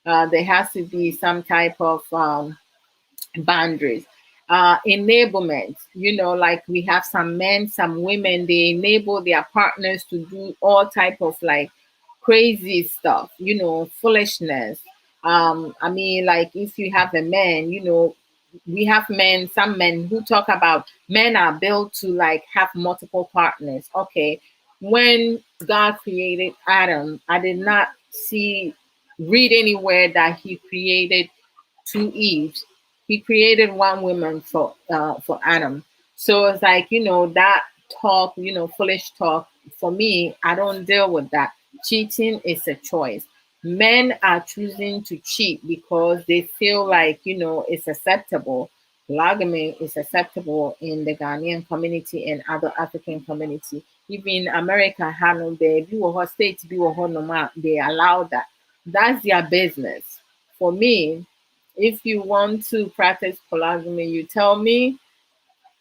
There has to be some type of boundaries. Enablement, like we have some men, some women, they enable their partners to do all type of like crazy stuff, foolishness. I mean, like if you have a man, we have men, some men who talk about men are built to like have multiple partners. Okay, when God created Adam, I did not read anywhere that he created two Eves. He created one woman for Adam. So it's like, that talk, foolish talk. For me, I don't deal with that. Cheating is a choice. Men are choosing to cheat because they feel like, it's acceptable. polygamy is acceptable in the Ghanaian community and other African community. Even America, there be states be they allow that. That's their business. For me, if you want to practice polygamy, you tell me,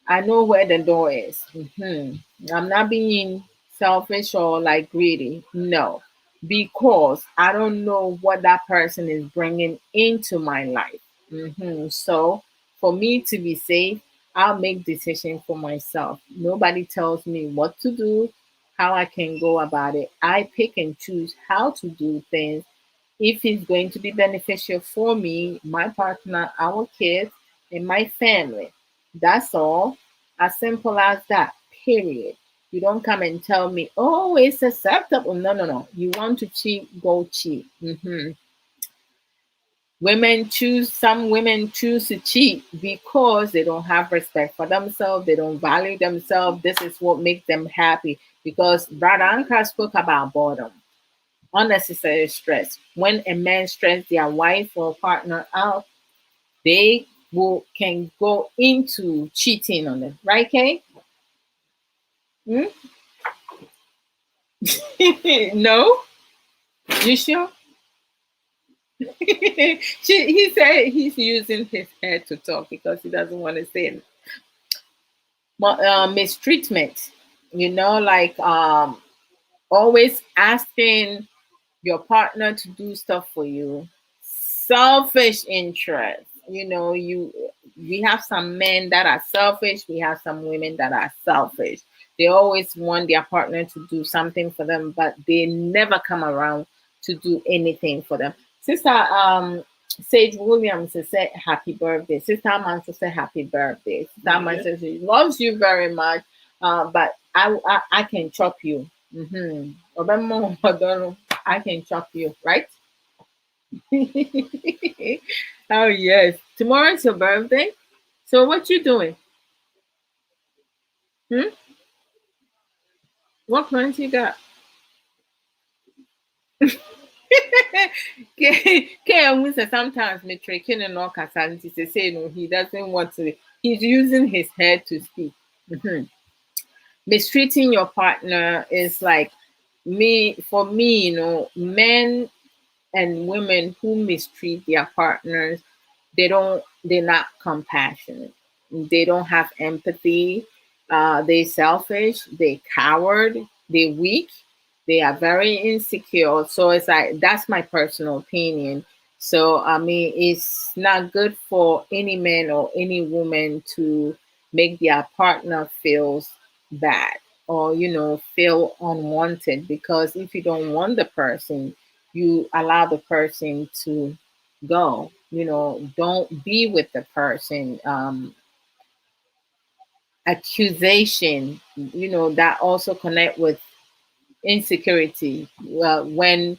I know where the door is. I'm not being selfish or like greedy. No, because I don't know what that person is bringing into my life. So, for me to be safe, I'll make decisions for myself. Nobody tells me what to do, how I can go about it. I pick and choose how to do things if it's going to be beneficial for me, my partner, our kids, and my family. That's all. As simple as that. Period. You don't come and tell me, oh, it's acceptable. No, no, no. You want to cheat, go cheat. Some women choose to cheat because they don't have respect for themselves. They don't value themselves. This is what makes them happy. Because Brother Anka spoke about boredom, unnecessary stress. When a man stress their wife or partner out, they will can go into cheating on them, right, Kay? Hmm? No, you sure? He said he's using his head to talk because he doesn't want to say it. Mistreatment. Like always asking your partner to do stuff for you. Selfish interest. We have some men that are selfish, we have some women that are selfish. They always want their partner to do something for them, but they never come around to do anything for them. Sister Sage Williams has said happy birthday. Sister Manso said happy birthday. Sister Manso says she loves you very much, but I can chop you. I can chop you, right? Oh yes. Tomorrow's your birthday. So what you doing? Hmm? What plans you got? K said sometimes me tricking and all casanti say no, he doesn't want to. He's using his head to speak. Mhm. Mistreating your partner is like for me, men and women who mistreat their partners, they're not compassionate, they don't have empathy, they selfish, they coward, they weak, they are very insecure. So it's like that's my personal opinion. So I mean, it's not good for any man or any woman to make their partner feels bad or feel unwanted, because if you don't want the person, you allow the person to go. Don't be with the person. Accusation, that also connect with insecurity. When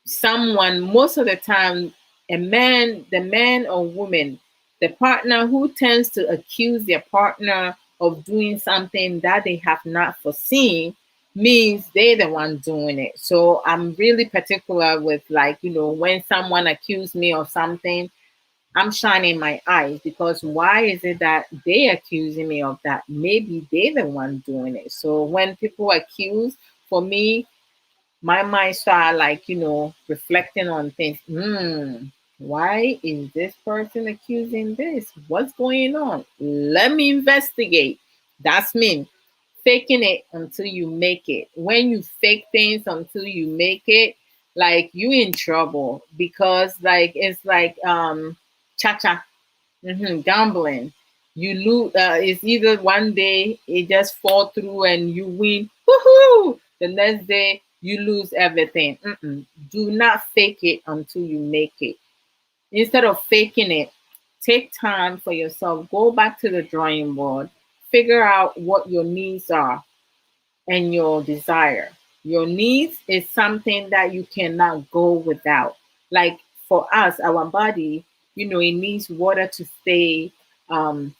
someone, most of the time, the man or woman, the partner who tends to accuse their partner of doing something that they have not foreseen, means they're the one doing it. So I'm really particular with, like, when someone accused me of something, I'm shining my eyes, because why is it that they accusing me of that? Maybe they're the one doing it. So when people accuse, for me, my mind start, like, reflecting on things. Why is this person accusing this? What's going on? Let me investigate. That's me. Faking it until you make it. When you fake things until you make it, like, you in trouble, because like it's like cha-cha, gambling. You lose. It's either one day it just fall through and you win, woohoo! The next day you lose everything. Do not fake it until you make it. Instead of faking it, take time for yourself. Go back to the drawing board. Figure out what your needs are and your desire. Your needs is something that you cannot go without. Like, for us, our body, it needs water to stay um,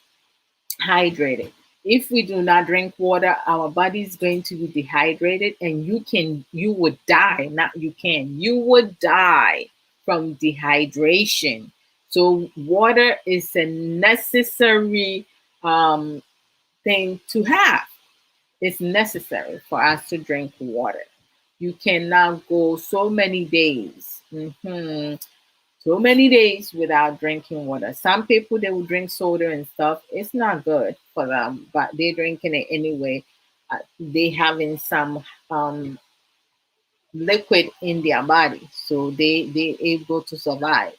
hydrated. If we do not drink water, our body is going to be dehydrated, and you would die. Not you can, you would die from dehydration. So water is a necessary thing to have. It's necessary for us to drink water. You cannot go so many days. So many days without drinking water. Some people they will drink soda and stuff. It's not good for them, but they're drinking it anyway. They having some liquid in their body, so they able to survive.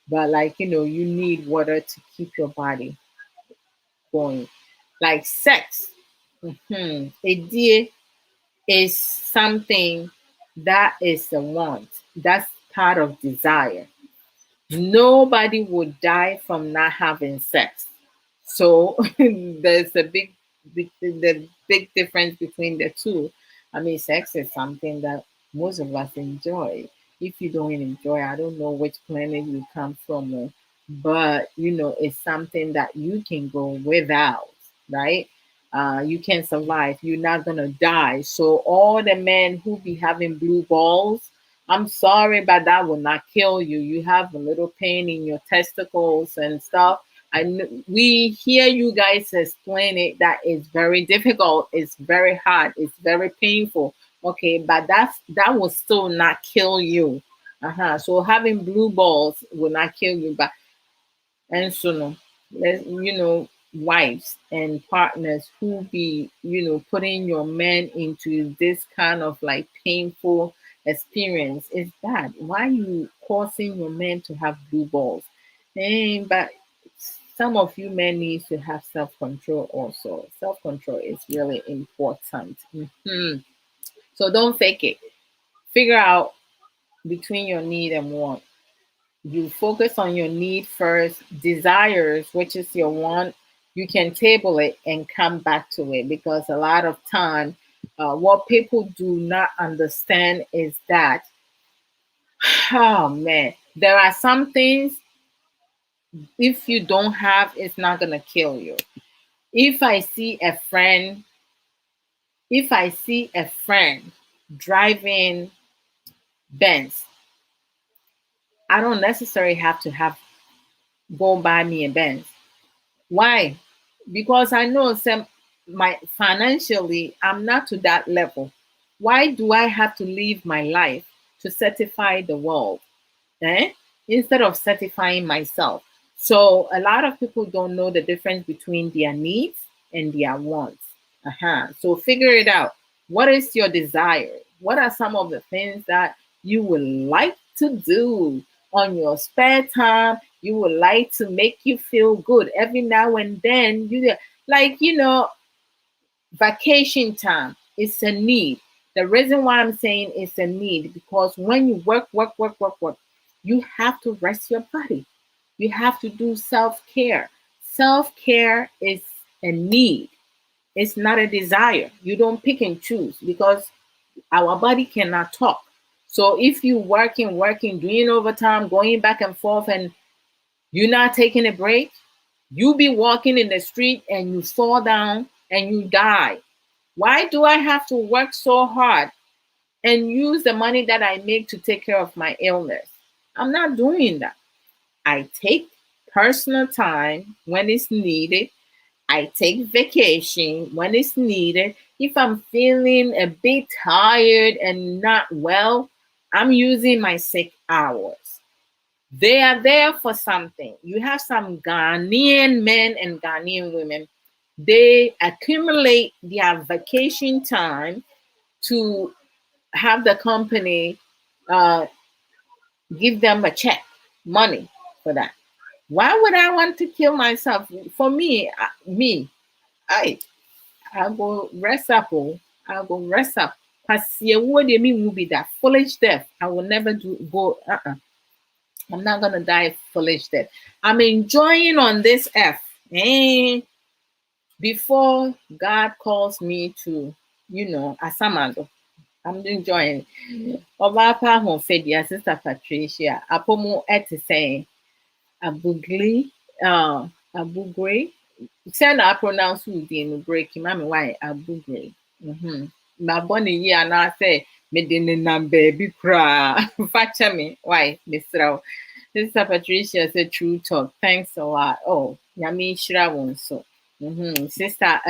But like you need water to keep your body going. Like sex, a dear is something that is a want. That's part of desire. Nobody would die from not having sex. So there's a big difference between the two. I mean, sex is something that most of us enjoy. If you don't enjoy, I don't know which planet you come from, but it's something that you can go without, right? You can survive. You're not gonna die. So all the men who be having blue balls, I'm sorry, but that will not kill you. You have a little pain in your testicles and stuff. We hear you guys explain it. That is very difficult. It's very hard. It's very painful. Okay, but that will still not kill you. So having blue balls will not kill you, but and so no, wives and partners who be putting your men into this kind of like painful experience is bad. Why you causing your men to have blue balls? But some of you men need to have self-control also. Self-control is really important. So don't fake it. Figure out between your need and want. You focus on your need first, desires, which is your want. You can table it and come back to it, because a lot of time, what people do not understand is that, oh man, there are some things, if you don't have, it's not gonna kill you. If I see a friend, if I see a friend driving Benz, I don't necessarily have to have go buy me a Benz. Why? Because I know some my financially I'm not to that level. Why do I have to live my life to certify the world? Eh? Instead of certifying myself. So a lot of people don't know the difference between their needs and their wants. So figure it out. What is your desire? What are some of the things that you would like to do on your spare time? You would like to make you feel good every now and then. Like vacation time is a need. The reason why I'm saying it's a need, because when you work, you have to rest your body. You have to do self-care. Self-care is a need. It's not a desire. You don't pick and choose, because our body cannot talk. So if you working, doing overtime, going back and forth, and you're not taking a break, you be walking in the street and you fall down and you die. Why do I have to work so hard and use the money that I make to take care of my illness? I'm not doing that. I take personal time when it's needed. I take vacation when it's needed. If I'm feeling a bit tired and not well, I'm using my sick hours. They are there for something. You have some Ghanaian men and Ghanaian women, they accumulate their vacation time to have the company uh, give them a check, money for that. Why would I want to kill myself? For me, I I go rest up. Oh, I go rest up. Pass what they mean will be that foolish death. I will never do go. I'm not gonna die foolish death. I'm enjoying on this earth. Eh, before God calls me to, Asamando. I'm enjoying. Obapa Honfedia, Sister Patricia, Apomo et saying Abugli, Abugre. Send I pronounce who in break him. I'm why Abugre. My bonny year and I say, Medin number be cry. Fatcha me, why, Mr. Sister Patricia said true talk. Thanks a lot. Oh, Yami Shira so. Sister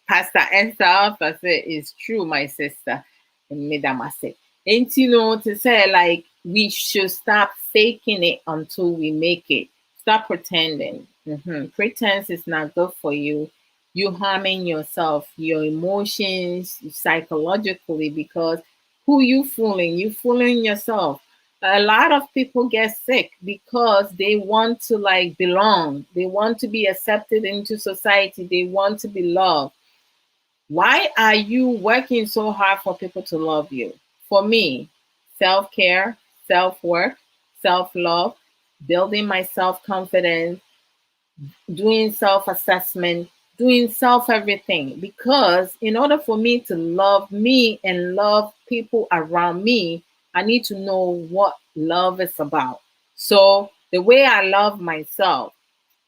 Pastor Esther Alpha said it's true, my sister. And Madam say. Ain't you know to say like we should stop faking it until we make it. Stop pretending. Pretense is not good for you. You harming yourself, your emotions psychologically because who you fooling? You fooling yourself. A lot of people get sick because they want to like belong. They want to be accepted into society. They want to be loved. Why are you working so hard for people to love you? For me, self-care, self-work, self-love, building my self-confidence, doing self-assessment, doing self everything. Because in order for me to love me and love people around me, I need to know what love is about. So the way I love myself,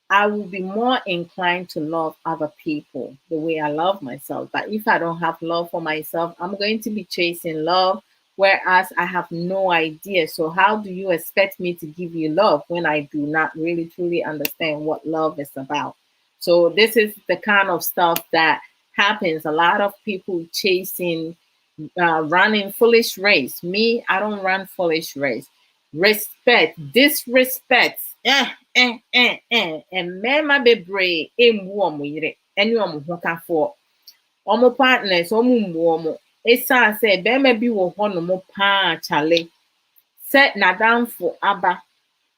I will be more inclined to love other people the way I love myself. But if I don't have love for myself, I'm going to be chasing love, whereas I have no idea. So, how do you expect me to give you love when I do not really truly understand what love is about? So, this is the kind of stuff that happens. A lot of people chasing, running foolish race. Me, I don't run foolish race. Respect, disrespect. Mmarima bebree emu wɔn yere ne wɔn ho kafoɔ. Wɔn partners wɔn mmu wɔn. Esiane sɛ barima bi wɔ hɔnom paa kyale sɛ n'adamfo aba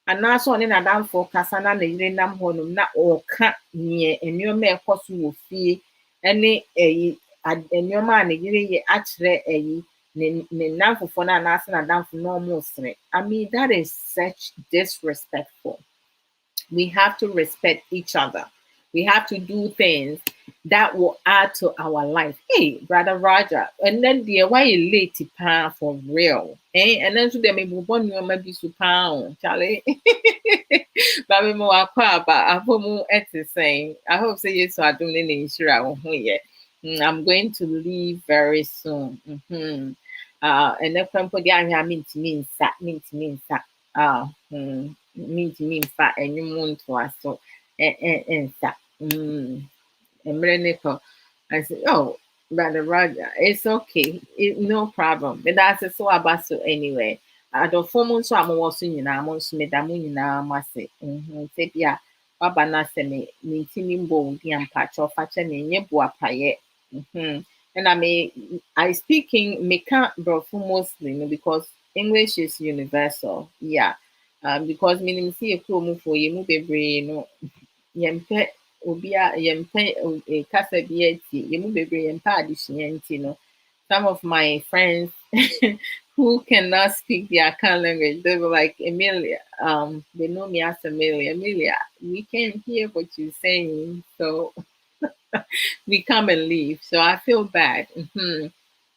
anaasɛ ɔne n'adamfo kasa na ne yere nam hɔnom na ɔreka nneɛma a ɛkɔ so wɔ fie ne nneɛma a ne yere yɛ akyerɛ ne namfofoɔ no anaasɛ n'adamfo na wɔresere. I mean, that is such disrespectful. We have to respect each other. We have to do things that will add to our life. Hey, brother Roger, and then the why you late for real, eh? And then to them maybe one you maybe super Charlie. But we more but I hope more saying. I hope say yes. So I don't need insurance yet. I'm going to leave very soon. And then come for the I mean to mean that. Mentumi mfa ɛnwom ntoa so nsa. Mmerɛ ne kɔ. I said, oh, Brother Roger, it's okay. No problem. But that's so about so anyway. Adɔfoɔ mo nso a mowɔ so nyinaa mo nso meda mo nyinaa mo ase. Sɛ bia waba no asɛ me ntimi mbɔ wo bi ampakyɛw fa kyɛ me nyɛ boapayɛ. And I speaking meka Borɔfo mostly because English is universal. Yeah. Because meaning see a pro move for you move no yempe obia yempe kasa bieti you move yempa addition no. Some of my friends who cannot speak the Akan language, they were like, Emilia, they know me as Emilia. Emilia, we can't hear what you're saying, so we come and leave. So I feel bad.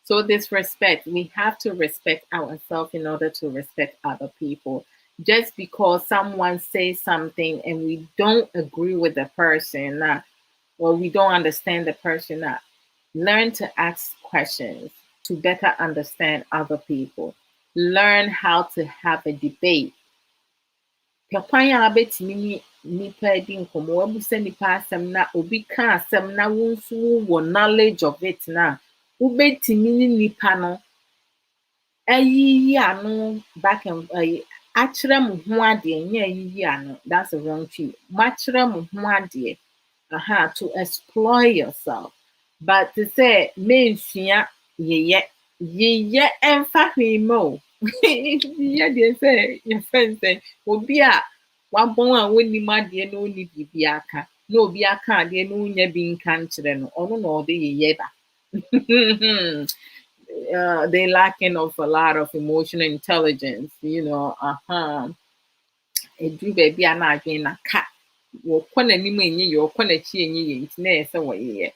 So this respect, we have to respect ourselves in order to respect other people. Just because someone says something and we don't agree with the person or we don't understand the person, learn to ask questions to better understand other people. Learn how to have a debate. Kwan a wobɛtumi ne nipa di nkɔmmɔ, wabusa nipa asɛm na obi ka asɛm na wo nso wowɔ knowledge of it na wobɛtumi ne nipa no ayiyi ano back and akyerɛ mo ho adeɛ nyɛ ayiyi ano. That's the wrong tree. Makyerɛ mo ho adeɛ. To explore yourself. But to say mensua yeyɛ ɛmfa hwee ma o. Yeyɛ deɛ sɛ yɛfrɛ sɛ obi a wabɔn a wonim adeɛ na onni biribi aka na obi aka adeɛ na wonya bi nka nkyerɛ no ɔno na ɔde yeyɛ ba. They lacking of a lot of emotional intelligence, Eduru baabi a na adwene na ka wɔkɔ n'anim enye yɛ wɔkɔ n'akyi enye yɛ nti na ɛsɛ wɔyɛ.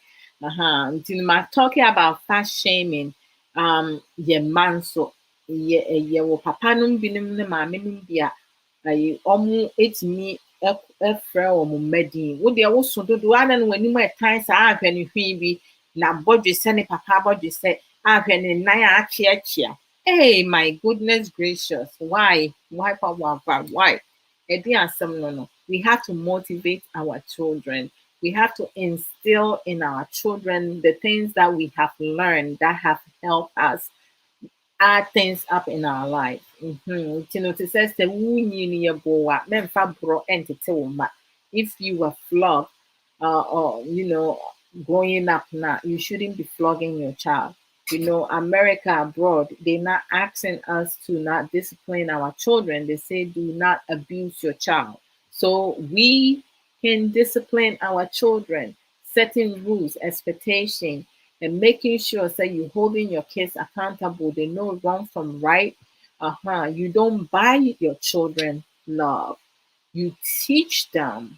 Nti ma talking about fat shaming, yɛ mma nso yɛwɔ papa nom binom ne maame nom bi a ɔmo etumi ɛfrɛ wɔn mma din. Wo deɛ woso dodo ada no w'anim ɛtan saa ahwɛ ne hwii bi na bɔdwe sɛ ne papa bɔdwe sɛ ahwɛ ne nan a akyeakyea. Hey, my goodness gracious. Why? Why? No. We have to motivate our children. We have to instill in our children the things that we have learned that have helped us add things up in our life. You know, to say, if you were flogged, or you know, growing up now, you shouldn't be flogging your child. You know, America abroad, they're not asking us to not discipline our children. They say do not abuse your child. So we can discipline our children, setting rules, expectation, and making sure that you holding your kids accountable. They know wrong from right. You don't buy your children love. You teach them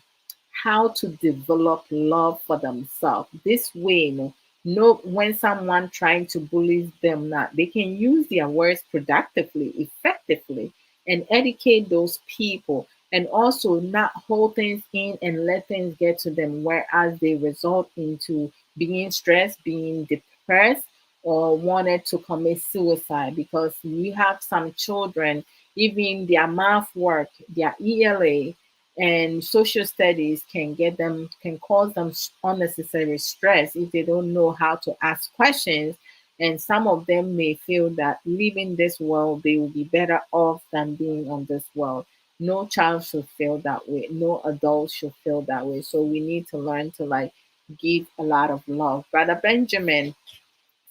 how to develop love for themselves. This way, know when someone trying to bully them now, they can use their words productively, effectively, and educate those people, and also not hold things in and let things get to them, whereas they result into being stressed, being depressed, or wanted to commit suicide. Because we have some children, even their math work, their ELA, and social studies can cause them unnecessary stress if they don't know how to ask questions, and some of them may feel that leaving this world they will be better off than being on this world. No child should feel that way, no adult should feel that way. So we need to learn to like give a lot of love. Brother Benjamin,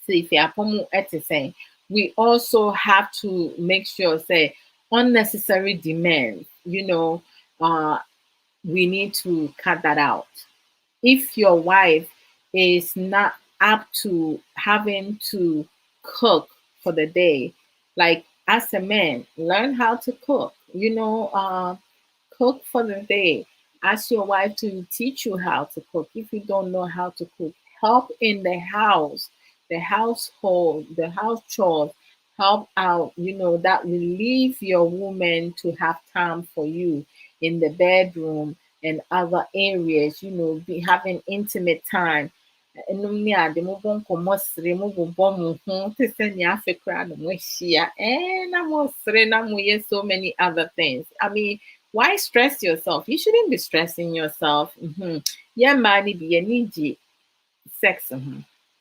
see if you saying, we also have to make sure say unnecessary demands, uh we need to cut that out. If your wife is not up to having to cook for the day, like as a man, learn how to cook. Cook for the day. Ask your wife to teach you how to cook. If you don't know how to cook, help in the house, the household, the house chores. Help out, that will leave your woman to have time for you in the bedroom and other areas, be having intimate time. Ɛnom ne ade mobɔ nkɔmmɔ sere mobobɔ mo ho te sɛ nea afe koraa na moahyia na mosere na moyɛ so many other things. I mean, why stress yourself? You shouldn't be stressing yourself. Yɛn mmaa no bi yɛni gye sex ho,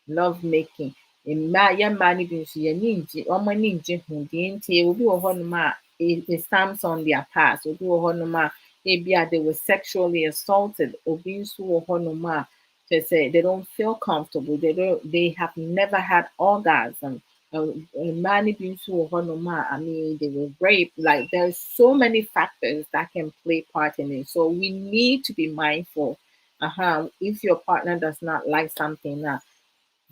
love making. Yɛn mmaa no bi nso yɛni gye wɔn ani gye ho deɛ nti obi wɔ hɔnom a it stamps on their past. Obi wɔ hɔnom a ebi a they were sexually assaulted. Obi nso wɔ hɔnom a they say they don't feel comfortable. They have never had orgasm. Many people I mean, they were raped. Like there's so many factors that can play part in it. So we need to be mindful. If your partner does not like something,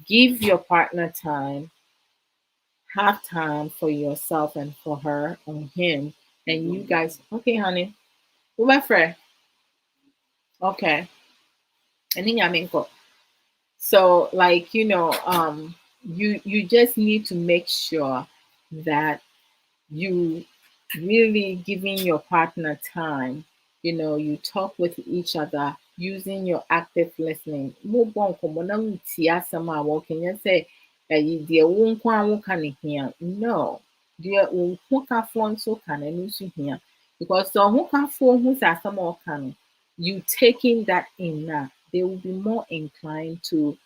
give your partner time. Have time for yourself and for her and him, and you guys. Okay, honey. Who my friend? Okay. And then yaminko. So like you just need to make sure that you really giving your partner time. You talk with each other using your active listening. Mo bɔ nkɔmmɔ na wotie asɛm a wɔka nyɛ sɛ deɛ wo nko a woka no hia. No, deɛ wo hokafoɔ nso ka no ɛno nso hia. Because the hokafoɔ hu sɛ asɛm a ɔka no, you taking that in now, they will be more inclined to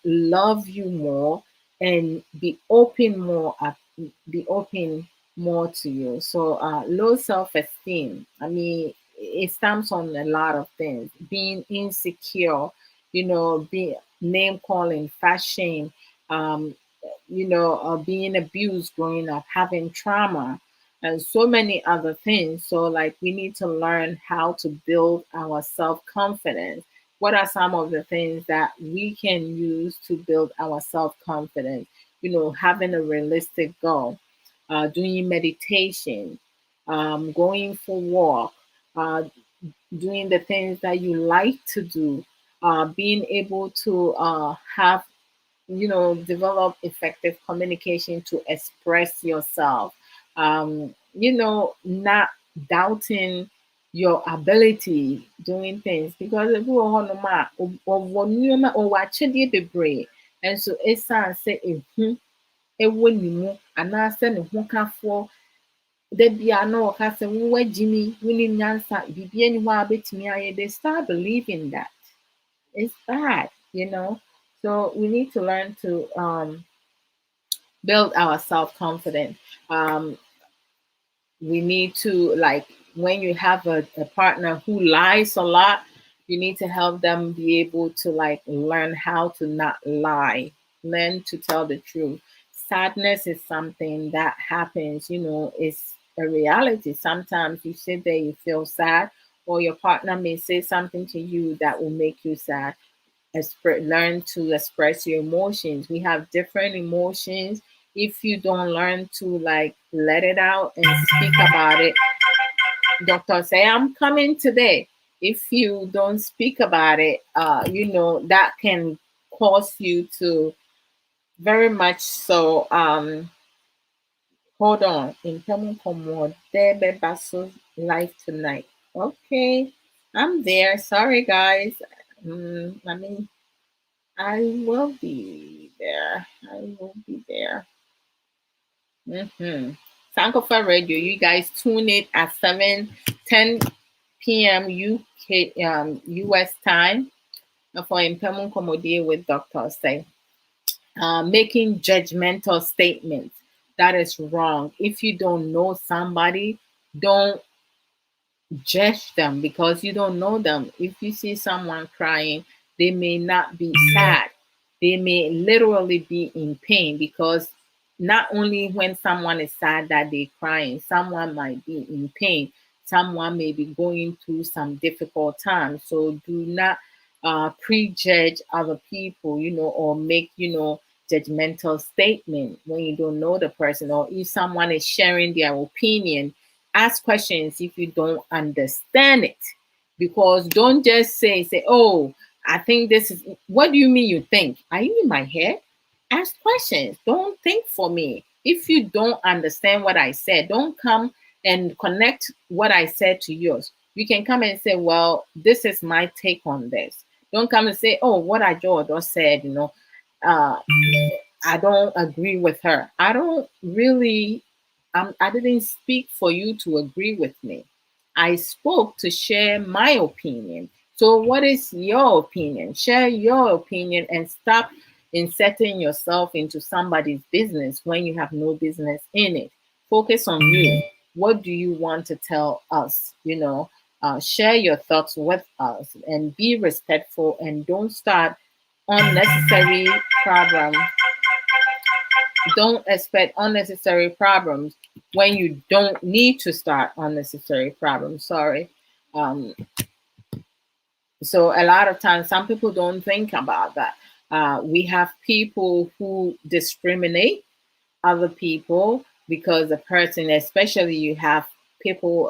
love you more and be open more to you. So low self-esteem. I mean, it stems on a lot of things. Being insecure, being name calling, fashion, um, being abused growing up, having trauma, and so many other things. So, like, we need to learn how to build our self confidence. What are some of the things that we can use to build our self confidence? Having a realistic goal, doing meditation, going for walk, uh, doing the things that you like to do, being able to have develop effective communication to express yourself. Not doubting your ability doing things, because if you want to watch it bebree, and so it's say ɛwɔ ne mu anaasɛ ne ho kafoɔ da bia na wɔka sɛ wowagyi me wonim nyansa biribi ani hɔ a wobɛtumi ayɛ. They start believing that. It's bad, So we need to learn to build our self-confidence. We need to, like, when you have a partner who lies a lot, you need to help them be able to, like, learn how to not lie, learn to tell the truth. Sadness is something that happens, it's a reality. Sometimes you sit there, you feel sad, or your partner may say something to you that will make you sad. Learn to express your emotions. We have different emotions. If you don't learn to, like, let it out and speak about it, doctor say I'm coming today. If you don't speak about it, that can cause you to very much so. Hold on. In Basso live tonight. Okay, I'm there. Sorry, guys. I will be there. I will be there. Sankofa Radio, you guys tune in at 7:10 p.m. UK US time for Impemu Komodie with Dr. Say. Making judgmental statements. That is wrong. If you don't know somebody, don't judge them because you don't know them. If you see someone crying, they may not be sad. They may literally be in pain because not only when someone is sad that they're crying, someone might be in pain. Someone may be going through some difficult times. So do not prejudge other people, or make, judgmental statement when you don't know the person, or if someone is sharing their opinion, ask questions if you don't understand it. Because don't just say, oh, I think this is, what do you mean you think? Are you in my head? Ask questions. Don't think for me. If you don't understand what I said, don't come and connect what I said to yours. You can come and say, well, this is my take on this. Don't come and say, oh, what Adwoa said, I don't agree with her. I don't really, I didn't speak for you to agree with me. I spoke to share my opinion. So, what is your opinion? Share your opinion and stop inserting yourself into somebody's business when you have no business in it. Focus on you. What do you want to tell us? Share your thoughts with us and be respectful and don't start unnecessary problems. Don't expect unnecessary problems when you don't need to start unnecessary problems. Sorry. So a lot of times, some people don't think about that. We have people who discriminate other people because the person, especially you have people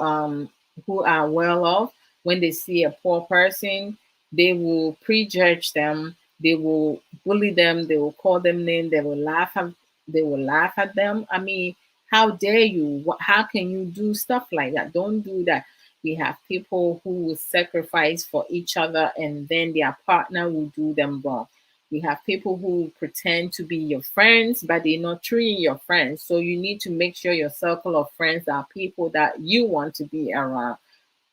who are well off, when they see a poor person, they will prejudge them, they will bully them, they will call them names, they will laugh at them. I mean, how dare you? How can you do stuff like that? Don't do that. We have people who will sacrifice for each other and then their partner will do them wrong. We have people who pretend to be your friends, but they're not truly your friends. So you need to make sure your circle of friends are people that you want to be around.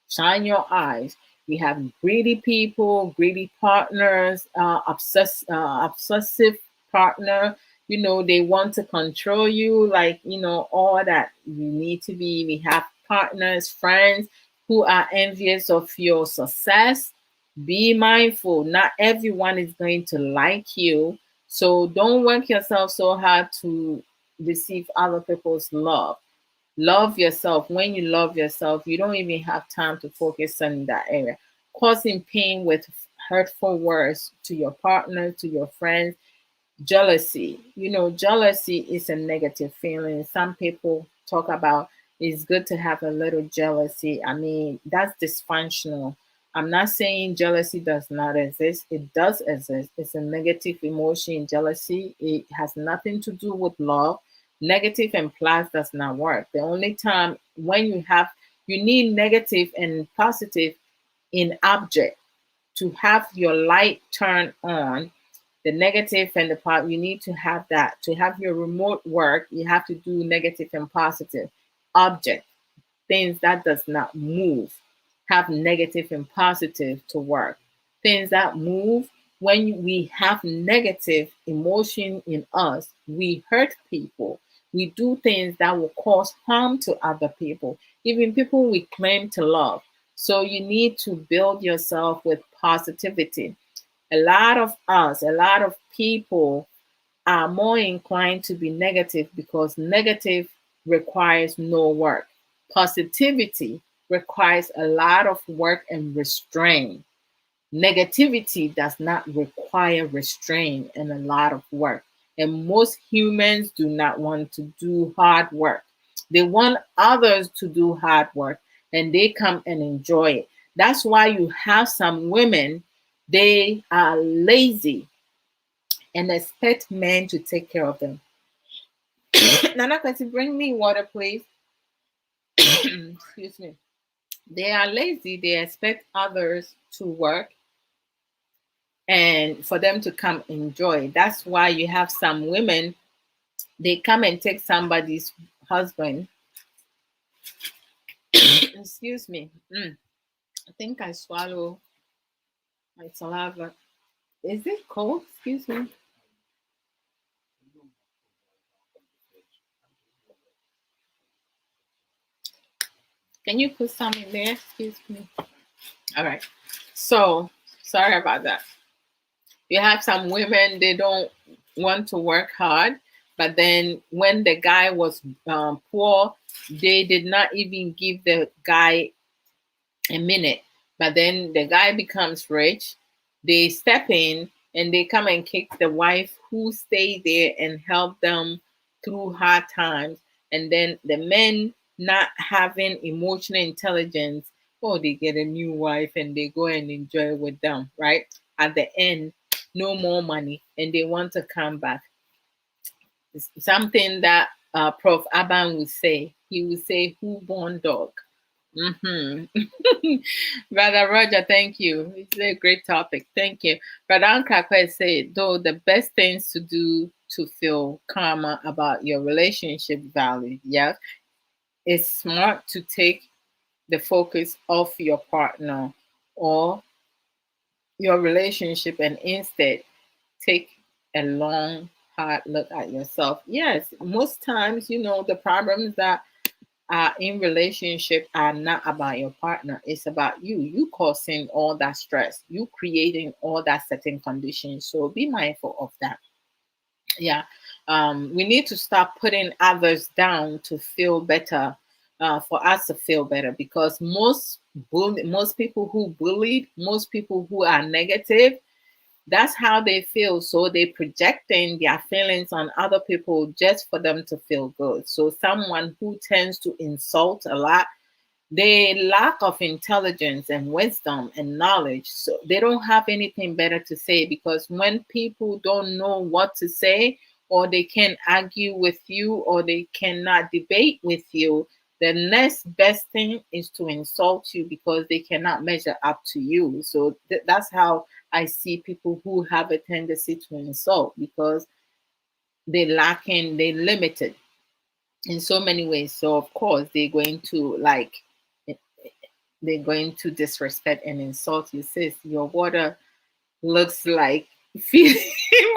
Shine your eyes. We have greedy people, greedy partners, obsessive partner. They want to control you, like, all that you need to be. We have partners, friends who are envious of your success. Be mindful, not everyone is going to like you. So don't work yourself so hard to receive other people's love. Love yourself. When you love yourself, you don't even have time to focus on that area. Causing pain with hurtful words to your partner, to your friends. Jealousy. Jealousy is a negative feeling. Some people talk about it's good to have a little jealousy. I mean, that's dysfunctional. I'm not saying jealousy does not exist. It does exist. It's a negative emotion. Jealousy, it has nothing to do with love. Negative and plus does not work. The only time when you need negative and positive in object to have your light turn on. The negative and the part, you need to have that. To have your remote work, you have to do negative and positive. Object, things that does not move, have negative and positive to work. Things that move, when we have negative emotion in us, we hurt people. We do things that will cause harm to other people, even people we claim to love. So you need to build yourself with positivity. A lot of us, a lot of people are more inclined to be negative because negative requires no work. Positivity requires a lot of work and restraint. Negativity does not require restraint and a lot of work. And most humans do not want to do hard work. They want others to do hard work and they come and enjoy it. That's why you have some women, they are lazy and expect men to take care of them. Nana, can you bring me water, please? Excuse me. They are lazy. They expect others to work and for them to come enjoy. That's why you have some women, they come and take somebody's husband. Excuse me. I think I swallow my saliva. Is it cold? Excuse me. Can you put some in there? Excuse me. All right. So sorry about that. You have some women, they don't want to work hard, but then when the guy was poor, they did not even give the guy a minute. But then the guy becomes rich, they step in and they come and kick the wife who stayed there and help them through hard times. And then the men not having emotional intelligence, oh, they get a new wife and they go and enjoy with them, right? At the end, no more money and they want to come back. It's something that Prof. Aban would say. He would say, who born dog? Hmm. Brother Roger, thank you. It's a great topic. Thank you. Brother Ankrakwe said, though the best things to do to feel calmer about your relationship value, yes, it's smart to take the focus off your partner or your relationship and instead take a long, hard look at yourself. Yes, most times, the problems that are in relationship are not about your partner. It's about you. You causing all that stress. You creating all that certain conditions. So be mindful of that. Yeah. We need to stop putting others down to feel better, for us to feel better, because most people who bullied, most people who are negative, that's how they feel. So they projecting their feelings on other people just for them to feel good. So someone who tends to insult a lot, they lack of intelligence and wisdom and knowledge. So they don't have anything better to say, because when people don't know what to say, or they can't argue with you, or they cannot debate with you, the next best thing is to insult you because they cannot measure up to you. So that's how I see people who have a tendency to insult, because they limited in so many ways. So of course they're going to disrespect and insult you. Sis, your water looks like feeding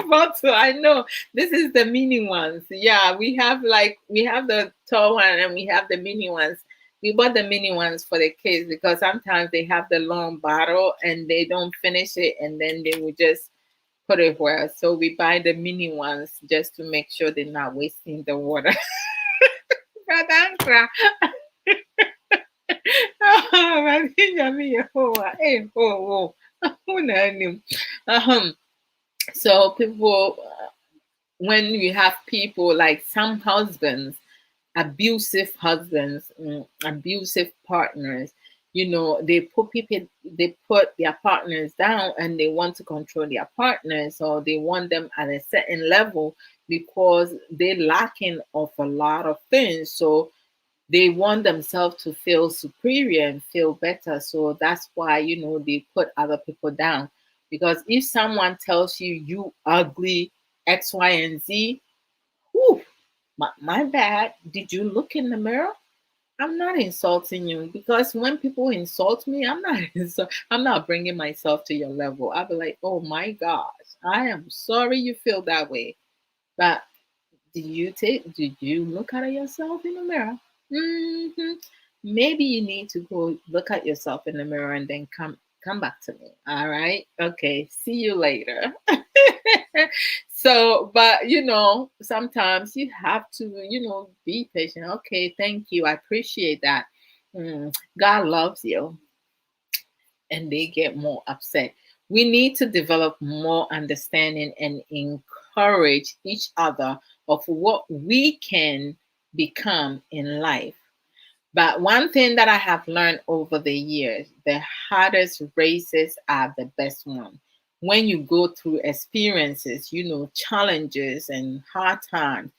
bottle. I know this is the mini ones. Yeah, we have the tall one and we have the mini ones. We bought the mini ones for the kids because sometimes they have the long bottle and they don't finish it and then they will just put it where. So we buy the mini ones just to make sure they're not wasting the water. Brother so people, when you have people like some husbands, abusive partners, they put their partners down and they want to control their partners, or they want them at a certain level because they're lacking of a lot of things. So they want themselves to feel superior and feel better. So that's why, they put other people down. Because if someone tells you you ugly X, Y, and Z, whew, my bad. Did you look in the mirror? I'm not insulting you, because when people insult me, I'm not I'm not bringing myself to your level. I'll be like, oh my gosh, I am sorry you feel that way, but did you look at yourself in the mirror? hmm Maybe you need to go look at yourself in the mirror and then come back to me. All right. Okay. See you later. So, but sometimes you have to, be patient. Okay, thank you. I appreciate that. God loves you, and they get more upset. We need to develop more understanding and encourage each other of what we can become in life. But one thing that I have learned over the years, the hardest races are the best ones. When you go through experiences, challenges and hard times,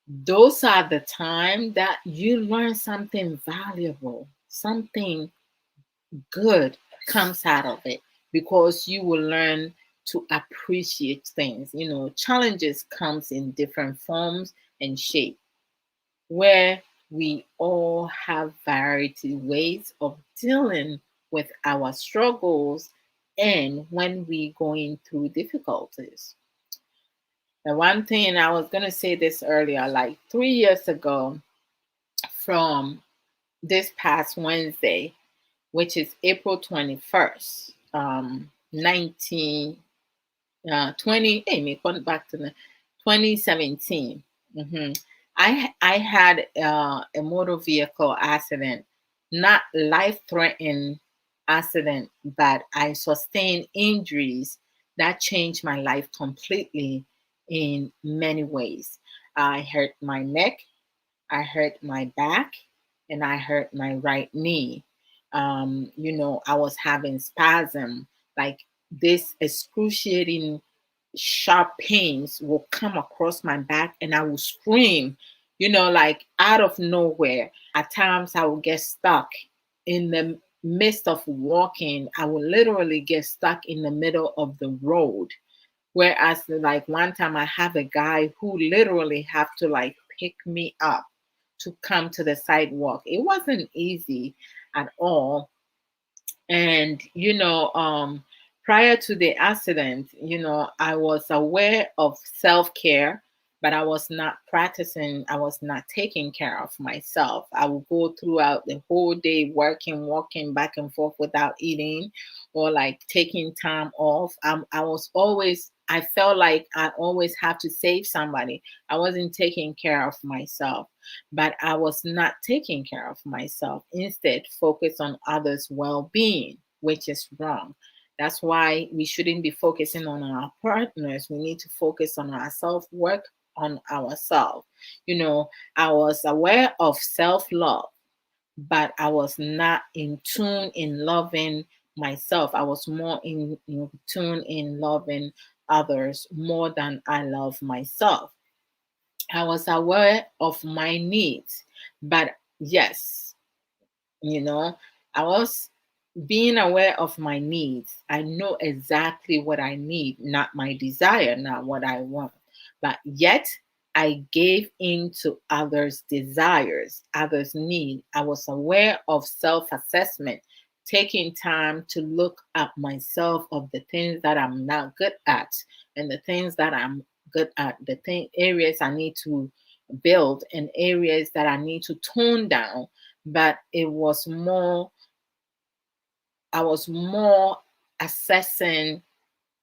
those are the time that you learn something valuable, something good comes out of it, because you will learn to appreciate things. Challenges comes in different forms and shape, where we all have variety ways of dealing with our struggles and when we going through difficulties. The one thing I was going to say this earlier, like 3 years ago, from this past Wednesday, which is April 21st, 19, 20, hey, me going back to the 2017. hmm I had a motor vehicle accident, not life threatening accident, but I sustained injuries that changed my life completely in many ways. I hurt my neck, I hurt my back, and I hurt my right knee. I was having spasm, like this excruciating sharp pains will come across my back, and I will scream, like out of nowhere. At times I will get stuck in the midst of walking. I will literally get stuck in the middle of the road. Whereas, like, one time I have a guy who literally have to like pick me up to come to the sidewalk. It wasn't easy at all. And prior to the accident, I was aware of self-care, but I was not practicing. I was not taking care of myself. I would go throughout the whole day working, walking back and forth without eating or like taking time off. I felt like I always have to save somebody. I wasn't taking care of myself, but I was not taking care of myself. Instead, focus on others' well-being, which is wrong. That's why we shouldn't be focusing on our partners. We need to focus on ourselves, work on ourselves. I was aware of self-love, but I was not in tune in loving myself. I was more in tune in loving others more than I love myself. I was aware of my needs, but yes, you know, I was being aware of my needs. I know exactly what I need, not my desire, not what I want. But yet, I gave in to others' desires, others' need. I was aware of self assessment, taking time to look at myself of the things that I'm not good at and the things that I'm good at, areas I need to build and areas that I need to tone down. But I was more assessing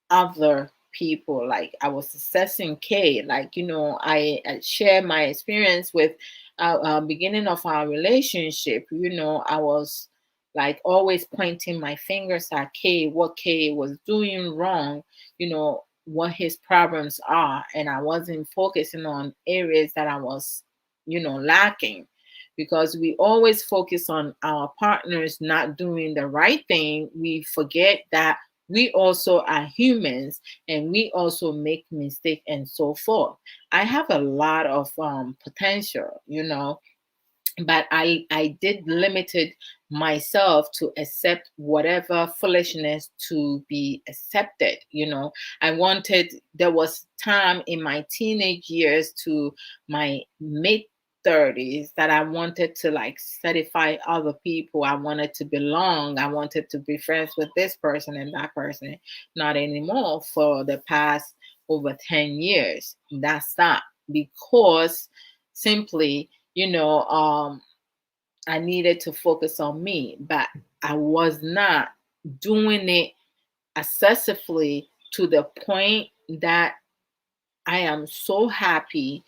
other people. Like I was assessing Kay. Like, I share my experience with beginning of our relationship. I was like always pointing my fingers at Kay, what Kay was doing wrong, what his problems are. And I wasn't focusing on areas that I was, lacking, because we always focus on our partners not doing the right thing. We forget that we also are humans and we also make mistakes and so forth. I have a lot of potential, but I did limited myself to accept whatever foolishness to be accepted. I wanted, there was time in my teenage years to my mid 30s that I wanted to like satisfy other people. I wanted to belong. I wanted to be friends with this person and that person. Not anymore. For the past over 10 years, that's that, because simply, I needed to focus on me, but I was not doing it excessively to the point that I am so happy.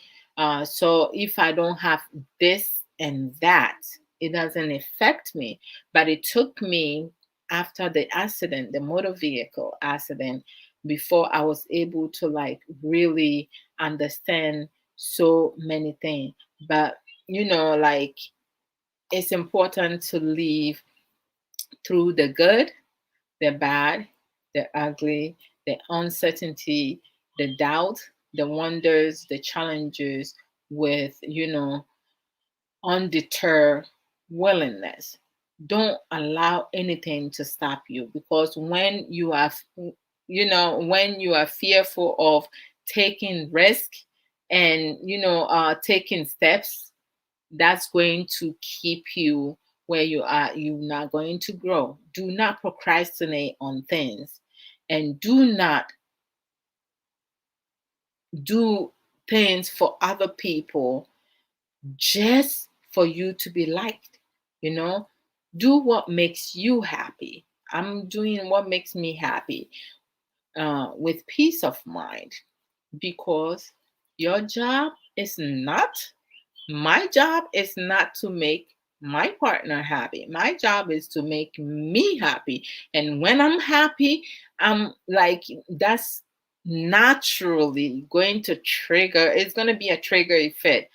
So if I don't have this and that, it doesn't affect me. But it took me after the accident, the motor vehicle accident, before I was able to like really understand so many things. But like, it's important to live through the good, the bad, the ugly, the uncertainty, the doubt, the wonders, the challenges with, undeterred willingness. Don't allow anything to stop you, because when you are fearful of taking risk and, taking steps, that's going to keep you where you are. You're not going to grow. Do not procrastinate on things, and do not do things for other people just for you to be liked. You know, do what makes you happy. I'm doing what makes me happy, with peace of mind, because your job is not my job is not to make my partner happy. My job is to make me happy. And when I'm happy, I'm like, that's naturally going to trigger, it's going to be a trigger effect.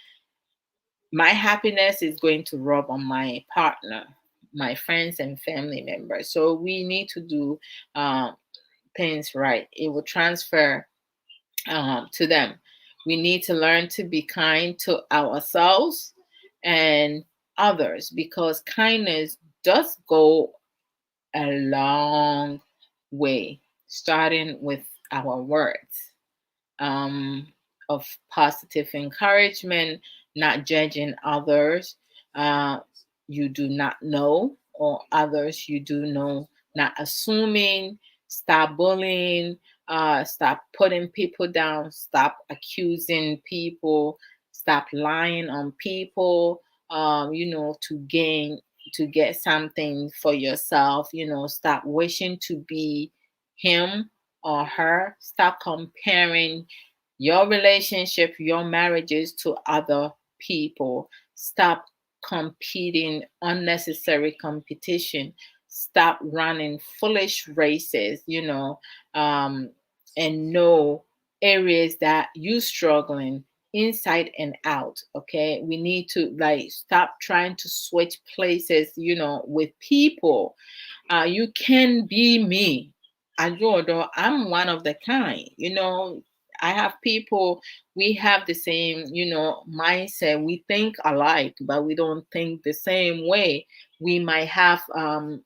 My happiness is going to rub on my partner, my friends, and family members. So we need to do things right. It will transfer to them. We need to learn to be kind to ourselves and others, because kindness does go a long way, starting with our words, um, of positive encouragement, not judging others you do not know, or others you do know, not assuming, stop bullying, stop putting people down, stop accusing people, stop lying on people, to get something for yourself, stop wishing to be him or her. Stop comparing your relationship, your marriages to other people. Stop competing, unnecessary competition. Stop running foolish races, and know areas that you struggling inside and out. Okay, we need to like stop trying to switch places, with people. You can be me. Adwoa Odo, I'm one of the kind. I have people, we have the same, mindset. We think alike, but we don't think the same way. We might have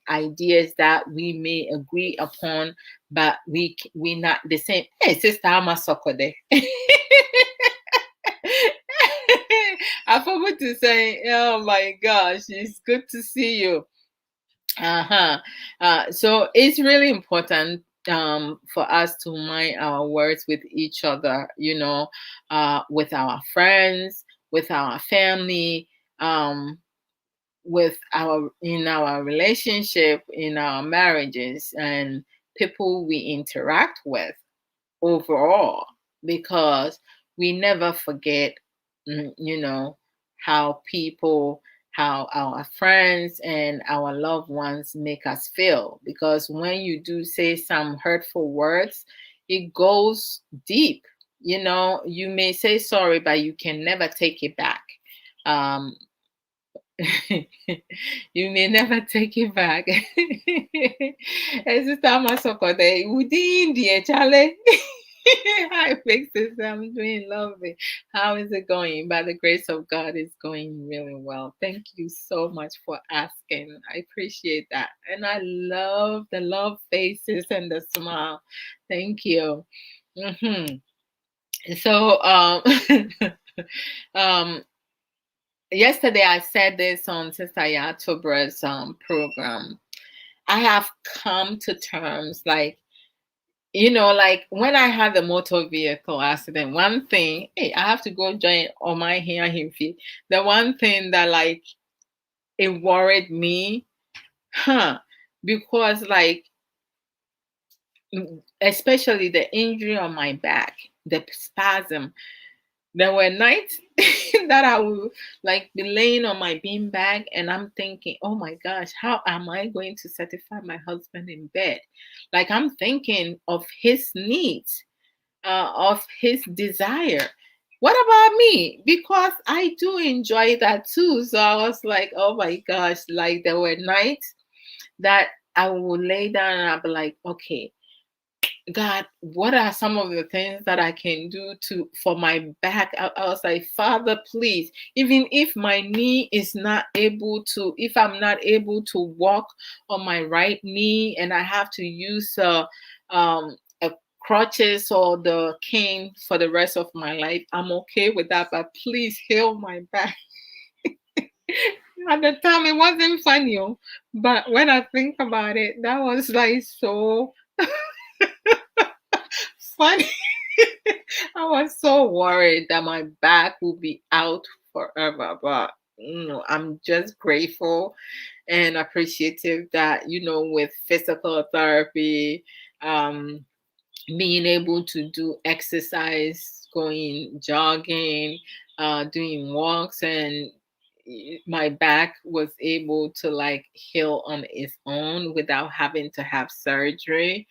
ideas that we may agree upon, but we not the same. Hey, sister, I'm a sokode. I forgot to say, oh my gosh, it's good to see you. Uh-huh. So it's really important for us to mind our words with each other, with our friends, with our family, with our in our relationship, in our marriages, and people we interact with overall, because we never forget, how people, how our friends and our loved ones make us feel. Because when you do say some hurtful words, it goes deep. You may say sorry, but you can never take it back. Um, you may never take it back. Esi Tamasokode, within the Chale. Hi, Fixes. I'm doing lovely. How is it going? By the grace of God, it's going really well. Thank you so much for asking. I appreciate that. And I love the love faces and the smile. Thank you. hmm So, um, yesterday I said this on Sister Yatobra's program. I have come to terms, like, like when I had the motor vehicle accident, one thing, hey, I have to go join on my here him fee. The one thing that, like, it worried me, huh? Because, like, especially the injury on my back, the spasm. There were nights that I would, like, be laying on my beanbag and I'm thinking, oh my gosh, how am I going to satisfy my husband in bed? Like, I'm thinking of his needs, of his desire. What about me? Because I do enjoy that too. So I was like, oh my gosh, like, there were nights that I would lay down and I'd be like, okay, God, what are some of the things that I can do for my back? I was like, Father, please, even if my knee is not able to, if I'm not able to walk on my right knee and I have to use a crutches or the cane for the rest of my life, I'm okay with that. But please heal my back. At the time, it wasn't funny, but when I think about it, that was like so funny. I was so worried that my back would be out forever, but I'm just grateful and appreciative that, with physical therapy, um, being able to do exercise, going jogging, doing walks, and my back was able to, like, heal on its own without having to have surgery.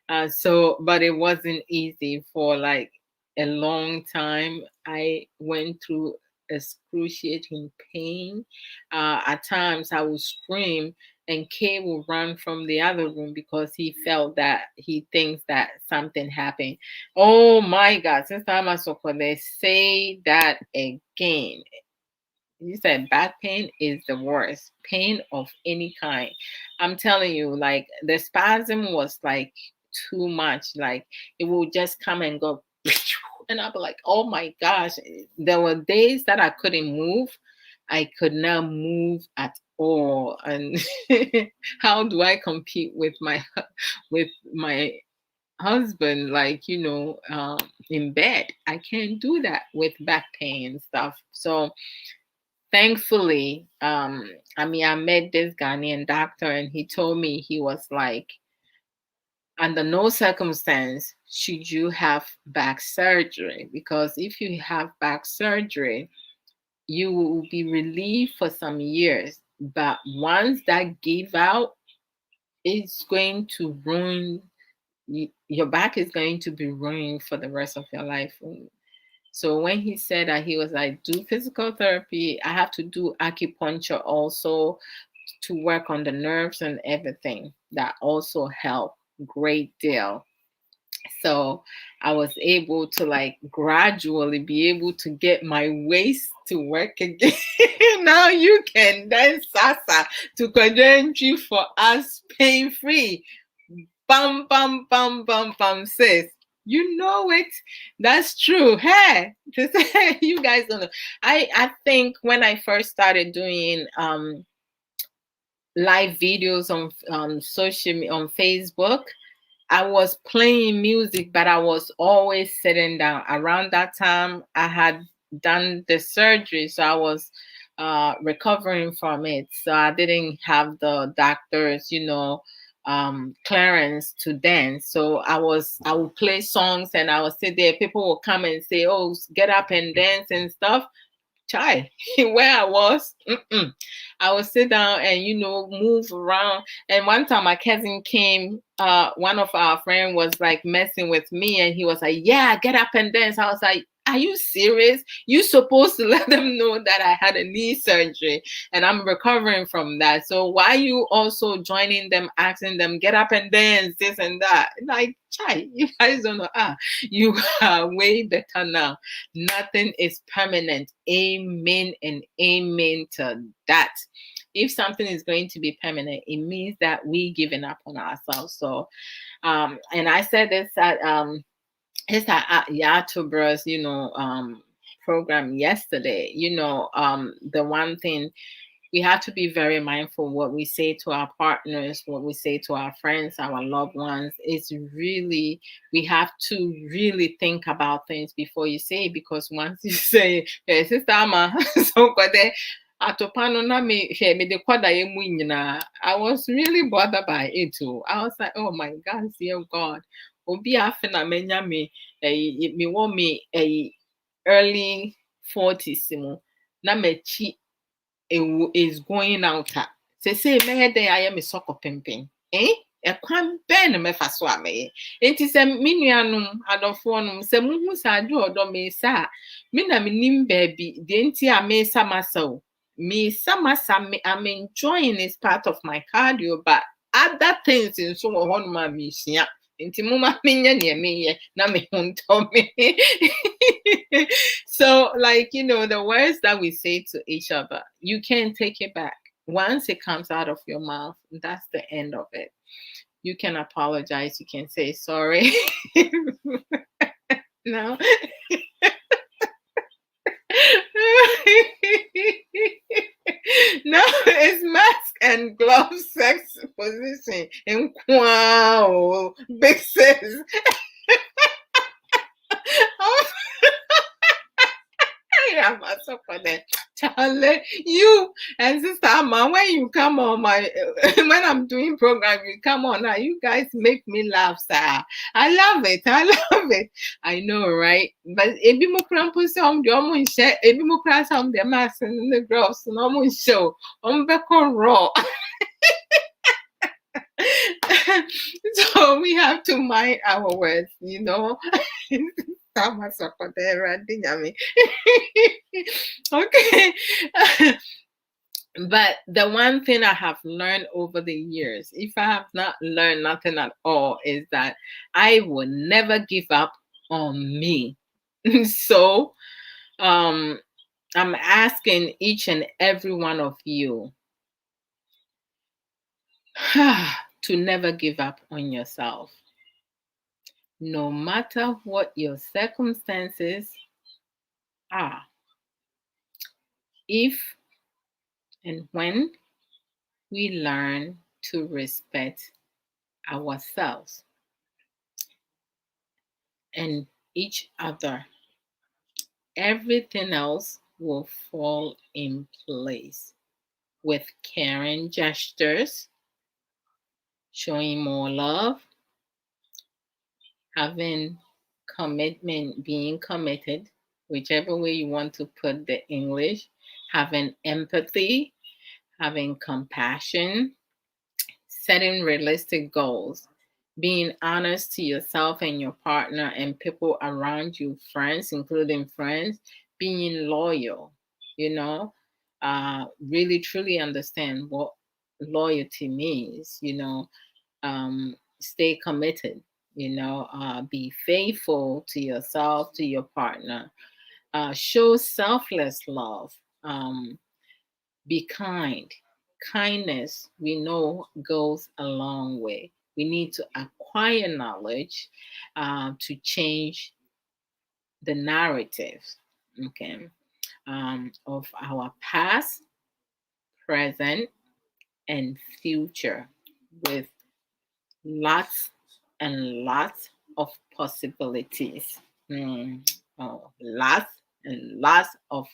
But it wasn't easy for, like, a long time. I went through excruciating pain. At times I would scream and Kay will run from the other room because he thinks that something happened. Oh my God, since I'm a soccer, they say that again. You said back pain is the worst pain of any kind. I'm telling you, like, the spasm was like too much. Like, it will just come and go. And I'll be like, oh my gosh. There were days that I couldn't move. I could not move at all. And how do I compete with my husband, like, in bed? I can't do that with back pain and stuff. So thankfully, I met this Ghanaian doctor and he told me, he was like, under no circumstance should you have back surgery, because if you have back surgery, you will be relieved for some years. But once that give out, it's going to ruin your back is going to be ruined for the rest of your life. So when he said that, he was like, do physical therapy. I have to do acupuncture also to work on the nerves and everything. That also helped great deal. So I was able to, like, gradually be able to get my waist to work again. Now you can dance salsa to Kwadranji for us pain free. Bam, bam, bam, bam, bam, sis. You know it. That's true. Hey, you guys don't know. I think when I first started doing live videos on on Facebook, I was playing music, but I was always sitting down. Around that time, I had done the surgery, so I was recovering from it. So I didn't have the doctors, clearance to dance. So I would play songs and I would sit there. People would come and say, "Oh, get up and dance and stuff." Chai, where I was, I would sit down and, move around. And one time my cousin came, one of our friends was like messing with me and he was like, yeah, get up and dance. I was like, are you serious? You supposed to let them know that I had a knee surgery and I'm recovering from that. So why you also joining them, asking them, get up and dance, this and that? Like, chai, you guys don't know. You are way better now. Nothing is permanent. Amen and amen to that. If something is going to be permanent, it means that we giving up on ourselves. So, and I said this at Yatubras, program yesterday. The one thing we have to be very mindful what we say to our partners, what we say to our friends, our loved ones. It's really, we have to really think about things before you say it, because once you say, hey, sister Ama, so atopano na me de kwada emu nyina, I was really bothered by it too. I was like, oh my God, dear God. Obi afena menya me want me early 40s mo na mechi is going out. Say me de I am a soccer pimping. Ekwan ben me fa so ame. Enti se me nuanom adofo nom se muhu sa Adwoa Odo me sa me na me nim baabi de enti a me sa masa o. Me sa masa me I'm enjoying this part of my cardio, but other things in so ho no ma me hia. Enti muma menya ne meye na me honto me. So like, the words that we say to each other, you can't take it back. Once it comes out of your mouth, that's the end of it. You can apologize, you can say sorry. No. No, it's mask and glove sex position. And wow, big sis. Charlie, you and Sister Amma, when you come on when I'm doing program, you come on now. You guys make me laugh, sir. I love it. I know, right? But ebi mo krampo some the almost share, ebi mo krampo some the mask and the gloves, and almost show on raw. So we have to mind our words, Okay. But the one thing I have learned over the years, if I have not learned nothing at all, is that I will never give up on me. So I'm asking each and every one of you to never give up on yourself. No matter what your circumstances are, if and when we learn to respect ourselves and each other, everything else will fall in place with caring gestures, showing more love, having commitment, being committed, whichever way you want to put the English, having empathy, having compassion, setting realistic goals, being honest to yourself and your partner and people around you, friends, including friends, being loyal, really truly understand what loyalty means, stay committed, be faithful to yourself, to your partner, show selfless love, be kind. Kindness, we know, goes a long way. We need to acquire knowledge to change the narrative, okay, of our past, present, and future with lots and lots of possibilities. Lots and lots of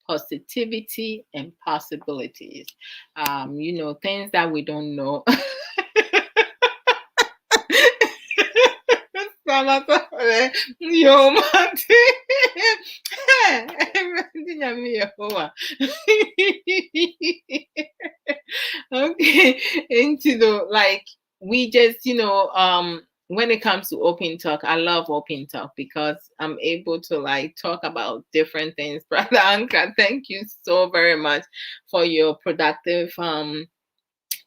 positivity and possibilities. Things that we don't know. Yo, Okay, into the like we just when it comes to open talk, I love open talk because I'm able to like talk about different things. Brother Anka, thank you so very much for your productive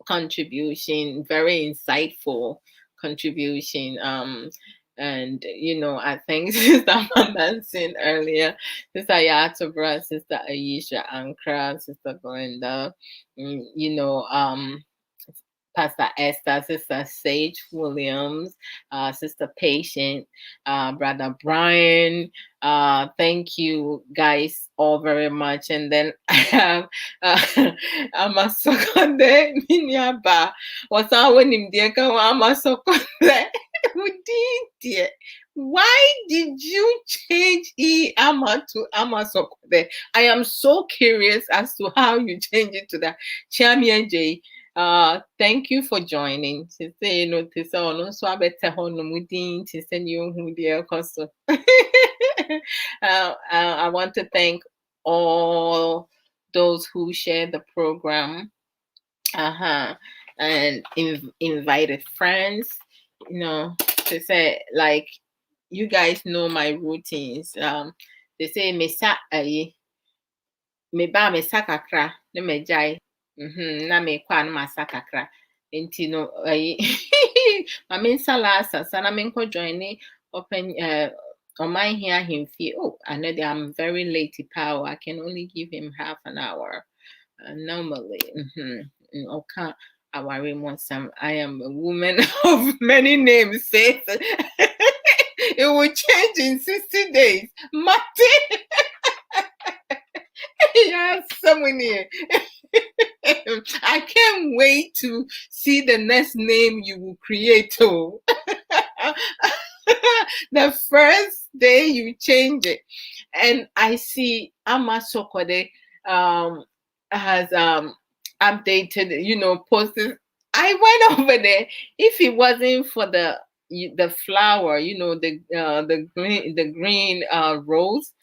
contribution, very insightful contribution. And I think Sister Manson earlier, Sister Yatobra, Sister Aisha Ankra, Sister Belinda, Pastor Esther, Sister Sage Williams, Sister Patient, Brother Brian. Thank you guys all very much. And then I have Amasokonde Minyaba. Was I winning dear Amasokonde? Why did you change Ama to Amasokonde? I am so curious as to how you change it to that. Chamia J. Thank you for joining. To say notice on so I better honor mudin to send you who dear costo. I want to thank all those who shared the program. And invited friends, to say like you guys know my routines. They say me ba me sakakra ne me jai na me kwa na masa kakra nti no ma me salasa sana me nko join ni open on my here him fee. Oh, I know that I'm very late to power. I can only give him half an hour normally. Okay, I worry more some. I am a woman of many names. Says it will change in 60 days. Mate. Yes, someone here. I can't wait to see the next name you will create. Oh. The first day you change it. And I see Ama Sokode has updated, posted. I went over there. If it wasn't for the flower, the green rose,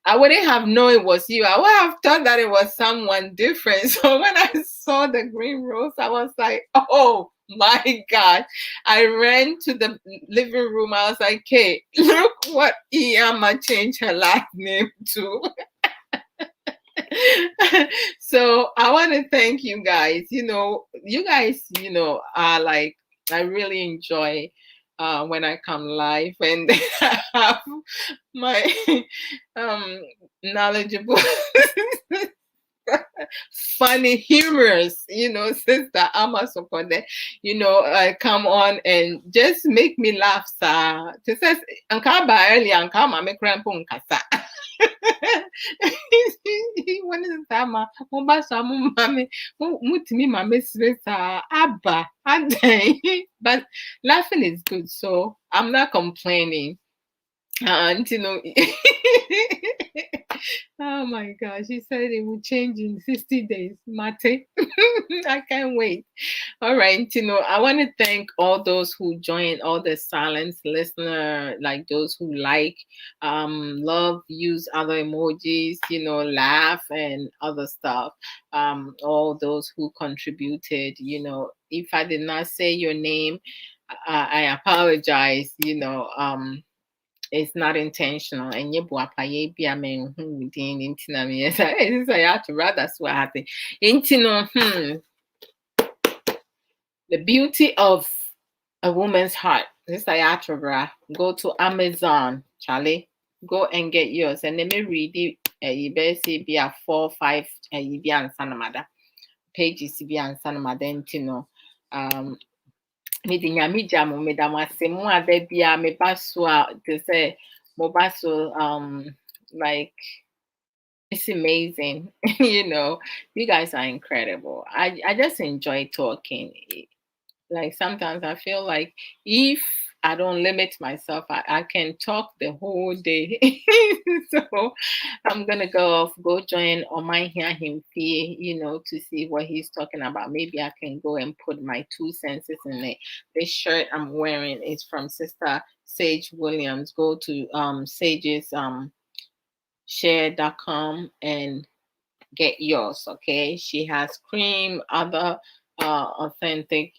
I wouldn't have known it was you. I would have thought that it was someone different. So when I saw the green rose, I was like, oh my God. I ran to the living room. I was like, hey, look what Iyama changed her last name to. So I want to thank you guys. You guys, are like, I really enjoy when I come live and I have my knowledgeable funny humorous sister Amasokode come on and just make me laugh sir. She says ankaba early ankama me crampo nkasa. When is that ma so mama mutimi mama sresa aba adai. But laughing is good, so I'm not complaining. And oh my gosh, he said it will change in 60 days. Mate, I can't wait. All right, I want to thank all those who joined, all the silent listener, like those who love, use other emojis, laugh and other stuff. All those who contributed, if I did not say your name, I apologize, it's not intentional. And you I mean, yes, I have to rather swat. The beauty of a woman's heart. This I have to go to Amazon, Charlie. Go and get yours, and let me read it. You better see be a 4, 5, you be on Sanamada pages. Be on Sanamada, mede nyame gya mo meda mo ase mo ada bia me baso a te say mo baso like it's amazing. You guys are incredible. I just enjoy talking. Like sometimes I feel like if I don't limit myself, I can talk the whole day. So I'm gonna go join on my hear him fee, to see what he's talking about. Maybe I can go and put my 2 cents in it. This shirt I'm wearing is from Sister Sage Williams. Go to Sage's share.com and get yours. Okay, she has cream, other authentic,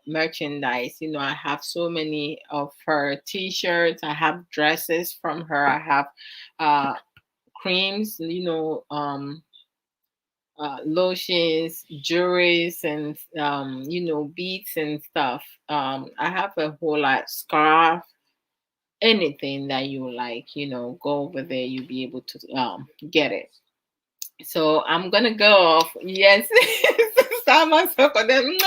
merchandise. I have so many of her t-shirts. I have dresses from her. I have uh creams, lotions, jewelries, and beads and stuff. I have a whole lot, scarf, anything that you like. Go over there. You'll be able to get it. So I'm gonna go off. Yes. Sama soko dem.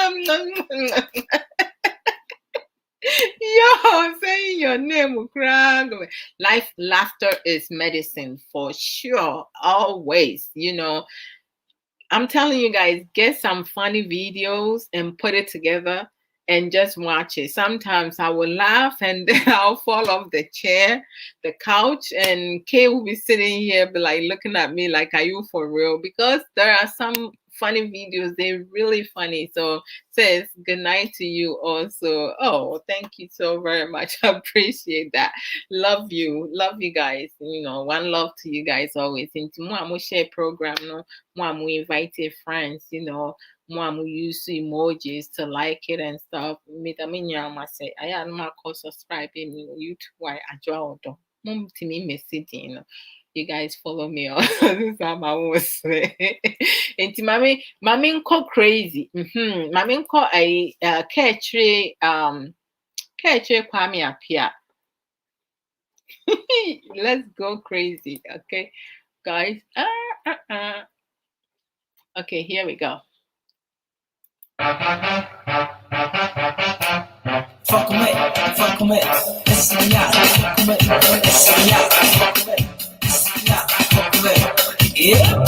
Yo, saying your name will cry. Life, laughter is medicine for sure. Always. I'm telling you guys, get some funny videos and put it together and just watch it. Sometimes I will laugh and then I'll fall off the chair, the couch, and Kay will be sitting here, be like looking at me like, "Are you for real?" Because there are some funny videos, they're really funny. So says good night to you also. Oh, thank you so very much. I appreciate that. Love you guys. One love to you guys always. Into more share program, no more we invited friends, more we use emojis to like it and stuff. I say I am not subscribing YouTube. Why Adwoa Odo. Mom to me messaging. You guys follow me on this is how I was say. And mommy nko crazy. Mommy nko I catchy Kwame Apia. Let's go crazy, okay, guys. Okay, here we go. Fuck with, it's a yacht. Fuck with, it's a yacht. Fuck with, it's a yacht. Fuck with, yeah.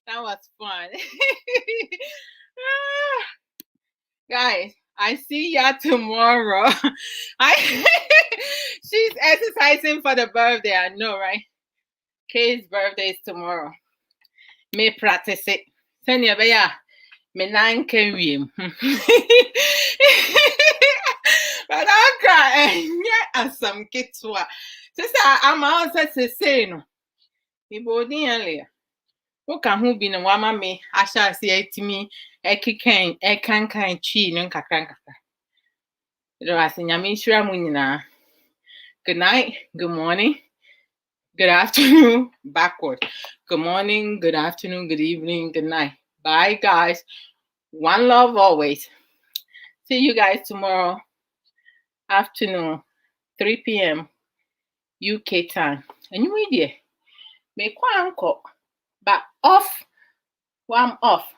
That was fun. Guys, I see ya tomorrow. She's exercising for the birthday, I know, right? Kay's birthday is tomorrow. May practice it. Send you me nan can we. But I'll cry. Yeah, some kids were. Sister, I'm also saying, me boarding earlier. What can who be no wama me? I shall say to me, a can chi no kakranka. There was in Yamishra Munina. Good night, good morning, good afternoon, backward. Good morning, good afternoon, good evening, good night. Bye, guys. One love always. See you guys tomorrow afternoon, 3 p.m. UK time. And you media. Make one call. But off. One off.